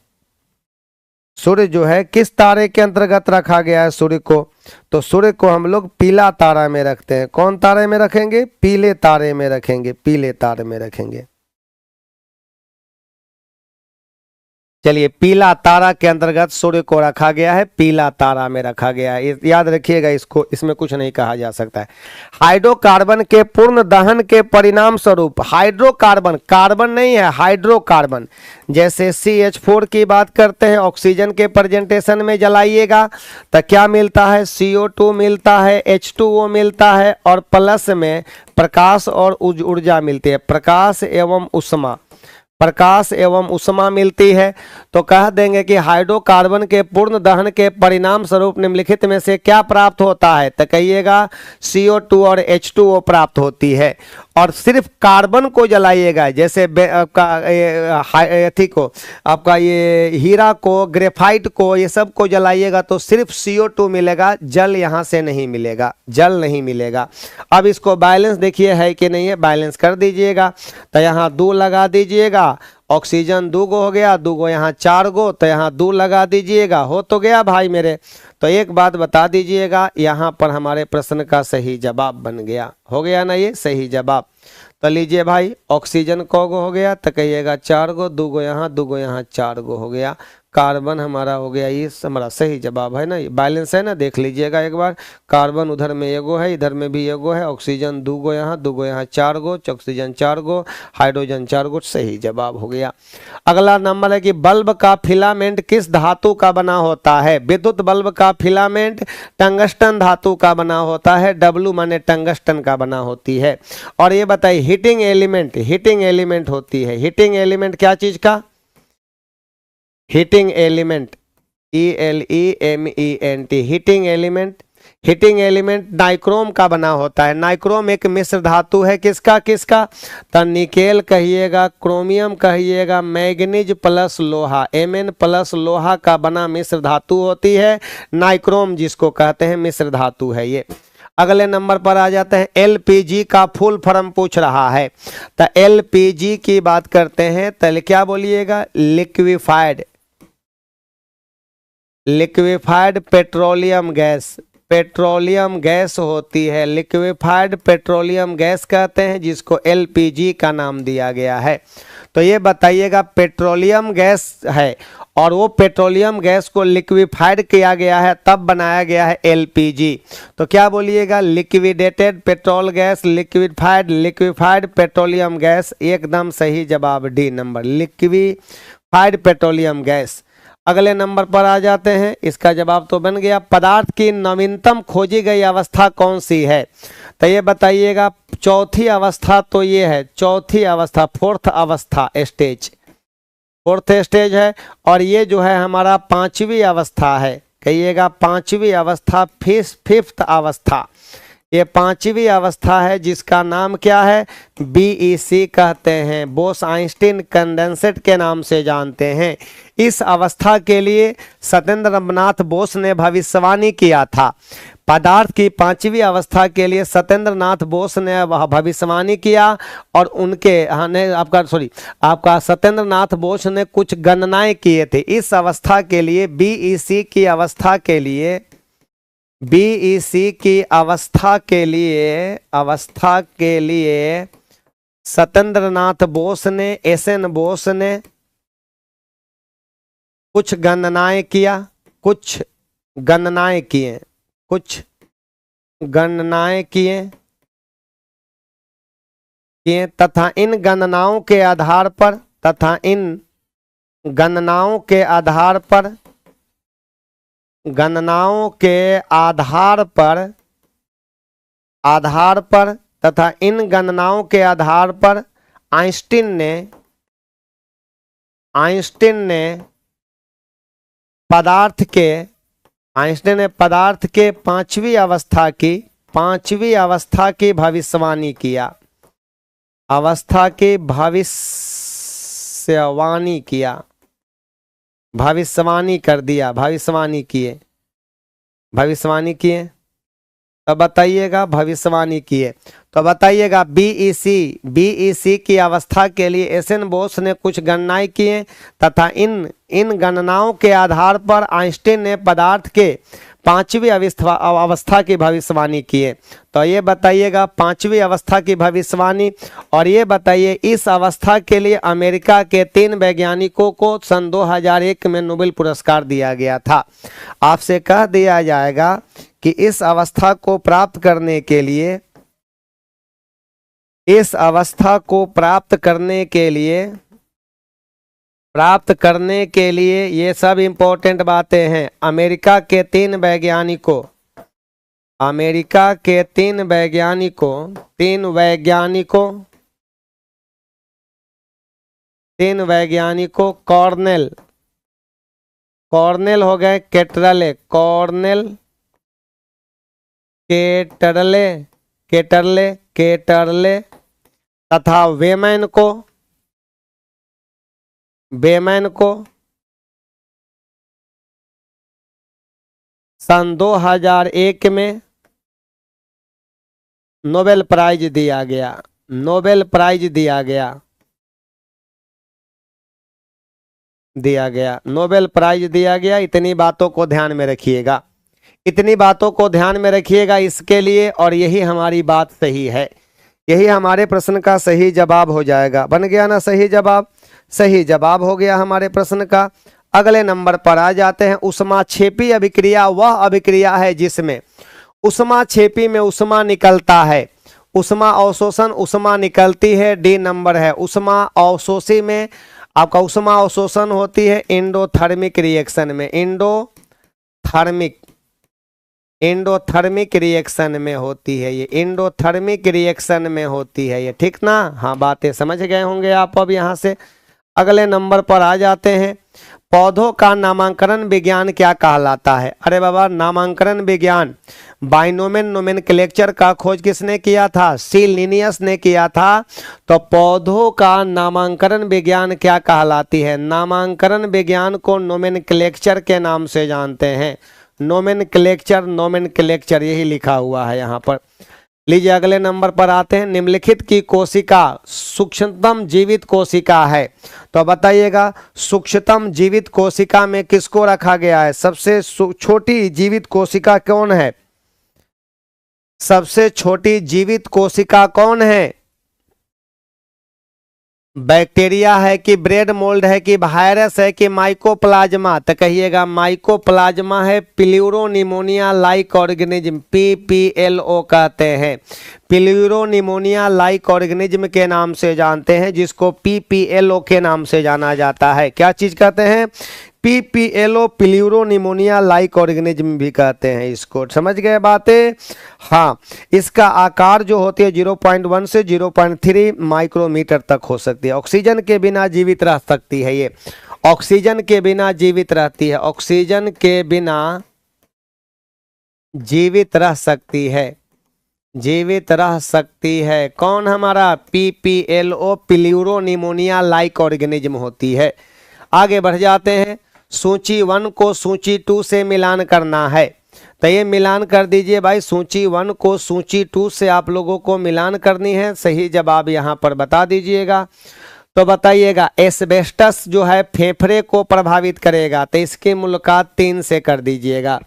सूर्य जो है किस तारे के अंतर्गत रखा गया है सूर्य को? तो सूर्य को हम लोग पीला तारा में रखते हैं। कौन तारे में रखेंगे? पीले तारे में रखेंगे, पीले तारे में रखेंगे। चलिए पीला तारा के अंतर्गत सूर्य को रखा गया है, पीला तारा में रखा गया है। याद रखिएगा इसको, इसमें कुछ नहीं कहा जा सकता है। हाइड्रोकार्बन के पूर्ण दहन के परिणाम स्वरूप, हाइड्रोकार्बन, कार्बन नहीं है, हाइड्रोकार्बन, जैसे CH4 की बात करते हैं, ऑक्सीजन के प्रेजेंटेशन में जलाइएगा तो क्या मिलता है? CO2 मिलता है, H2O मिलता है और प्लस में प्रकाश और ऊर्जा मिलती है। प्रकाश एवं उष्मा मिलती है। तो कह देंगे कि हाइड्रोकार्बन के पूर्ण दहन के परिणाम स्वरूप निम्नलिखित में से क्या प्राप्त होता है? तो कहिएगा CO2 और H2O प्राप्त होती है। और सिर्फ कार्बन को जलाइएगा, जैसे आपका ये हीरा को, ग्रेफाइट को, ये सब को जलाइएगा तो सिर्फ CO2 मिलेगा, जल यहाँ से नहीं मिलेगा, जल नहीं मिलेगा। अब इसको बैलेंस देखिए है कि नहीं है, बैलेंस कर दीजिएगा। तो यहाँ 2 लगा दीजिएगा ऑक्सीजन 2 गो हो गया, 2 गो यहाँ 4 गो, तो यहाँ 2 लगा दीजिएगा। हो तो गया भाई मेरे। तो एक बात बता दीजिएगा, यहाँ पर हमारे प्रश्न का सही जवाब बन गया। हो गया ना ये सही जवाब। तो लीजिए भाई, ऑक्सीजन को गो हो गया, तो कहिएगा 4 गो, 2 गो यहाँ, 2 गो यहाँ, 4 गो हो गया। कार्बन हमारा हो गया, ये हमारा सही जवाब है ना, ये बैलेंस है ना, देख लीजिएगा एक बार। कार्बन उधर में एगो है, इधर में भी एगो है, ऑक्सीजन 2 गो यहाँ, 2 गो यहाँ, 4 गो, ऑक्सीजन 4 गो, हाइड्रोजन 4 गो, सही जवाब हो गया। अगला नंबर है कि बल्ब का फिलामेंट किस धातु का बना होता है? विद्युत बल्ब का फिलामेंट टंगस्टन धातु का बना होता है, डब्लू माने टंगस्टन का बना होती है। और ये बताइए, हीटिंग एलिमेंट होती है, हीटिंग एलिमेंट क्या चीज का? Heating element, ELEMENT, heating element nichrome का बना होता है। नाइक्रोम एक मिश्र धातु है, किसका? तो निकेल कहिएगा, क्रोमियम कहिएगा, मैग्नीज प्लस लोहा, Mn प्लस लोहा का बना मिश्र धातु होती है नाइक्रोम, जिसको कहते हैं मिश्र धातु है ये। अगले नंबर पर आ जाते हैं, LPG का फुल फॉर्म पूछ रहा है। तो LPG की बात करते हैं, तो क्या बोलिएगा? लिक्विफाइड पेट्रोलियम गैस होती है, लिक्विफाइड पेट्रोलियम गैस कहते हैं, जिसको LPG का नाम दिया गया है। तो ये बताइएगा, पेट्रोलियम गैस है और वो पेट्रोलियम गैस को लिक्विफाइड किया गया है, तब बनाया गया है LPG। तो क्या बोलिएगा? Liquidated petrol gas, liquefied petroleum gas, एकदम सही जवाब D number, liquefied petroleum gas. अगले नंबर पर आ जाते हैं, इसका जवाब तो बन गया। पदार्थ की नवीनतम खोजी गई अवस्था कौन सी है? तो ये बताइएगा, चौथी अवस्था तो ये है, चौथी अवस्था, फोर्थ स्टेज है। और ये जो है हमारा 5वीं अवस्था है, कहिएगा 5वीं अवस्था, फिफ्थ अवस्था, ये 5वीं अवस्था है, जिसका नाम क्या है? BEC कहते हैं, बोस आइंस्टीन कंडेंसेट के नाम से जानते हैं। इस अवस्था के लिए सत्येंद्र नाथ बोस ने भविष्यवाणी किया था। पदार्थ की 5वीं अवस्था के लिए सत्येंद्र नाथ बोस ने भविष्यवाणी किया, और उनके आपका सत्येंद्र नाथ बोस ने कुछ गणनाएं किए थे। इस अवस्था के लिए, BEC की अवस्था के लिए, सत्येंद्र नाथ बोस ने, SN बोस ने कुछ गणनाएं किए तथा इन गणनाओं के आधार पर आइंस्टीन ने पदार्थ के 5वीं अवस्था की भविष्यवाणी किया, भविष्यवाणी किए। तो बताइएगा, भविष्यवाणी किए। तो बताइएगा, BEC की अवस्था के लिए SN बोस ने कुछ गणनाएं किए, तथा इन गणनाओं के आधार पर आइंस्टीन ने पदार्थ के 5वीं अवस्था की भविष्यवाणी किए। तो ये बताइएगा 5वीं अवस्था की भविष्यवाणी। और ये बताइए, इस अवस्था के लिए अमेरिका के 3 वैज्ञानिकों को सन 2001 में नोबेल पुरस्कार दिया गया था। आपसे कह दिया जाएगा कि इस अवस्था को प्राप्त करने के लिए ये सब इंपॉर्टेंट बातें हैं। अमेरिका के 3 वैज्ञानिकों कॉर्नेल हो गए, केटरले तथा वेमैन को सन 2001 में नोबेल प्राइज दिया गया। दिया गया, नोबेल प्राइज दिया गया। इतनी बातों को ध्यान में रखिएगा, इतनी बातों को ध्यान में रखिएगा इसके लिए, और यही हमारी बात सही है, यही हमारे प्रश्न का सही जवाब हो जाएगा। बन गया ना सही जवाब, सही जवाब हो गया हमारे प्रश्न का। अगले नंबर पर आ जाते हैं। ऊष्माक्षेपी अभिक्रिया वह अभिक्रिया है जिसमें ऊष्माक्षेपी में ऊष्मा निकलता है, ऊष्मा अवशोषण ऊष्मा निकलती है। डी नंबर है। ऊष्मा अवशोषी में आपका ऊष्मा अवशोषण होती है एंडोथर्मिक रिएक्शन में, एंडोथर्मिक रिएक्शन में होती है ये, एंडोथर्मिक रिएक्शन में होती है ये, ठीक ना। हाँ, बातें समझ गए होंगे आप। अब यहाँ से अगले नंबर पर आ जाते हैं। पौधों का नामांकन विज्ञान क्या कहलाता है? अरे बाबा, नामांकन विज्ञान, बाइनोमियल नोमेनक्लेचर का खोज किसने किया था? सी लिनियस ने किया था। तो पौधों का नामांकन विज्ञान क्या कहलाती है? नामांकन विज्ञान को नोमेनक्लेचर के नाम से जानते हैं। नोमेनक्लेचर, नोमेनक्लेचर यही लिखा हुआ है यहाँ पर। लीजिए अगले नंबर पर आते हैं। निम्नलिखित की कोशिका सूक्ष्मतम जीवित कोशिका है, तो बताइएगा सूक्ष्मतम जीवित कोशिका में किसको रखा गया है? सबसे छोटी जीवित कोशिका कौन है? सबसे छोटी जीवित कोशिका कौन है? बैक्टीरिया है कि ब्रेड मोल्ड है कि वायरस है कि माइकोप्लाज्मा? तो कहिएगा माइकोप्लाज्मा है। प्लूरोनिमोनिया लाइक ऑर्गेनिज्म, PPLO कहते हैं। प्लूरोनिमोनिया लाइक ऑर्गेनिज्म के नाम से जानते हैं, जिसको PPLO के नाम से जाना जाता है। क्या चीज कहते हैं? PPLO, प्लूरोनिमोनिया लाइक ऑर्गेनिज्म भी कहते हैं इसको। समझ गए बातें? हाँ, इसका आकार जो होती है 0.1 से 0.3 माइक्रोमीटर तक हो सकती है। ऑक्सीजन के बिना जीवित रह सकती है ये, ऑक्सीजन के बिना जीवित रहती है, ऑक्सीजन के बिना जीवित रह सकती है, जीवित रह सकती है। कौन? हमारा PPLO, प्लूरोनिमोनिया लाइक ऑर्गेनिज्म होती है। आगे बढ़ जाते हैं। सूची 1 को सूची 2 से मिलान करना है, तो ये मिलान कर दीजिए भाई। सूची 1 को सूची 2 से आप लोगों को मिलान करनी है। सही जवाब यहाँ पर बता दीजिएगा। तो बताइएगा, एस्बेस्टस जो है फेफड़े को प्रभावित करेगा, तो इसकी मुलाकात 3 से कर दीजिएगा।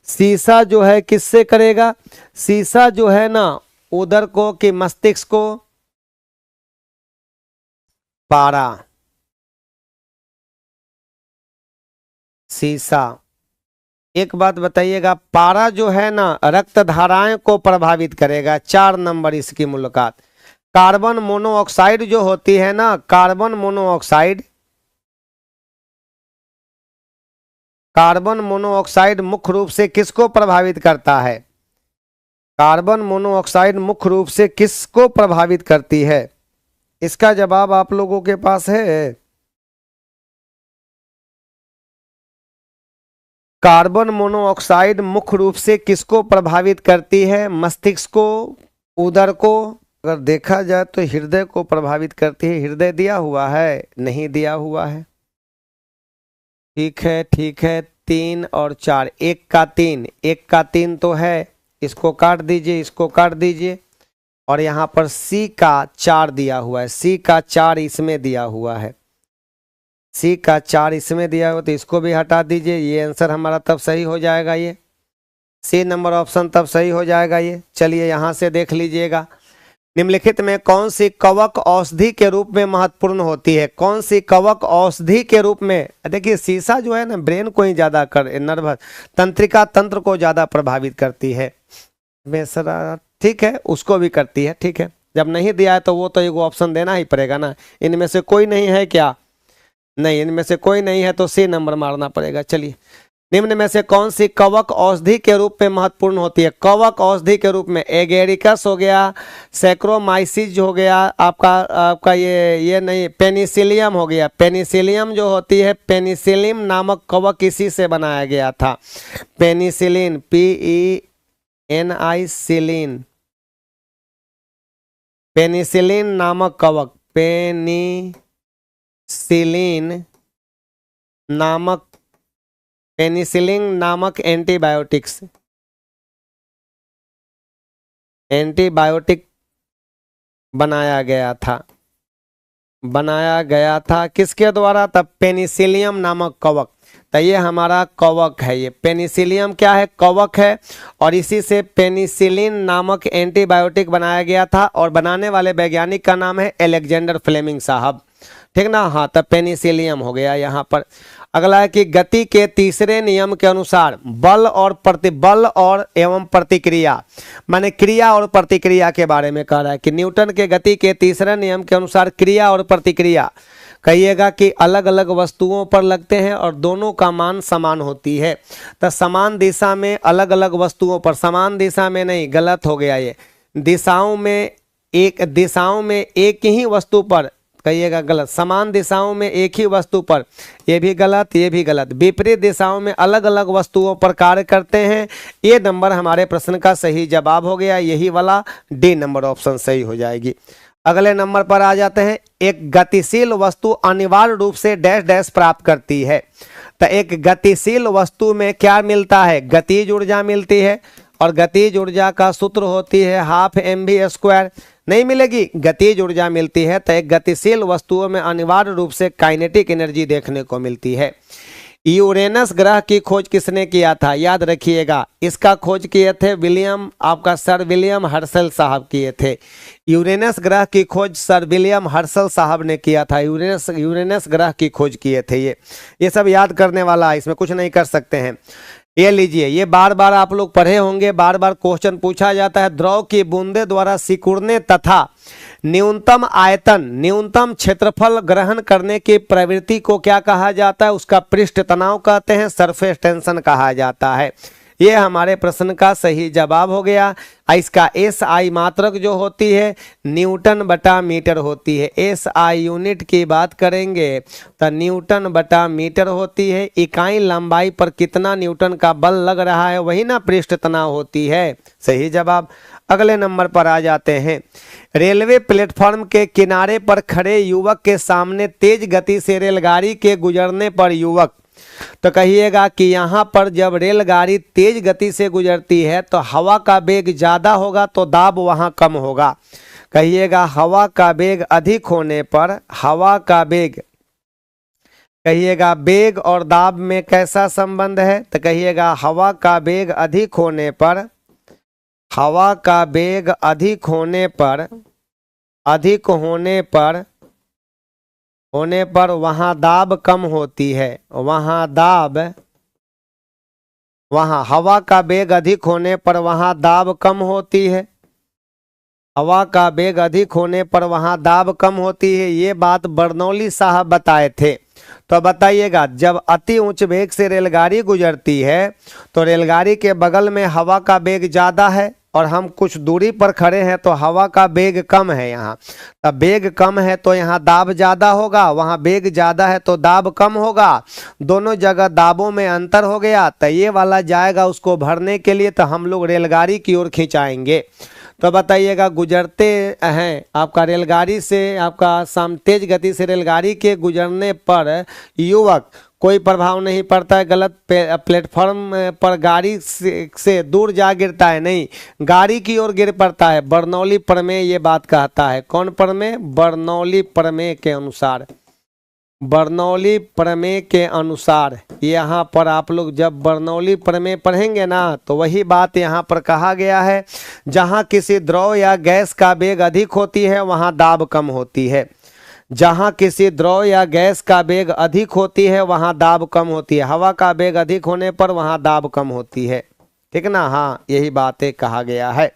शीशा जो है किससे करेगा? शीशा जो है ना उदर को कि मस्तिष्क को? पारा, शीशा। एक बात बताइएगा, पारा जो है ना रक्त धाराएं को प्रभावित करेगा। 4 नंबर इसकी मुलाकात। कार्बन मोनोऑक्साइड जो होती है ना, कार्बन मोनोऑक्साइड, कार्बन मोनोऑक्साइड मुख्य रूप से किसको प्रभावित करता है? कार्बन मोनोऑक्साइड मुख्य रूप से किसको प्रभावित करती है? इसका जवाब आप लोगों के पास है? कार्बन मोनोऑक्साइड मुख्य रूप से किसको प्रभावित करती है? मस्तिष्क को, उदर को? अगर देखा जाए तो हृदय को प्रभावित करती है। हृदय दिया हुआ है? नहीं दिया हुआ है। ठीक है, ठीक है। 3 और 4, 1 का 3, 1 का 3 तो है, इसको काट दीजिए, इसको काट दीजिए। और यहाँ पर C का 4 दिया हुआ है, C का 4 इसमें दिया हुआ है, C का 4 इसमें दिया हुआ, तो इसको भी हटा दीजिए। ये आंसर हमारा तब सही हो जाएगा, ये C नंबर ऑप्शन तब सही हो जाएगा ये। चलिए यहाँ से देख लीजिएगा। निम्नलिखित में कौन सी कवक औषधि के रूप में महत्वपूर्ण होती है? कौन सी कवक औषधि के रूप में? देखिए शीशा जो है ना ब्रेन को ही ज्यादा नर्वस तंत्रिका तंत्र को ज्यादा प्रभावित करती है। बेसरा, ठीक है, उसको भी करती है। ठीक है, जब नहीं दिया है तो वो तो एगो ऑप्शन देना ही पड़ेगा ना। इनमें से कोई नहीं है क्या? नहीं, इनमें से कोई नहीं है, तो C नंबर मारना पड़ेगा। चलिए, निम्न में से कौन सी कवक औषधि के रूप में महत्वपूर्ण होती है? कवक औषधि के रूप में एगेरिकस हो गया, सैक्रोमाइसिस हो गया, आपका ये नहीं, पेनिसिलियम हो गया। पेनिसिलियम जो होती है, पेनिसिलिन नामक कवक इसी से बनाया गया था। पेनिसिलिन, PENIसिलिन, पेनिसिलिन नामक कवक, पेनिसिलिन नामक, पेनिसिलिन नामक एंटीबायोटिक बनाया गया था। बनाया गया था किसके द्वारा? तब पेनिसिलियम नामक कवक। तो ये हमारा कवक है, ये पेनिसिलियम क्या है? कवक है। और इसी से पेनिसिलिन नामक एंटीबायोटिक बनाया गया था और बनाने वाले वैज्ञानिक का नाम है एलेक्जेंडर फ्लेमिंग साहब, ठीक ना। हाँ, तब पेनिसिलियम हो गया यहाँ पर। अगला है कि गति के तीसरे नियम के अनुसार बल और प्रतिबल और एवं प्रतिक्रिया, माने क्रिया और प्रतिक्रिया के बारे में कह रहा है कि न्यूटन के गति के तीसरे नियम के अनुसार क्रिया और प्रतिक्रिया कहिएगा कि अलग अलग वस्तुओं पर लगते हैं और दोनों का मान समान होती है। तो समान दिशा में अलग अलग वस्तुओं पर, समान दिशा में नहीं, गलत हो गया ये, दिशाओं में एक ही वस्तु पर, कहिएगा गलत, समान दिशाओं में एक ही वस्तु पर, ये भी गलत, ये भी गलत, विपरीत दिशाओं में अलग अलग वस्तुओं पर कार्य करते हैं। ये नंबर हमारे प्रश्न का सही जवाब हो गया, यही वाला डी नंबर ऑप्शन सही हो जाएगी। अगले नंबर पर आ जाते हैं, एक गतिशील वस्तु अनिवार्य रूप से डैश डैश प्राप्त करती है। तो एक गतिशील वस्तु में क्या मिलता है? गतिज ऊर्जा मिलती है, और गतिज ऊर्जा का सूत्र होती है हाफ mv²। नहीं मिलेगी, गतिज ऊर्जा मिलती है। तो एक गतिशील वस्तुओं में अनिवार्य रूप से काइनेटिक एनर्जी देखने को मिलती है। यूरेनस ग्रह की खोज किसने किया था? याद रखिएगा, इसका खोज किए थे सर विलियम हर्शल साहब किए थे। यूरेनस ग्रह की खोज सर विलियम हर्शल साहब ने किया था। यूरेनस ग्रह की खोज किए थे। ये सब याद करने वाला है, इसमें कुछ नहीं कर सकते हैं। ये लीजिए, ये बार बार आप लोग पढ़े होंगे, बार बार क्वेश्चन पूछा जाता है। द्रव की बूंदे द्वारा सिकुड़ने तथा न्यूनतम आयतन, न्यूनतम क्षेत्रफल ग्रहण करने की प्रवृत्ति को क्या कहा जाता है? उसका पृष्ठ तनाव कहते हैं, सरफेस टेंशन कहा जाता है। ये हमारे प्रश्न का सही जवाब हो गया। इसका SI मात्रक जो होती है न्यूटन बटा मीटर होती है। SI यूनिट की बात करेंगे तो न्यूटन बटा मीटर होती है। इकाई लंबाई पर कितना न्यूटन का बल लग रहा है, वही ना पृष्ठ तनाव होती है। सही जवाब। अगले नंबर पर आ जाते हैं, रेलवे प्लेटफॉर्म के किनारे पर खड़े युवक के सामने तेज गति से रेलगाड़ी के गुजरने पर युवक, तो कहिएगा कि यहाँ पर जब रेलगाड़ी तेज गति से गुजरती है तो हवा का वेग ज्यादा होगा तो दाब वहाँ कम होगा। कहिएगा हवा का वेग अधिक होने पर, हवा का वेग, कहिएगा वेग और दाब में कैसा संबंध है? तो कहिएगा हवा का वेग अधिक होने पर, हवा का वेग अधिक होने पर वहाँ दाब कम होती है। वहाँ हवा का वेग अधिक होने पर वहाँ दाब कम होती है। हवा का वेग अधिक होने पर वहाँ दाब कम होती है। ये बात बर्नौली साहब बताए थे। तो बताइएगा, जब अति उच्च वेग से रेलगाड़ी गुजरती है तो रेलगाड़ी के बगल में हवा का वेग ज़्यादा है और हम कुछ दूरी पर खड़े हैं तो हवा का वेग कम है। यहाँ तब वेग कम है तो यहाँ दाब ज़्यादा होगा, वहाँ वेग ज़्यादा है तो दाब कम होगा। दोनों जगह दाबों में अंतर हो गया तो ये वाला जाएगा उसको भरने के लिए, तो हम लोग रेलगाड़ी की ओर खिंचाएंगे। तो बताइएगा, गुजरते हैं आपका रेलगाड़ी से, आपका तेज गति से रेलगाड़ी के गुजरने पर युवक कोई प्रभाव नहीं पड़ता है। गलत, प्लेटफॉर्म पर गाड़ी से दूर जा गिरता है, नहीं, गाड़ी की ओर गिर पड़ता है। बर्नौली प्रमेय ये बात कहता है। कौन प्रमेय? बर्नौली प्रमेय के अनुसार। बर्नौली प्रमेय के अनुसार यहाँ पर आप लोग जब बर्नौली प्रमेय पढ़ेंगे ना तो वही बात यहाँ पर कहा गया है। जहाँ किसी द्रव या गैस का वेग अधिक होती है वहाँ दाब कम होती है। जहाँ किसी द्रव या गैस का वेग अधिक होती है वहाँ दाब कम होती है। हवा का वेग अधिक होने पर वहाँ दाब कम होती है। ठीक ना? हाँ, यही बातें कहा गया है।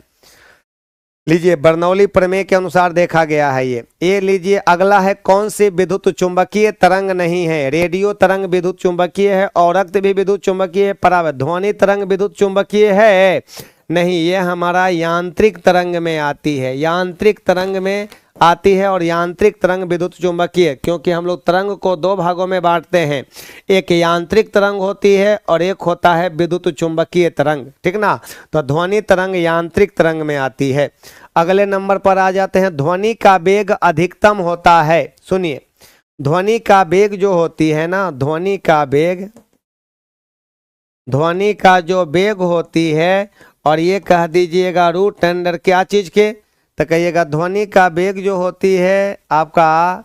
लीजिए, बर्नौली प्रमेय के अनुसार देखा गया है ये लीजिए। अगला है, कौन सी विद्युत चुंबकीय तरंग नहीं है? रेडियो तरंग विद्युत चुंबकीय है, औरक्त भी विद्युत चुंबकीय है, परावर्त ध्वनि तरंग विद्युत चुंबकीय है नहीं, ये हमारा यांत्रिक तरंग में आती है। यांत्रिक तरंग में आती है और यांत्रिक तरंग विद्युत चुंबकीय, क्योंकि हम लोग तरंग को दो भागों में बांटते हैं, एक यांत्रिक तरंग होती है और एक होता है विद्युत चुंबकीय तरंग। ठीक ना? तो ध्वनि तरंग यांत्रिक तरंग में आती है। अगले नंबर पर आ जाते हैं, ध्वनि का वेग अधिकतम होता है। सुनिए, ध्वनि का वेग जो होती है ना, ध्वनि का जो वेग होती है, और ये कह दीजिएगा √10 क्या चीज के? तो कहिएगा ध्वनि का वेग जो होती है आपका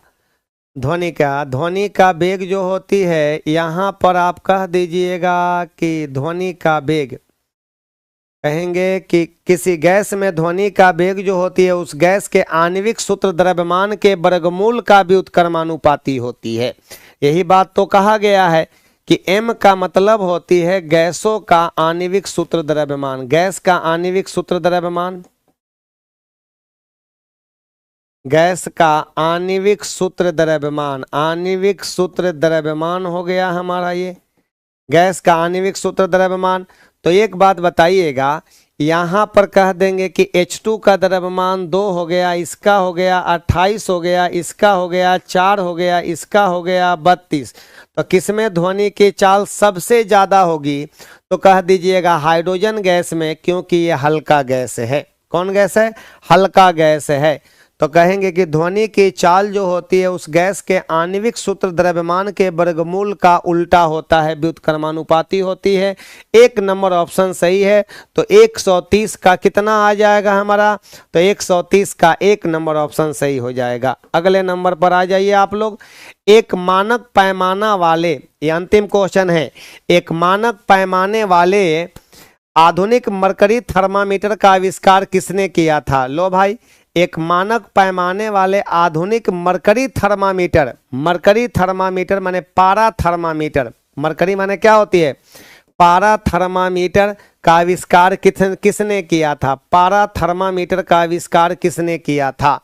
ध्वनि का वेग जो होती है, यहाँ पर आप कह दीजिएगा कि ध्वनि का वेग, कहेंगे कि किसी गैस में ध्वनि का वेग जो होती है उस गैस के आणविक सूत्र द्रव्यमान के वर्गमूल का व्युत्क्रमानुपाती होती है। यही बात तो कहा गया है कि m का मतलब होती है गैसों का आणविक सूत्र द्रव्यमान। गैस का आणविक सूत्र द्रव्यमान, गैस का आणविक सूत्र द्रव्यमान, आणविक सूत्र द्रव्यमान हो गया हमारा ये गैस का आणविक सूत्र द्रव्यमान। तो एक बात बताइएगा, यहाँ पर कह देंगे कि H2 का द्रव्यमान 2 हो गया, इसका हो गया 28 हो गया, इसका हो गया 4 हो गया, इसका हो गया 32। तो किसमें ध्वनि की चाल सबसे ज़्यादा होगी? तो कह दीजिएगा हाइड्रोजन गैस में, क्योंकि ये हल्का गैस है। कौन गैस है? हल्का गैस है। तो कहेंगे कि ध्वनि की चाल जो होती है उस गैस के आणविक सूत्र द्रव्यमान के वर्गमूल का उल्टा होता है, व्युत्क्रमानुपाती होती है। एक नंबर ऑप्शन सही है। तो 130 का कितना आ जाएगा हमारा? तो 130 का एक नंबर ऑप्शन सही हो जाएगा। अगले नंबर पर आ जाइए आप लोग। एक मानक पैमाना वाले, ये अंतिम क्वेश्चन है, एक मानक पैमाने वाले आधुनिक मरकरी थर्मामीटर का आविष्कार किसने किया था? लो भाई, एक मानक पैमाने वाले आधुनिक मरकरी थर्मामीटर, मरकरी थर्मामीटर माने पारा थर्मामीटर, मरकरी माने क्या होती है? पारा थर्मामीटर का आविष्कार किसने किया था? पारा थर्मामीटर का आविष्कार किसने किया था?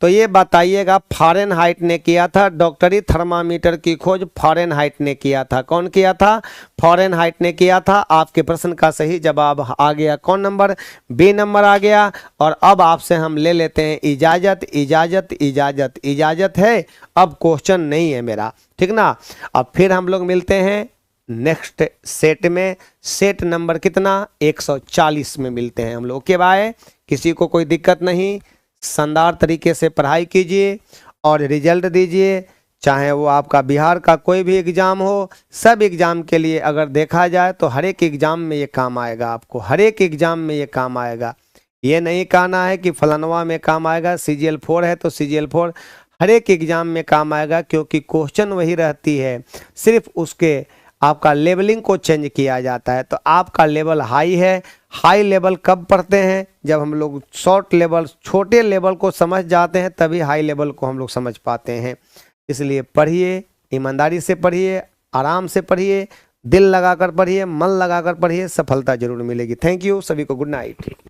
तो ये बताइएगा, फ़ारेनहाइट ने किया था। डॉक्टरी थर्मामीटर की खोज फ़ारेनहाइट ने किया था। कौन किया था? फ़ारेनहाइट ने किया था। आपके प्रश्न का सही जवाब आ गया कौन नंबर? बी नंबर आ गया। और अब आपसे हम ले लेते हैं इजाज़त। इजाज़त इजाज़त इजाज़त है, अब क्वेश्चन नहीं है मेरा, ठीक ना। अब फिर हम लोग मिलते हैं नेक्स्ट सेट में। सेट नंबर कितना? 140 में मिलते हैं हम लोग के भाई। किसी को कोई दिक्कत नहीं, शानदार तरीके से पढ़ाई कीजिए और रिजल्ट दीजिए। चाहे वो आपका बिहार का कोई भी एग्ज़ाम हो, सब एग्ज़ाम के लिए अगर देखा जाए तो हर एक एग्ज़ाम में ये काम आएगा आपको, हर एक एग्ज़ाम में ये काम आएगा। ये नहीं कहना है कि फलानवा में काम आएगा, CGL 4 है तो CGL 4, हर एक एग्ज़ाम में काम आएगा, क्योंकि क्वेश्चन वही रहती है, सिर्फ उसके आपका लेवलिंग को चेंज किया जाता है। तो आपका लेवल हाई है। हाई लेवल कब पढ़ते हैं? जब हम लोग शॉर्ट लेवल, छोटे लेवल को समझ जाते हैं, तभी हाई लेवल को हम लोग समझ पाते हैं। इसलिए पढ़िए, ईमानदारी से पढ़िए, आराम से पढ़िए, दिल लगाकर पढ़िए, मन लगाकर पढ़िए, सफलता जरूर मिलेगी। थैंक यू, सभी को गुड नाइट।